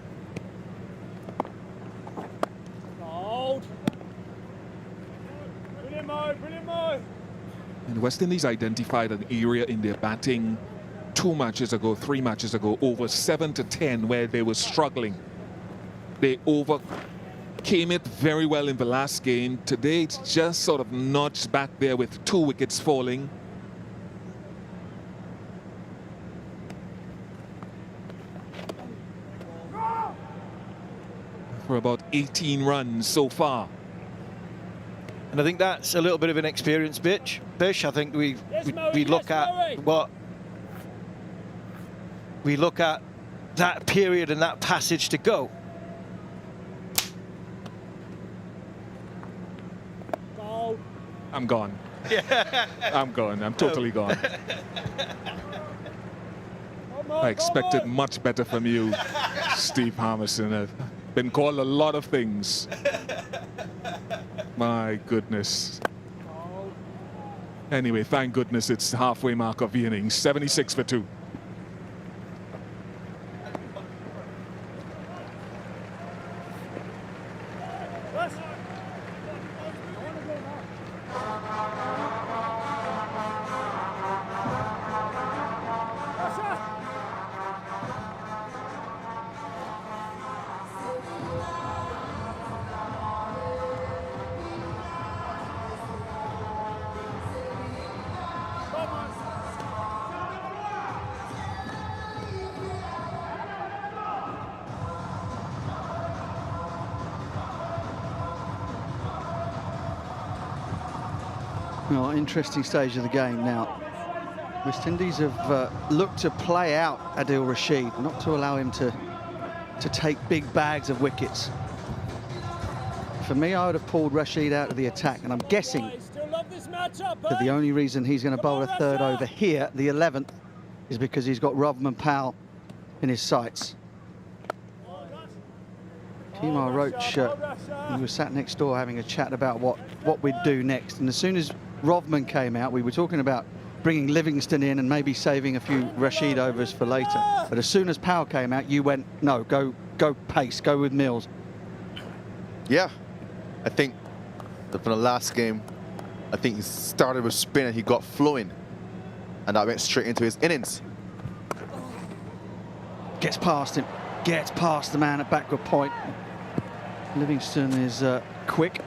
Brilliant, Mo. And West Indies identified an area in their batting 3 matches ago, over 7 to 10, where they were struggling. They overcame it very well in the last game. Today, it's just sort of nudged back there with 2 wickets falling. for about 18 runs so far. And I think that's a little bit of an experience, Bish. I think we look at what we look at that period and that passage to go. I'm gone. I'm gone. I'm totally gone. I expected much better from you, Steve Harmison. I've been called a lot of things. My goodness. Anyway, thank goodness it's the halfway mark of the innings. 76 for 2. Well, interesting stage of the game now. West Indies have looked to play out Adil Rashid, not to allow him to take big bags of wickets. For me, I would have pulled Rashid out of the attack, and I'm guessing that the only reason he's going to bowl a third over here, the 11th, is because he's got Rovman Powell in his sights. Kemar Roach, he was sat next door having a chat about what we'd do next, and as soon as Rovman came out, we were talking about bringing Livingston in and maybe saving a few Rashid overs for later. But as soon as Powell came out, you went, no, go pace, go with Mills. Yeah, I think that from the last game, I think he started with spin and he got flowing, and that went straight into his innings. Gets past him, gets past the man at backward point. Livingston is quick.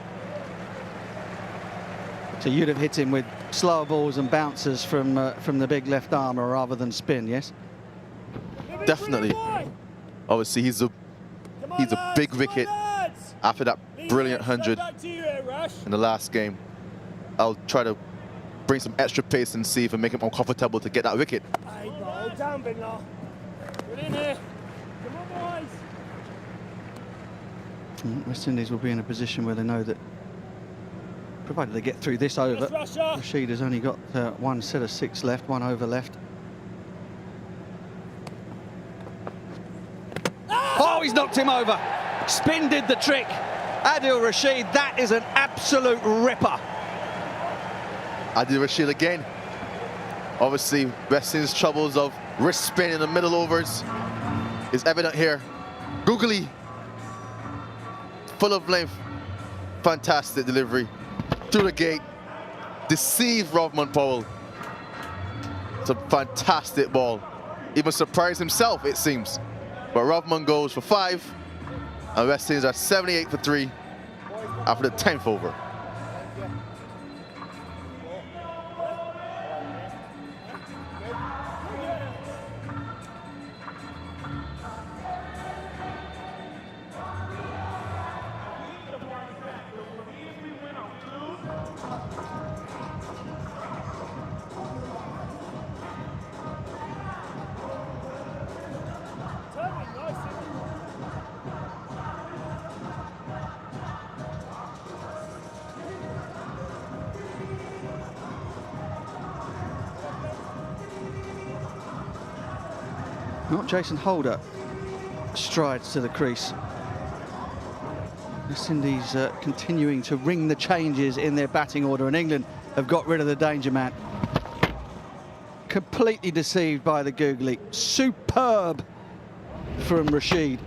So you'd have hit him with slower balls and bouncers from the big left armour rather than spin, yes? Definitely. Obviously, he's a big wicket after that brilliant 100 in the last game. I'll try to bring some extra pace and see if I make him uncomfortable to get that wicket. West Indies will be in a position where they know that, provided they get through this over, Rashid has only got one set of 6 left, 1 over left. Oh, he's knocked him over. Spin did the trick. Adil Rashid, that is an absolute ripper. Adil Rashid again. Obviously, West Indies' troubles of wrist spin in the middle overs is evident here. Googly, full of length, fantastic delivery. Through the gate, deceived Rovman Powell. It's a fantastic ball. Even surprised himself, it seems. But Rovman goes for 5, and West Indies are 78 for 3 after the 10th over. Not Jason Holder strides to the crease. West Indies continuing to ring the changes in their batting order, and England have got rid of the danger man. Completely deceived by the googly. Superb from Rashid.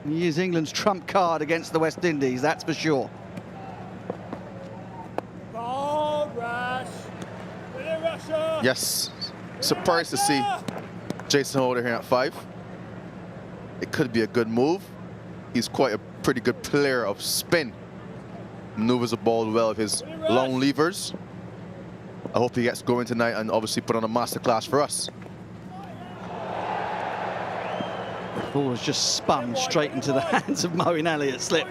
He is England's trump card against the West Indies, that's for sure. Yes, surprised to see Jason Holder here at 5. It could be a good move. He's quite a pretty good player of spin. Maneuvers the ball well with his long levers. I hope he gets going tonight and obviously put on a masterclass for us. Ball has just spun straight into the hands of Moeen Ali at slip.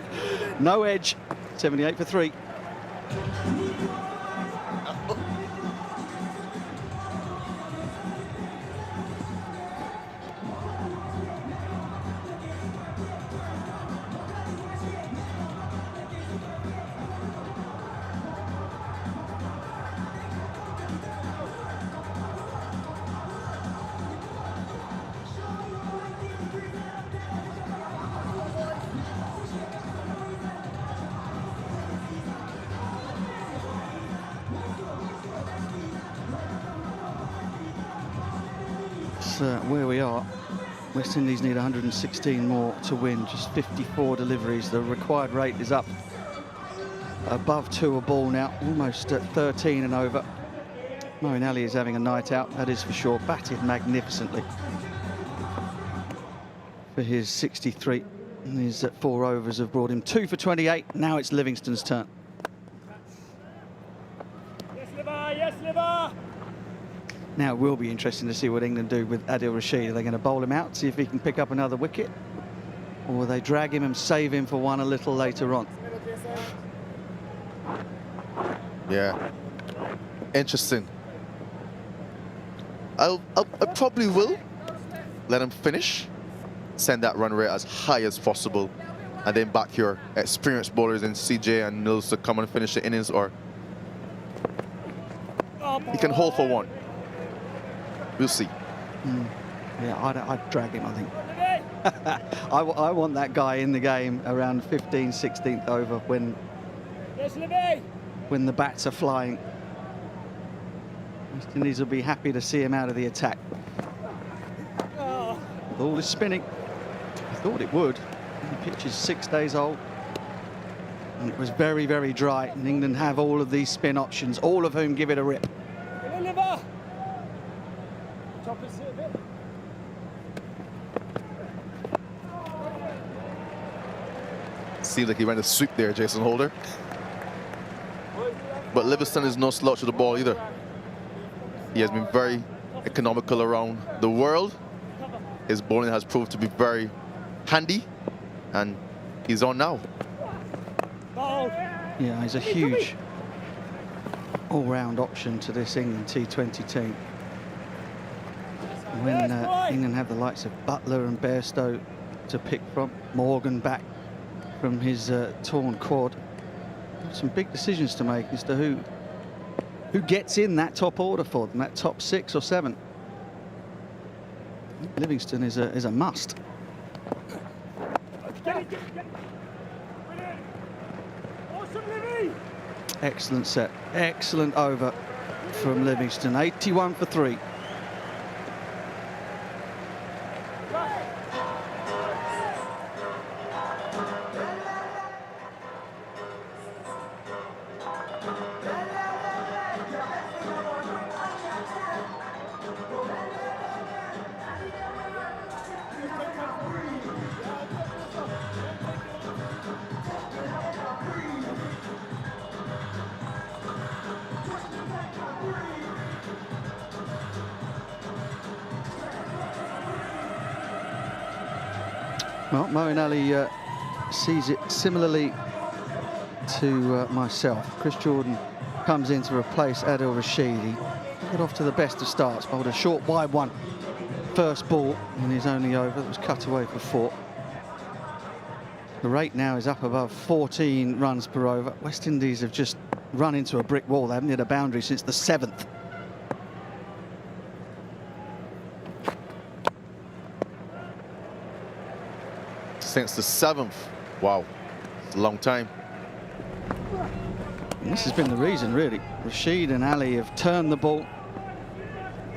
No edge, 78 for 3. Where we are, West Indies need 116 more to win, just 54 deliveries. The required rate is up above 2 a ball now, almost at 13 and over. Moeen Ali is having a night out, that is for sure. Batted magnificently for his 63. And his 4 overs have brought him 2 for 28. Now it's Livingston's turn. Yes, Liver! Yes, Liver! Now it will be interesting to see what England do with Adil Rashid. Are they going to bowl him out, see if he can pick up another wicket? Or will they drag him and save him for one a little later on? Yeah. Interesting. I probably will let him finish, send that run rate as high as possible, and then back your experienced bowlers in CJ and Mills to come and finish the innings, or he can hold for one. We'll see. Yeah, I'd drag him, I think. I want that guy in the game around 15th, 16th over when the bats are flying. West Indies will be happy to see him out of the attack. The ball is spinning. I thought it would. The pitch is 6 days old. And it was very, very dry. And England have all of these spin options, all of whom give it a rip. Seems like he ran a sweep there, Jason Holder. But Livingston is no slouch to the ball either. He has been very economical around the world. His bowling has proved to be very handy, and he's on now. Yeah, he's a huge all-round option to this England T20 team. When England have the likes of Butler and Bairstow to pick from, Morgan back from his torn quad, some big decisions to make as to who gets in that top order for them, that top 6 or 7. Livingston is a must. Excellent set, excellent over from Livingston. 81 for 3. Well, Moeen Ali sees it similarly to myself. Chris Jordan comes in to replace Adil Rashid. He got off to the best of starts, bowled a short wide one first ball in his only over that was cut away for 4. The rate now is up above 14 runs per over. West Indies have just run into a brick wall. They haven't hit a boundary since the 7th. Since the 7th. Wow, it's a long time. And this has been the reason, really. Rashid and Ali have turned the ball.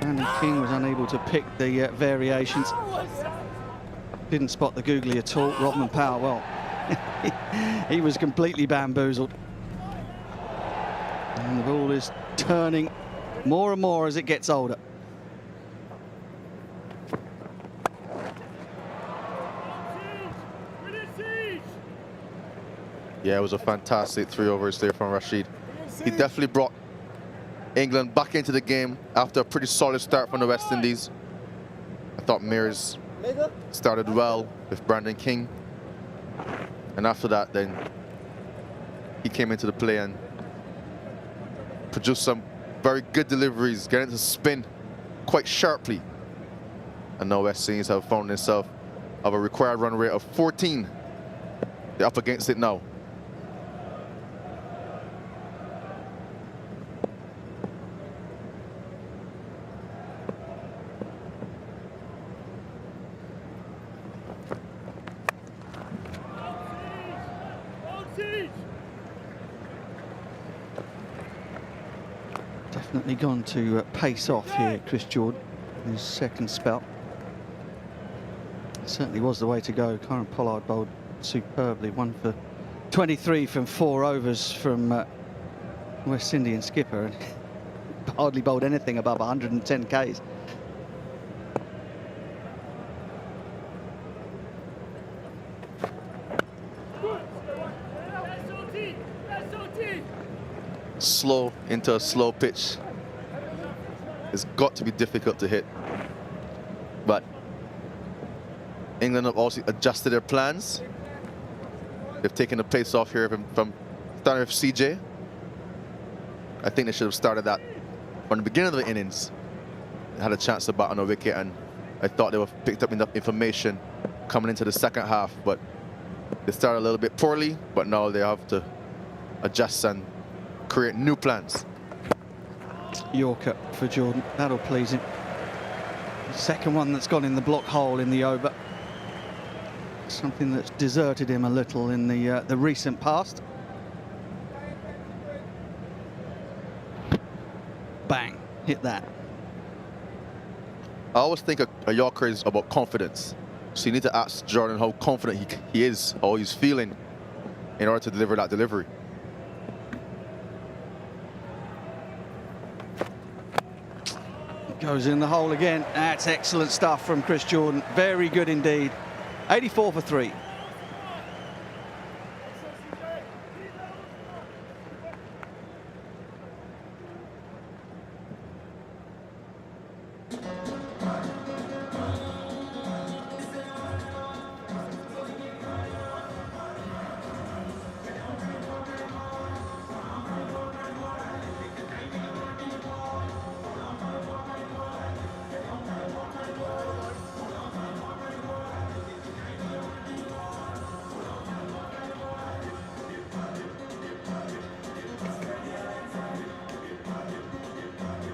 Brandon King was unable to pick the variations. Didn't spot the googly at all. Rodman Power, well, he was completely bamboozled. And the ball is turning more and more as it gets older. Yeah, it was a fantastic 3 overs there from Rashid. He definitely brought England back into the game after a pretty solid start from the West Indies. I thought Mears Started well with Brandon King. And after that, then he came into the play and produced some very good deliveries, getting to spin quite sharply. And now West Indies have found themselves of a required run rate of 14. They're up against it now. Definitely gone to pace off here, Chris Jordan, in his second spell. It certainly was the way to go. Karen Pollard bowled superbly, 1 for 23 from 4 overs from West Indian skipper, and hardly bowled anything above 110 Ks. Slow into a slow pitch. It's got to be difficult to hit. But England have also adjusted their plans. They've taken the pace off here from starting with CJ. I think they should have started that from the beginning of the innings. They had a chance to bat on a wicket, and I thought they would have picked up enough information coming into the second half, but they started a little bit poorly, but now they have to adjust and create new plans. Yorker for Jordan, that'll please him. The second one that's gone in the block hole in the over. Something that's deserted him a little in the recent past. Bang, hit that. I always think a Yorker is about confidence. So you need to ask Jordan how confident he is, how he's feeling in order to deliver that delivery. Goes in the hole again. That's excellent stuff from Chris Jordan. Very good indeed. 84 for 3.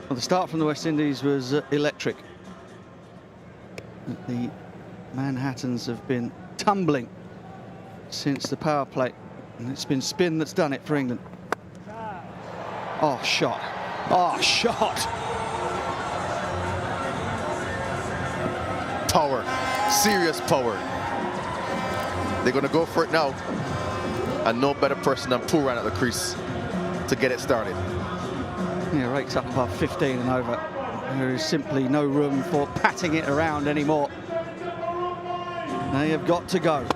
Well, the start from the West Indies was electric. The Manhattans have been tumbling since the power play, and it's been spin that's done it for England. Oh, shot. Oh, shot. Power, serious power. They're going to go for it now, and no better person than Pooran at the crease to get it started. Yeah, rakes up above 15 and over. There is simply no room for patting it around anymore. They have got to go.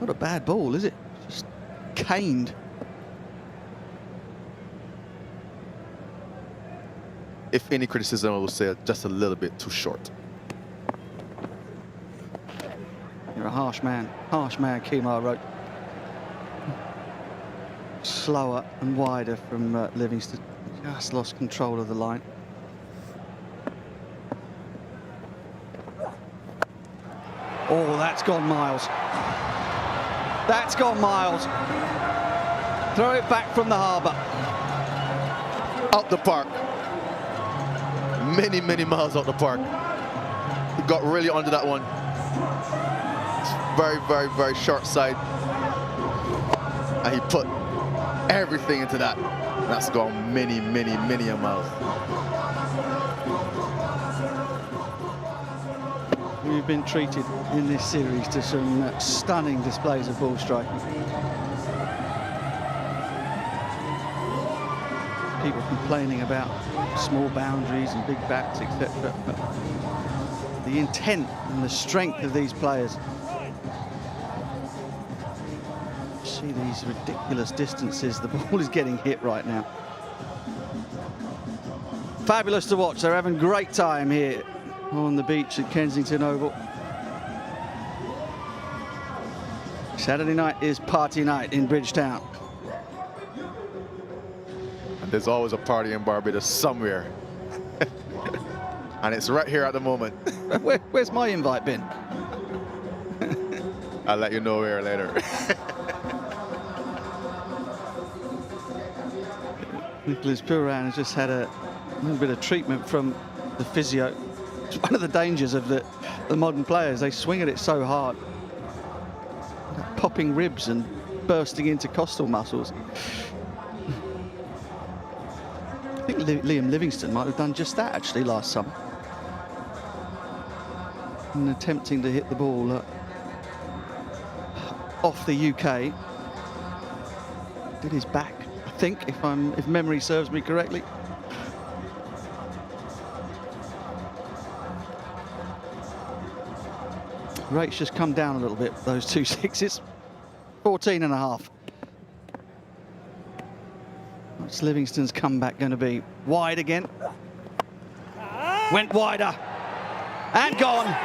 Not a bad ball, is it? Just caned. If any criticism, I would say just a little bit too short. You're a harsh man, Kemar wrote. Slower and wider from Livingston. Just lost control of the line. Oh, that's gone miles. That's gone miles. Throw it back from the harbour. Out the park. Many, many miles out the park. He got really under that one. Very, very, very short side. And he put everything into that. That's gone many, many, many a mile. We've been treated in this series to some stunning displays of ball striking. People complaining about small boundaries and big bats, etc. But the intent and the strength of these players. See these ridiculous distances the ball is getting hit right now. Fabulous to watch. They're having great time here on the beach at Kensington Oval. Saturday night is party night in Bridgetown. And there's always a party in Barbados somewhere. And it's right here at the moment. Where's my invite been? I'll let you know where later. Nicholas Pooran has just had a little bit of treatment from the physio. It's one of the dangers of the modern players. They swing at it so hard, popping ribs and bursting intercostal muscles. I think Liam Livingstone might have done just that actually last summer, in attempting to hit the ball off the UK. Did his back, I think, if memory serves me correctly. Rate's just come down a little bit, those 2 sixes. 14.5. What's Livingstone's comeback going to be? Wide again. Went wider. And gone.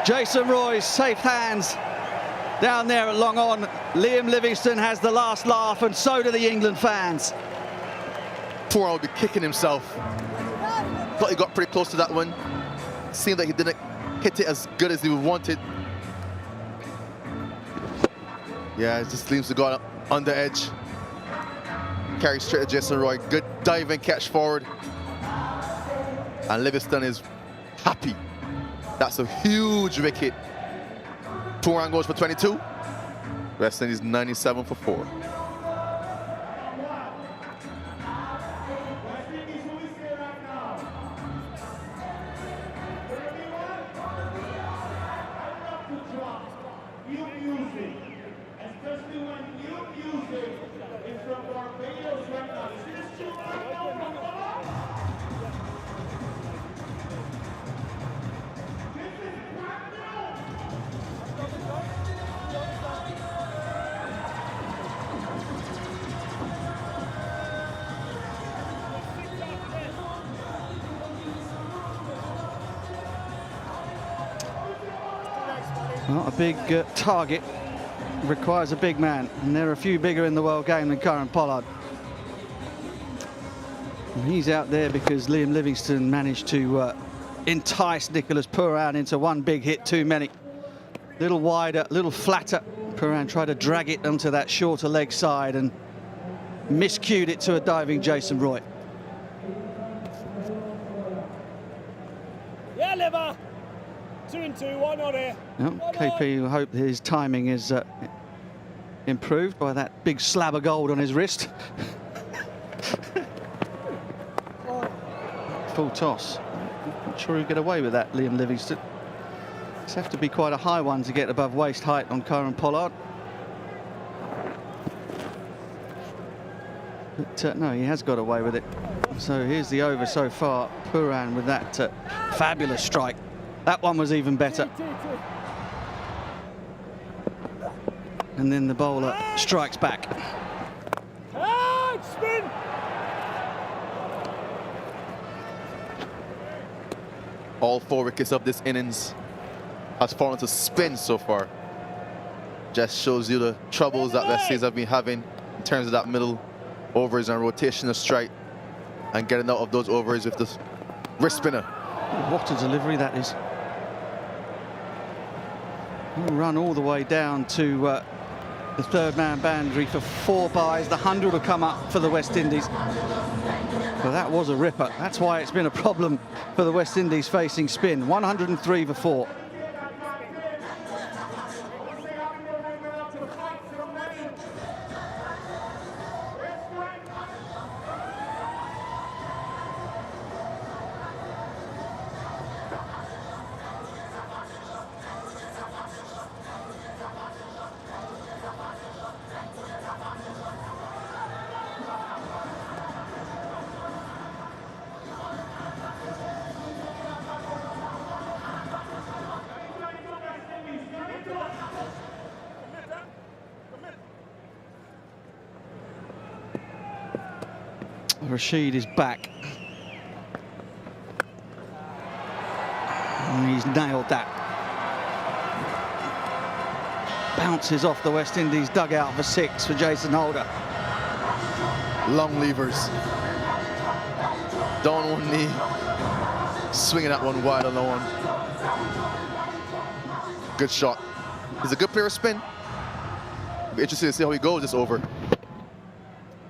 Jason Roy's safe hands down there at long on. Liam Livingstone has the last laugh, and so do the England fans. Pooran will be kicking himself. Thought he got pretty close to that one. Seemed like he didn't hit it as good as he wanted. Yeah, it just seems to go on the edge. Carry straight to Jason Roy. Good diving catch forward. And Livingstone is happy. That's a huge wicket. Pooran goes for 22. West Indies 97 for 4. Well, a big target requires a big man, and there are a few bigger in the world game than Curran Pollard. And he's out there because Liam Livingstone managed to entice Nicholas Pooran into one big hit too many. Little wider, little flatter. Pooran tried to drag it onto that shorter leg side and miscued it to a diving Jason Roy. Yeah, Liver. 2 and 2, one on here. Well, KP will hope his timing is improved by that big slab of gold on his wrist. Full toss. Not sure he'll get away with that, Liam Livingstone. It's have to be quite a high one to get above waist height on Curran Pollard. But no, he has got away with it. So here's the over so far. Pooran with that fabulous strike. That one was even better. And then the bowler strikes back. Spin. All 4 wickets of this innings has fallen to spin so far. Just shows you the troubles that West Indies have been having in terms of that middle overs and rotational strike and getting out of those overs with the wrist spinner. What a delivery that is. He'll run all the way down to the third man boundary for 4 byes. The 100 will come up for the West Indies. But that was a ripper. That's why it's been a problem for the West Indies facing spin. 103 for 4. Rashid is back. And he's nailed that. Bounces off the West Indies dugout for 6 for Jason Holder. Long levers. Down one knee. Swinging that one wide on the one. Good shot. He's a good player of spin. Be interested to see how he goes this over.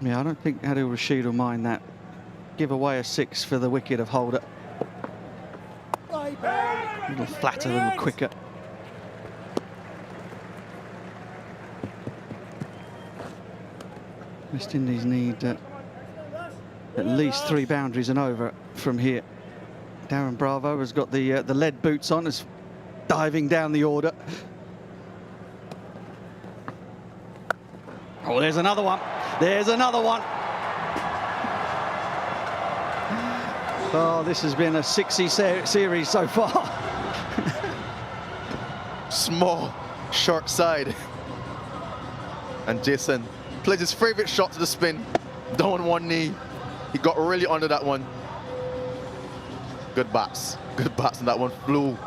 Yeah, I don't think Adil Rashid will mind that. Give away a 6 for the wicket of Holder. A little flatter, a little quicker. West Indies need at least 3 boundaries and over from here. Darren Bravo has got the lead boots on, is diving down the order. Oh, there's another one. There's another one. Oh, this has been a 6-y series so far. Small, short side. And Jason plays his favorite shot to the spin. Down one knee. He got really under that one. Good bats. Good bats, and that one flew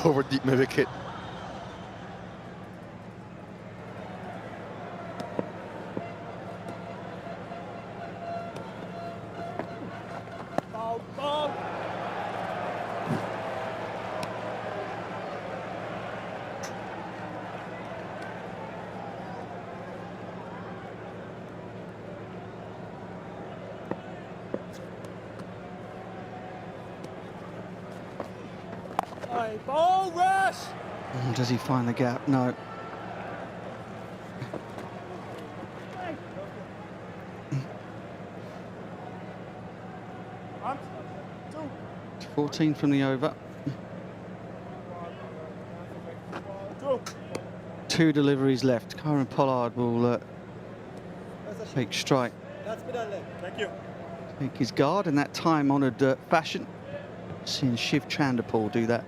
over deep mid wicket. Ball rush! Does he find the gap? No. One, 2. 14 from the over. 2 deliveries left. Kieran Pollard will take strike. Thank you. Take his guard in that time-honoured fashion. Seeing Shiv Chanderpaul do that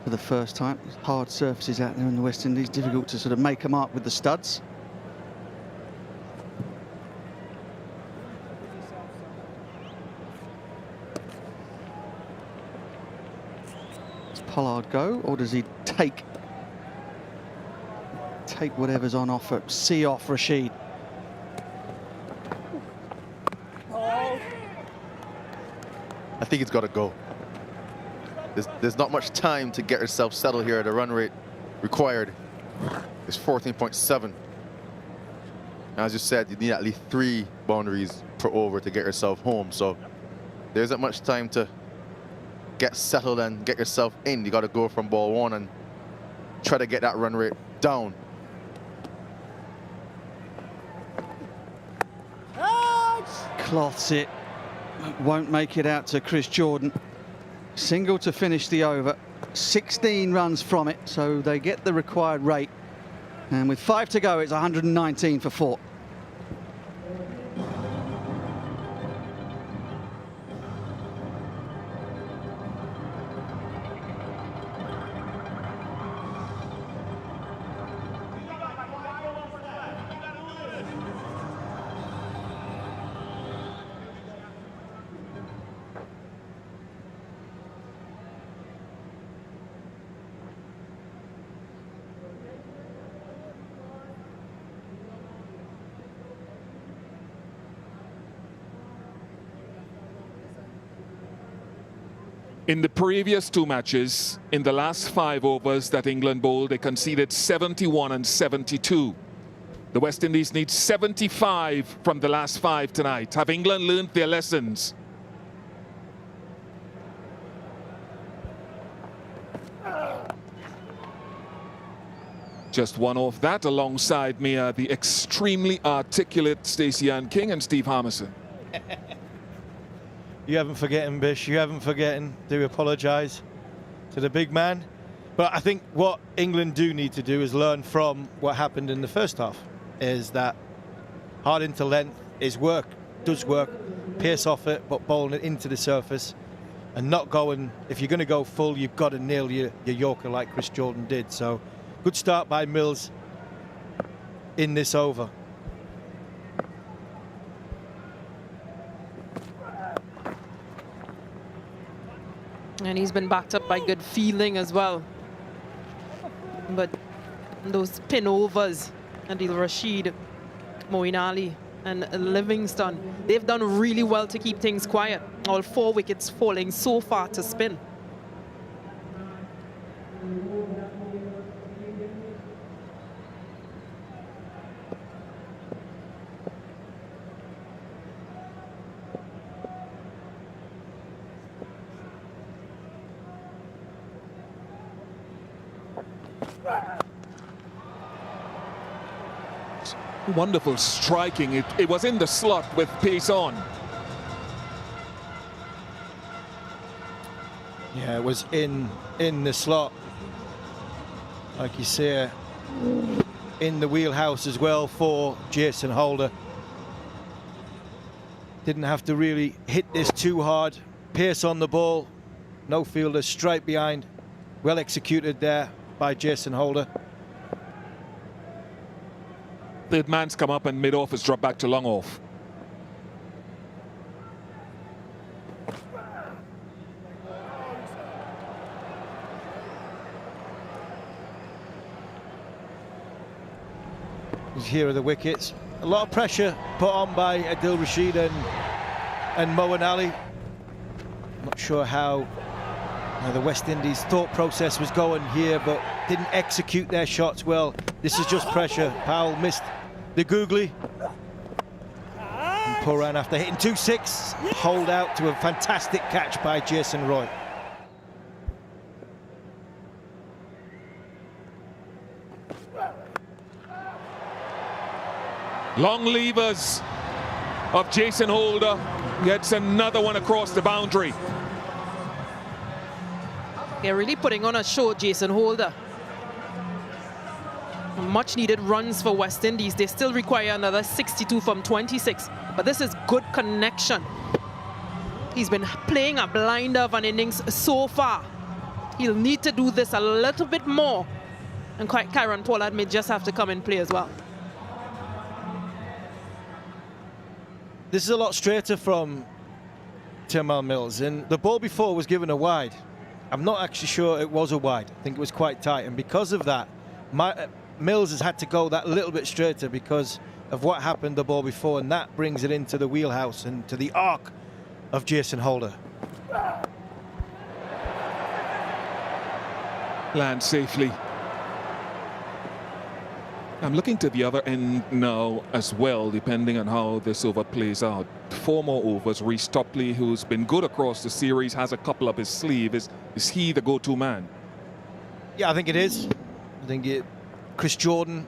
for the first time. Hard surfaces out there in the West Indies, difficult to sort of make a mark with the studs. Does Pollard go, or does he take whatever's on offer? See off Rashid. I think he's got to go. There's not much time to get yourself settled here. The run rate required is 14.7. As you said, you need at least 3 boundaries per over to get yourself home. So there isn't much time to get settled and get yourself in. You got to go from ball 1 and try to get that run rate down. Cloths it. Won't make it out to Chris Jordan. Single to finish the over. 16 runs from it, so they get the required rate. And with 5 to go, it's 119 for 4. In the previous 2 matches, in the last 5 overs that England bowled, they conceded 71 and 72. The West Indies need 75 from the last 5 tonight. Have England learned their lessons? Just one off that. Alongside me are the extremely articulate Stacey Ann King and Steve Harmison. You haven't forgotten, Bish. You haven't forgotten. Do apologise to the big man. But I think what England do need to do is learn from what happened in the first half. Is that hard into length is work, does work. Pierce off it, but bowling it into the surface. And not going, if you're going to go full, you've got to nail your Yorker like Chris Jordan did. So good start by Mills in this over. And he's been backed up by good fielding as well. But those pin overs, Adil Rashid, Moeen Ali and Livingston, they've done really well to keep things quiet. All 4 wickets falling so far to spin. Wonderful striking. It was in the slot with pace on. Yeah, it was in the slot. Like you say, in the wheelhouse as well for Jason Holder. Didn't have to really hit this too hard. Pace on the ball. No fielder, straight behind. Well executed there by Jason Holder. Third man's come up and mid-off has dropped back to long off. Here are the wickets. A lot of pressure put on by Adil Rashid and Moeen Ali. Not sure how the West Indies thought process was going here, but didn't execute their shots well. This is just pressure. Powell missed the googly. And Pooran, after hitting 2-6, hold out to a fantastic catch by Jason Roy. Long levers of Jason Holder gets another one across the boundary. They're really putting on a show, Jason Holder. Much needed runs for West Indies. They still require another 62 from 26, but this is good connection. He's been playing a blinder of an innings so far. He'll need to do this a little bit more, and Kieron Pollard may just have to come and play as well. This is a lot straighter from Tymal Mills, and the ball before was given a wide. I'm not actually sure it was a wide. I think it was quite tight, and because of that, Mills has had to go that little bit straighter because of what happened the ball before, and that brings it into the wheelhouse and to the arc of Jason Holder. Land safely. I'm looking to the other end now as well, depending on how this over plays out. 4 more overs. Reece Topley, who's been good across the series, has a couple up his sleeve. Is he the go-to man? Yeah, I think it is. I think Chris Jordan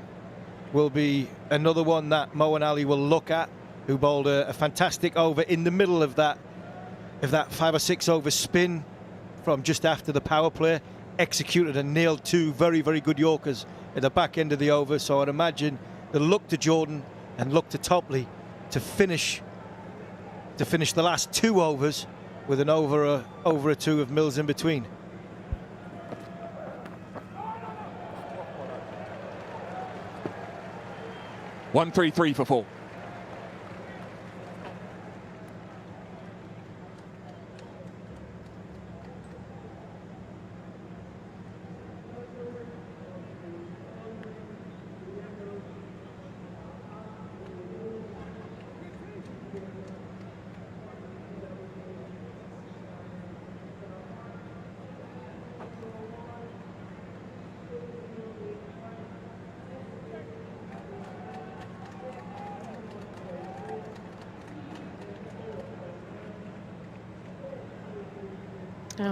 will be another one that Moeen Ali will look at, who bowled a fantastic over in the middle of that 5 or 6 over spin from just after the power play. Executed and nailed 2 very, very good Yorkers at the back end of the over. So I'd imagine they'll look to Jordan and look to Topley to finish the last 2 overs with an over a 2 of Mills in between. One, 3 for 4.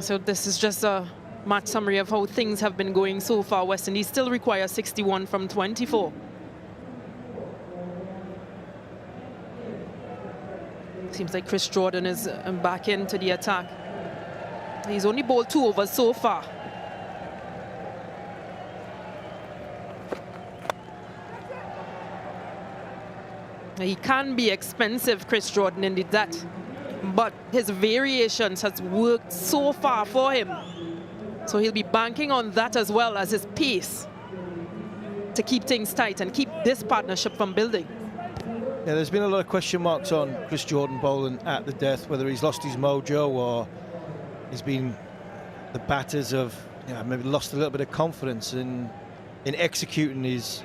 So this is just a match summary of how things have been going so far. West Indies still require 61 from 24. Seems like Chris Jordan is back into the attack. He's only bowled 2 overs so far. He can be expensive, Chris Jordan, indeed that. But his variations has worked so far for him. So he'll be banking on that as well as his pace to keep things tight and keep this partnership from building. Yeah, there's been a lot of question marks on Chris Jordan bowling at the death, whether he's lost his mojo or he's been the batters have maybe lost a little bit of confidence in executing his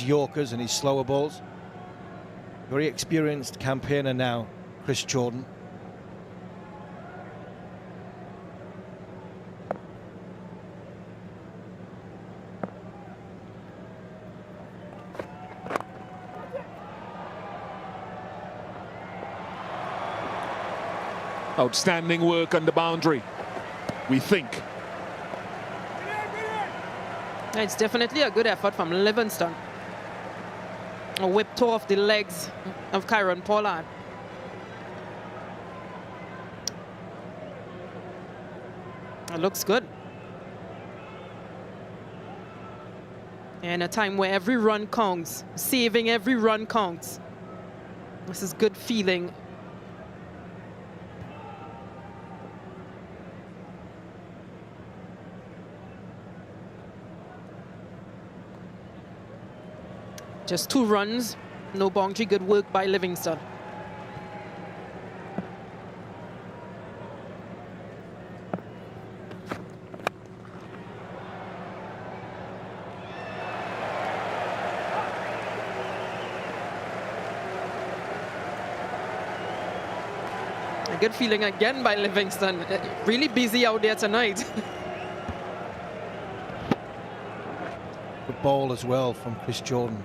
Yorkers and his slower balls. Very experienced campaigner now, Chris Jordan. Outstanding work on the boundary, we think. It's definitely a good effort from Livingston. Whipped off the legs of Kieron Pollard. It looks good. And a time where every run counts, saving every run counts. This is good feeling. Just 2 runs, no boundary, good work by Livingston. A good feeling again by Livingston. Really busy out there tonight. Good ball as well from Chris Jordan.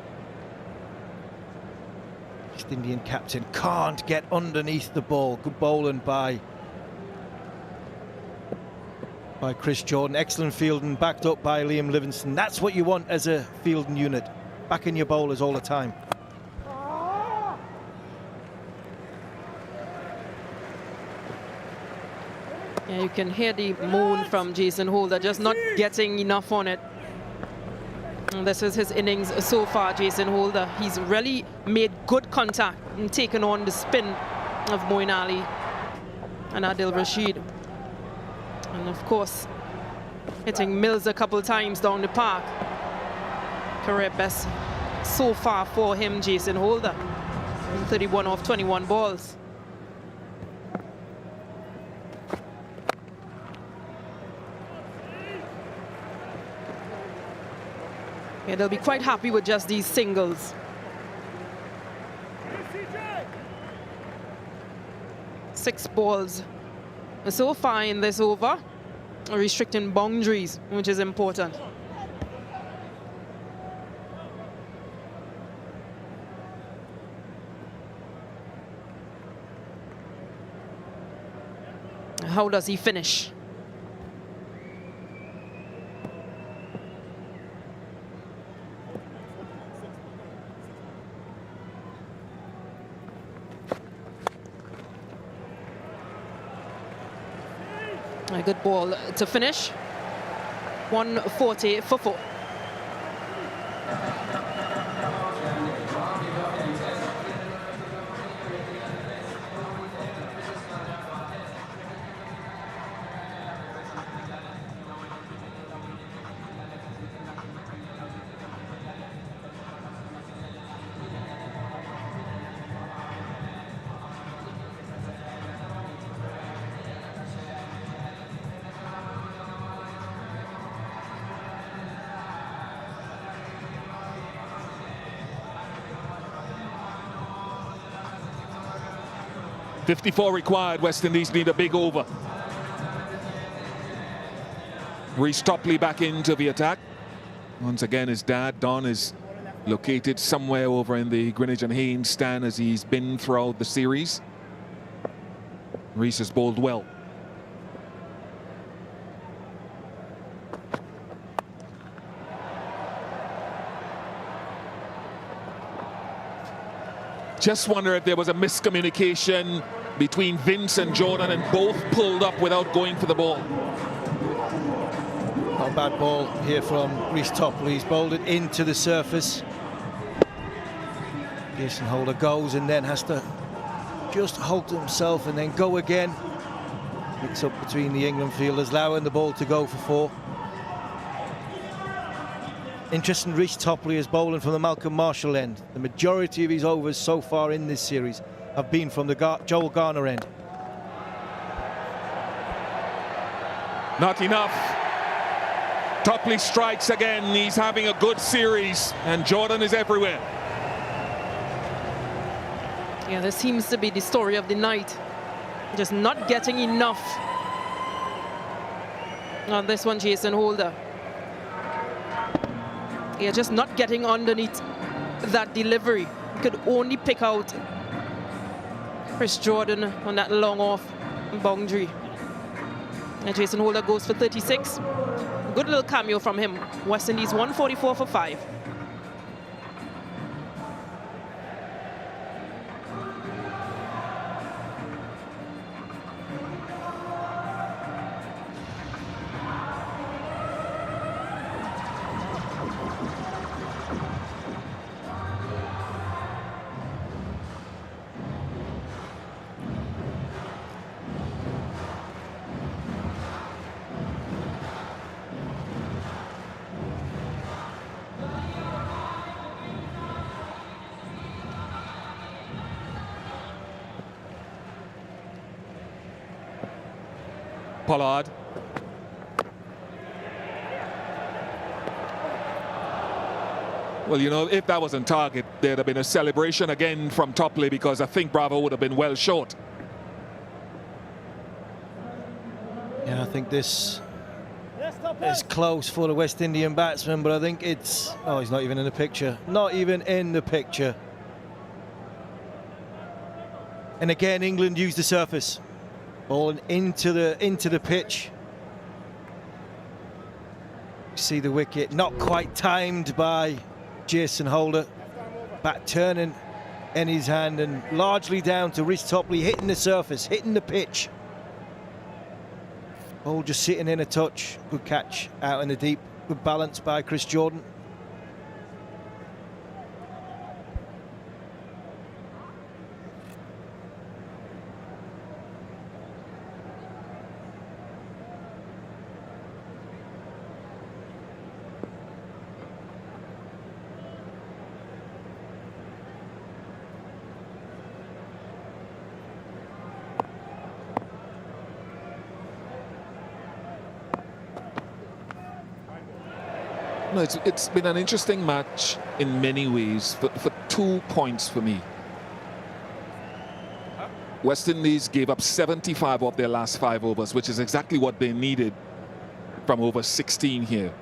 East Indian captain can't get underneath the ball. Good bowling by Chris Jordan. Excellent fielding, backed up by Liam Livingston. That's what you want as a fielding unit. Backing your bowlers all the time. Yeah, you can hear the moan from Jason Holder, just not getting enough on it. And this is his innings so far, Jason Holder. He's really made good contact and taken on the spin of Moeen Ali and Adil Rashid. And of course, hitting Mills a couple times down the park. Career best so far for him, Jason Holder. 31 off 21 balls. Yeah, they'll be quite happy with just these singles. Six balls so far in this over, restricting boundaries, which is important. How does he finish? A good ball to finish. 140 for 4. .54 required. West Indies need a big over. Reece Topley back into the attack. Once again, his dad, Don, is located somewhere over in the Greenwich and Haynes stand as he's been throughout the series. Reece has bowled well. Just wonder if there was a miscommunication between Vince and Jordan, and both pulled up without going for the ball. Not a bad ball here from Reece Topley. He's bowled it into the surface. Jason Holder goes and then has to just hold to himself and then go again. Mix up between the England fielders, allowing the ball to go for 4. Interesting, Reece Topley is bowling from the Malcolm Marshall end. The majority of his overs so far in this series have been from the Joel Garner end. Not enough. Topley strikes again. He's having a good series, and Jordan is everywhere. Yeah, this seems to be the story of the night. Just not getting enough. On this one, Jason Holder. Yeah, just not getting underneath that delivery. You could only pick out Chris Jordan on that long off boundary. And Jason Holder goes for 36. Good little cameo from him. West Indies 144 for 5. Pollard. Well, you know, if that was on target, there'd have been a celebration again from Topley, because I think Bravo would have been well short. Yeah, I think this is close for the West Indian batsman, but I think it's... Oh, he's not even in the picture. Not even in the picture. And again, England used the surface. Ball into the pitch. See the wicket, not quite timed by Jason Holder. Bat turning in his hand, and largely down to Rhys Topley hitting the surface, hitting the pitch. Ball just sitting in a touch. Good catch out in the deep. Good balance by Chris Jordan. No, it's been an interesting match in many ways for 2 points for me. West Indies gave up 75 of their last 5 overs, which is exactly what they needed from over 16 here.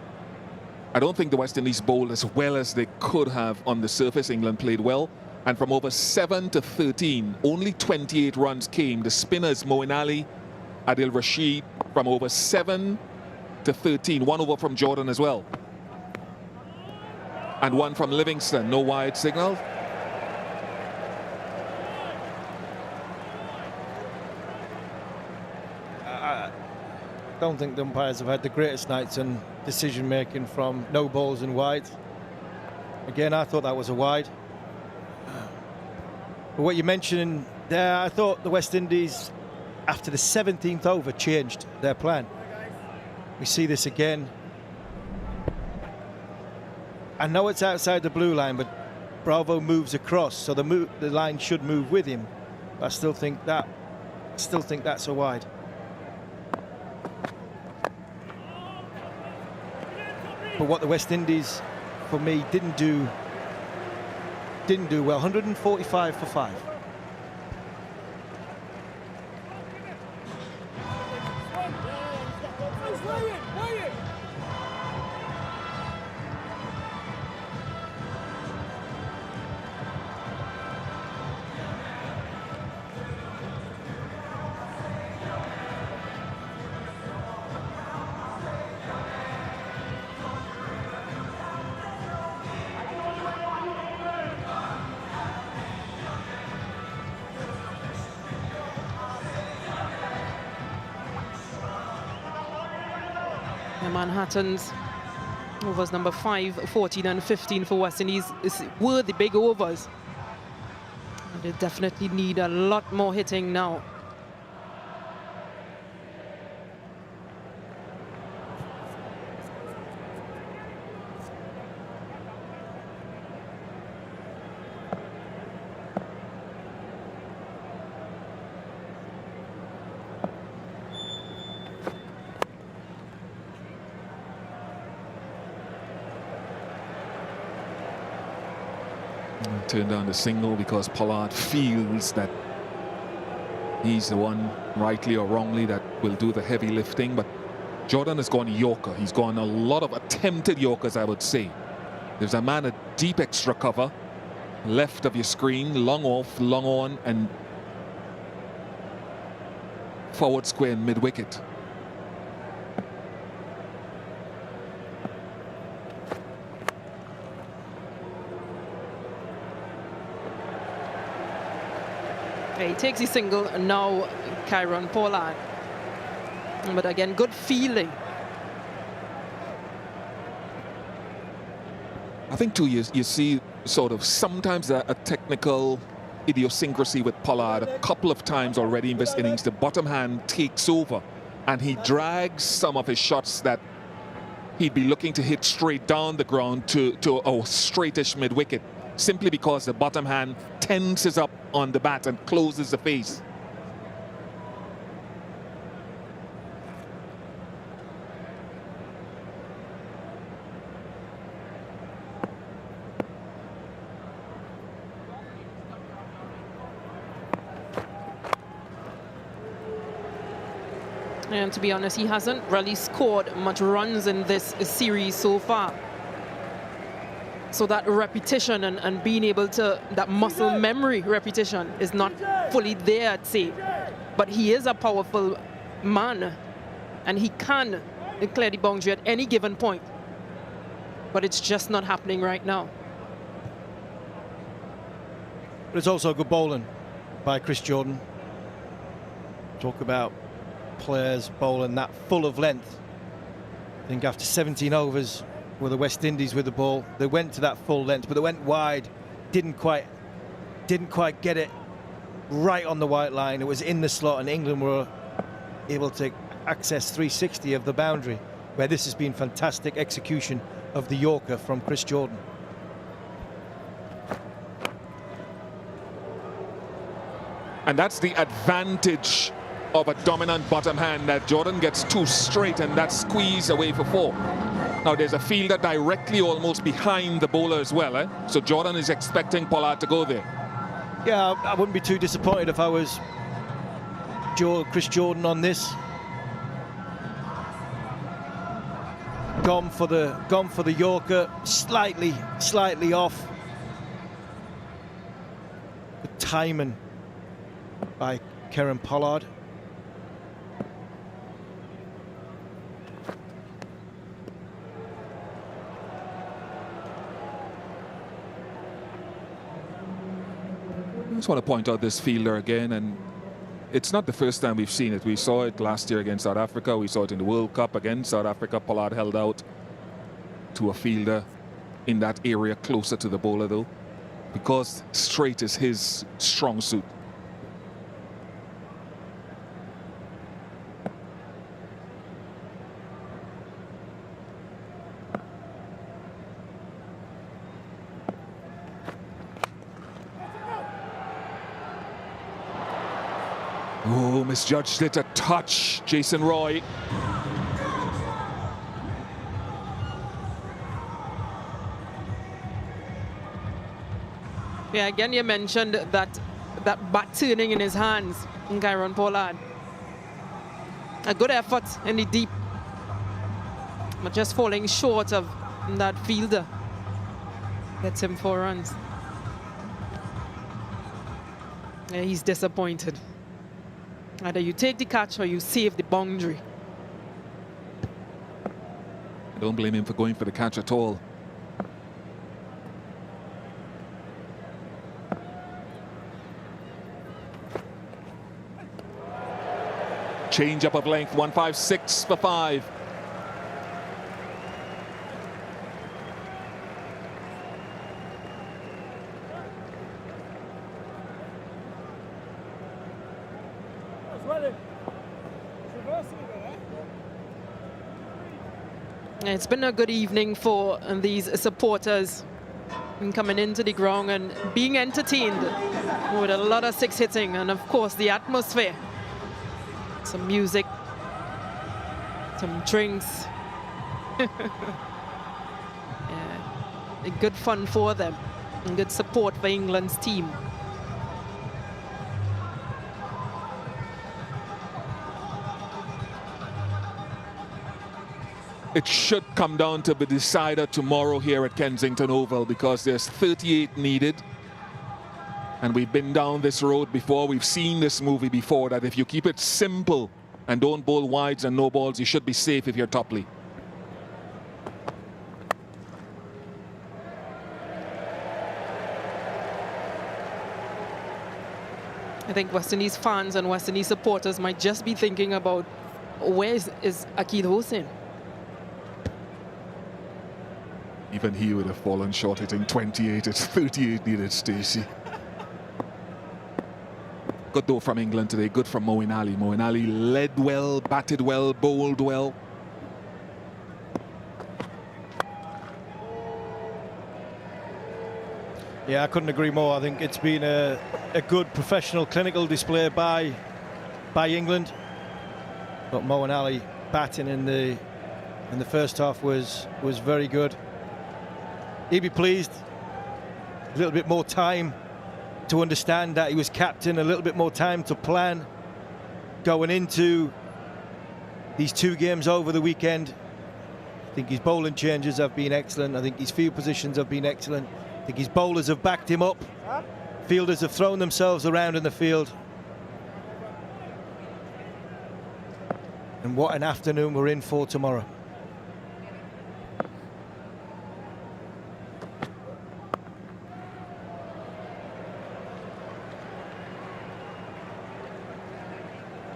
I don't think the West Indies bowled as well as they could have on the surface. England played well. And from over 7 to 13, only 28 runs came. The spinners, Moeen Ali, Adil Rashid, from over 7 to 13. 1 over from Jordan as well. And 1 from Livingston. No wide signal. I don't think the umpires have had the greatest nights in decision making from no balls and wide. Again, I thought that was a wide. But what you mentioned there, I thought the West Indies, after the 17th over, changed their plan. We see this again. I know it's outside the blue line, but Bravo moves across, so the line should move with him. But I still think that's a wide. But what the West Indies, for me, didn't do well. 145 for 5. Manhattan's overs number 5, 14 and 15 for West Indies were the big overs. And they definitely need a lot more hitting now. turned down the single because Pollard feels that he's the one, rightly or wrongly, that will do the heavy lifting. But Jordan has gone Yorker. He's gone a lot of attempted Yorkers, I would say. There's a man at deep extra cover, left of your screen, long off, long on, and forward square and mid-wicket. He takes the single, and now Kieron Pollard. But again, good feeling. I think too, you see sort of sometimes a technical idiosyncrasy with Pollard. A couple of times already in this innings, the bottom hand takes over and he drags some of his shots that he'd be looking to hit straight down the ground to a straightish mid-wicket, simply because the bottom hand tenses up on the bat and closes the face. And to be honest, he hasn't really scored much runs in this series so far. So that repetition and being able to, that muscle memory repetition is not fully there, I'd say. But he is a powerful man, and he can clear the boundary at any given point. But it's just not happening right now. But it's also good bowling by Chris Jordan. Talk about players bowling that full of length. I think after 17 overs with the West Indies with the ball, they went to that full length, but they went wide, didn't quite get it right on the white line. It was in the slot, and England were able to access 360 of the boundary, where this has been fantastic execution of the Yorker from Chris Jordan. And that's the advantage of a dominant bottom hand, that Jordan gets too straight and that squeeze away for four. Now there's a fielder directly almost behind the bowler as well, eh? So Jordan is expecting Pollard to go there. Yeah, I wouldn't be too disappointed if I was Chris Jordan on this. Gone for the Yorker, slightly off. Good timing by Kieron Pollard. I just want to point out this fielder again, and it's not the first time we've seen it. We saw it last year against South Africa. We saw it in the World Cup against South Africa. Pollard held out to a fielder in that area closer to the bowler, though, because straight is his strong suit. Oh, misjudged it a touch, Jason Roy. Yeah, again, you mentioned that bat turning in his hands in Kieron Pollard. A good effort in the deep, but just falling short of that fielder. Gets him 4 runs. Yeah, he's disappointed. Either you take the catch or you save the boundary. I don't blame him for going for the catch at all. Change up of length, 156 for 5. It's been a good evening for these supporters coming into the ground and being entertained with a lot of 6 hitting, and of course the atmosphere. Some music, some drinks. Yeah, good fun for them. and good support for England's team. It should come down to be decided tomorrow here at Kensington Oval because there's 38 needed. And we've been down this road before. We've seen this movie before, that if you keep it simple and don't bowl wides and no balls, you should be safe if you're Topley. I think West Indies fans and West Indies supporters might just be thinking about, where is Akeed Hossain? Even he would have fallen short hitting 28. It's 38 needed, Stacey. Good though from England today. Good from Moeen Ali. Moeen Ali led well, batted well, bowled well. Yeah, I couldn't agree more. I think it's been a good professional clinical display by England. But Moeen Ali batting in the first half was very good. He'd be pleased. A little bit more time to understand that he was captain, a little bit more time to plan going into these two games over the weekend. I think his bowling changes have been excellent. I think his field positions have been excellent. I think his bowlers have backed him up. Fielders have thrown themselves around in the field. And what an afternoon we're in for tomorrow.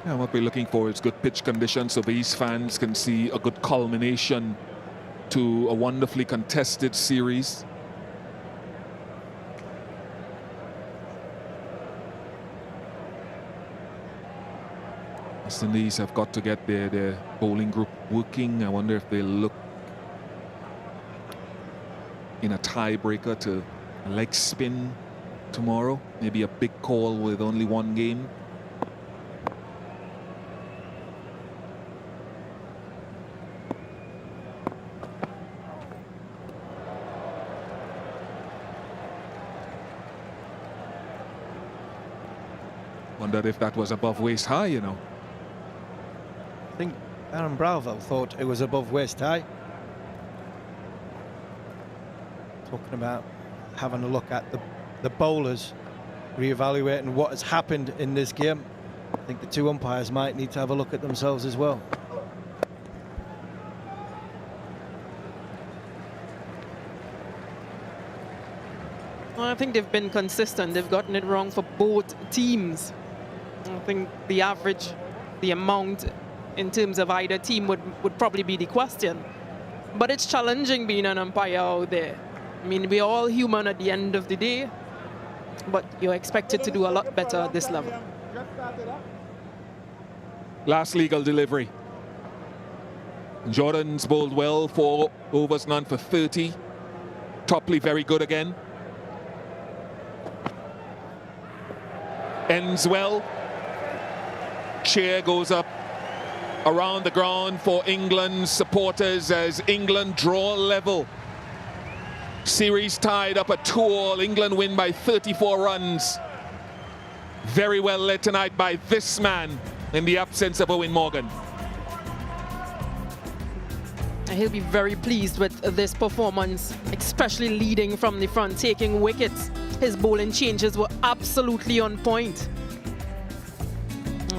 Yeah, what we're looking for is good pitch conditions so these fans can see a good culmination to a wonderfully contested series. West Indies have got to get their bowling group working. I wonder if they look in a tiebreaker to leg spin tomorrow. Maybe a big call with only one game. Wondered if that was above waist high, you know. I think Aaron Bravo thought it was above waist high. Talking about having a look at the bowlers, re-evaluating what has happened in this game. I think the two umpires might need to have a look at themselves as well. Well, I think they've been consistent. They've gotten it wrong for both teams. I think the average, the amount in terms of either team would probably be the question. But it's challenging being an umpire out there. I mean, we're all human at the end of the day, but you're expected to do a lot better at this level. Last legal delivery. Jordan's bowled well, 4 overs, none for 30. Topley very good again. Ends well. Cheer goes up around the ground for England's supporters as England draw level. Series tied up at 2-all. England win by 34 runs. Very well led tonight by this man in the absence of Eoin Morgan. He'll be very pleased with this performance, especially leading from the front, taking wickets. His bowling changes were absolutely on point.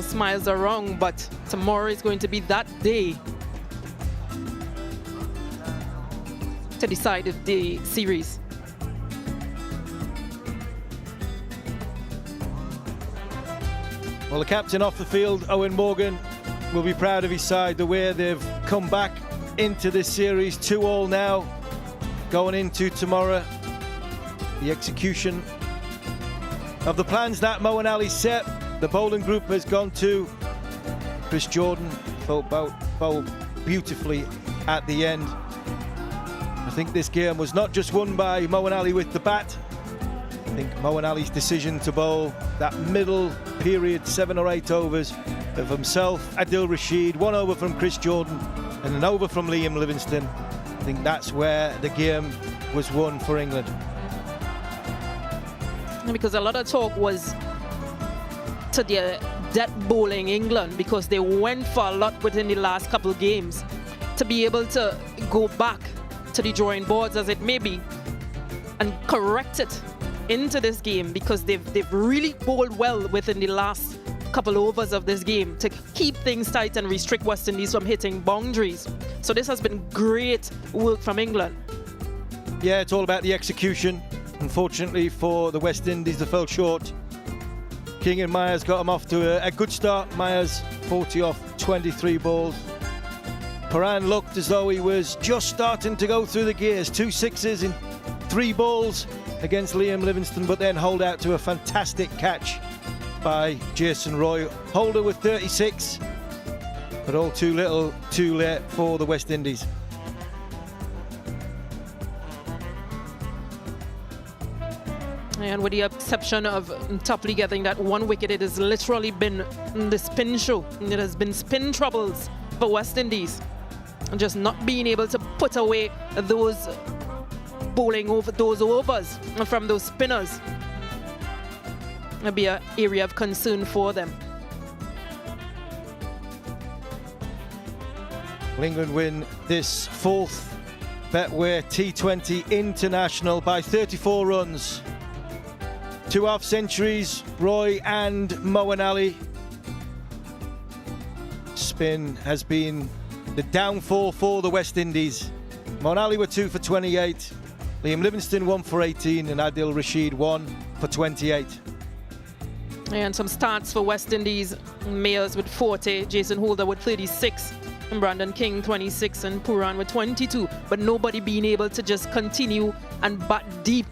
Smiles are wrong, but tomorrow is going to be that day to decide the series. Well, the captain off the field, Eoin Morgan, will be proud of his side, the way they've come back into this series. 2-all now, going into tomorrow. The execution of the plans that Moeen Ali set. The bowling group has gone to Chris Jordan, bowled beautifully at the end. I think this game was not just won by Moeen Ali with the bat. I think Moeen Ali's decision to bowl that middle period, 7 or 8 overs of himself, Adil Rashid, 1 over from Chris Jordan and an over from Liam Livingstone. I think that's where the game was won for England. because a lot of talk was to their debt bowling England, because they went for a lot within the last couple of games, to be able to go back to the drawing boards, as it may be, and correct it into this game, because they've really bowled well within the last couple overs of this game to keep things tight and restrict West Indies from hitting boundaries. So this has been great work from England. Yeah, it's all about the execution. Unfortunately for the West Indies, they fell short. King and Myers got them off to a good start. Myers 40 off 23 balls. Paran looked as though he was just starting to go through the gears. 2 sixes in 3 balls against Liam Livingstone, but then hold out to a fantastic catch by Jason Roy. Holder with 36, but all too little, too late for the West Indies. And with the exception of Topley getting that 1 wicket, it has literally been the spin show. It has been spin troubles for West Indies. And just not being able to put away those bowling over those overs from those spinners. It'll be an area of concern for them. England win this 4th Betway T20 International by 34 runs. 2 half-centuries, Roy and Moeen Ali. Spin has been the downfall for the West Indies. Moeen Ali were 2 for 28, Liam Livingstone 1 for 18, and Adil Rashid 1 for 28. And some stats for West Indies: Mayers with 40, Jason Holder with 36, and Brandon King 26, and Puran with 22. But nobody being able to just continue and bat deep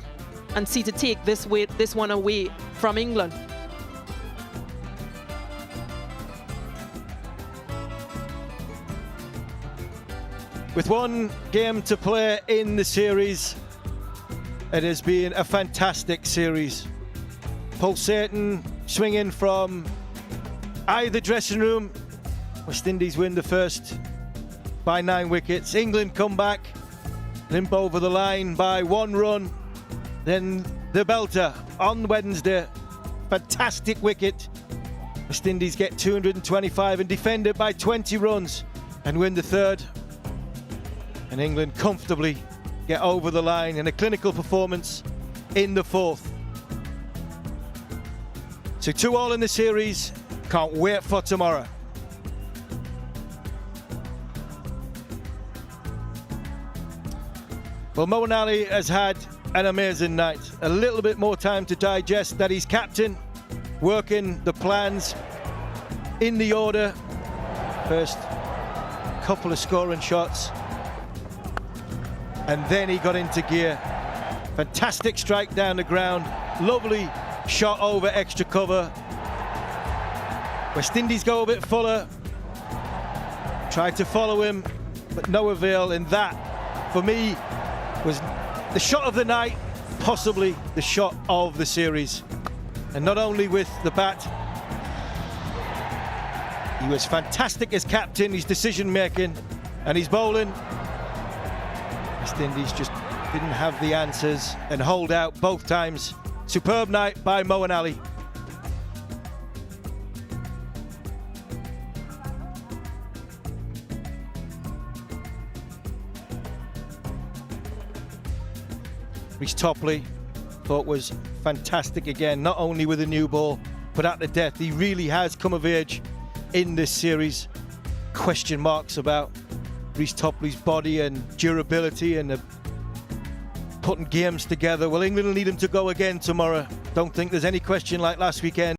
and see to take this one away from England. With 1 game to play in the series, it has been a fantastic series. Pulsating, swinging from either dressing room. West Indies win the first by 9 wickets. England come back, limp over the line by 1 run. Then the belter on Wednesday, fantastic wicket. West Indies get 225 and defend it by 20 runs and win the 3rd. And England comfortably get over the line in a clinical performance in the 4th. So 2-all in the series. Can't wait for tomorrow. Well, Moeen Ali has had an amazing night. A little bit more time to digest that he's captain, working the plans in the order. First couple of scoring shots, and then he got into gear. Fantastic strike down the ground, lovely shot over extra cover. West Indies go a bit fuller, tried to follow him, but no avail. And that, for me, was the shot of the night, possibly the shot of the series. And not only with the bat, he was fantastic as captain, his decision making, and his bowling. West Indies just didn't have the answers and hold out both times. Superb night by Moeen Ali. Reece Topley thought was fantastic again, not only with a new ball, but at the death. He really has come of age in this series. Question marks about Reece Topley's body and durability and putting games together. Well, England will need him to go again tomorrow. Don't think there's any question like last weekend.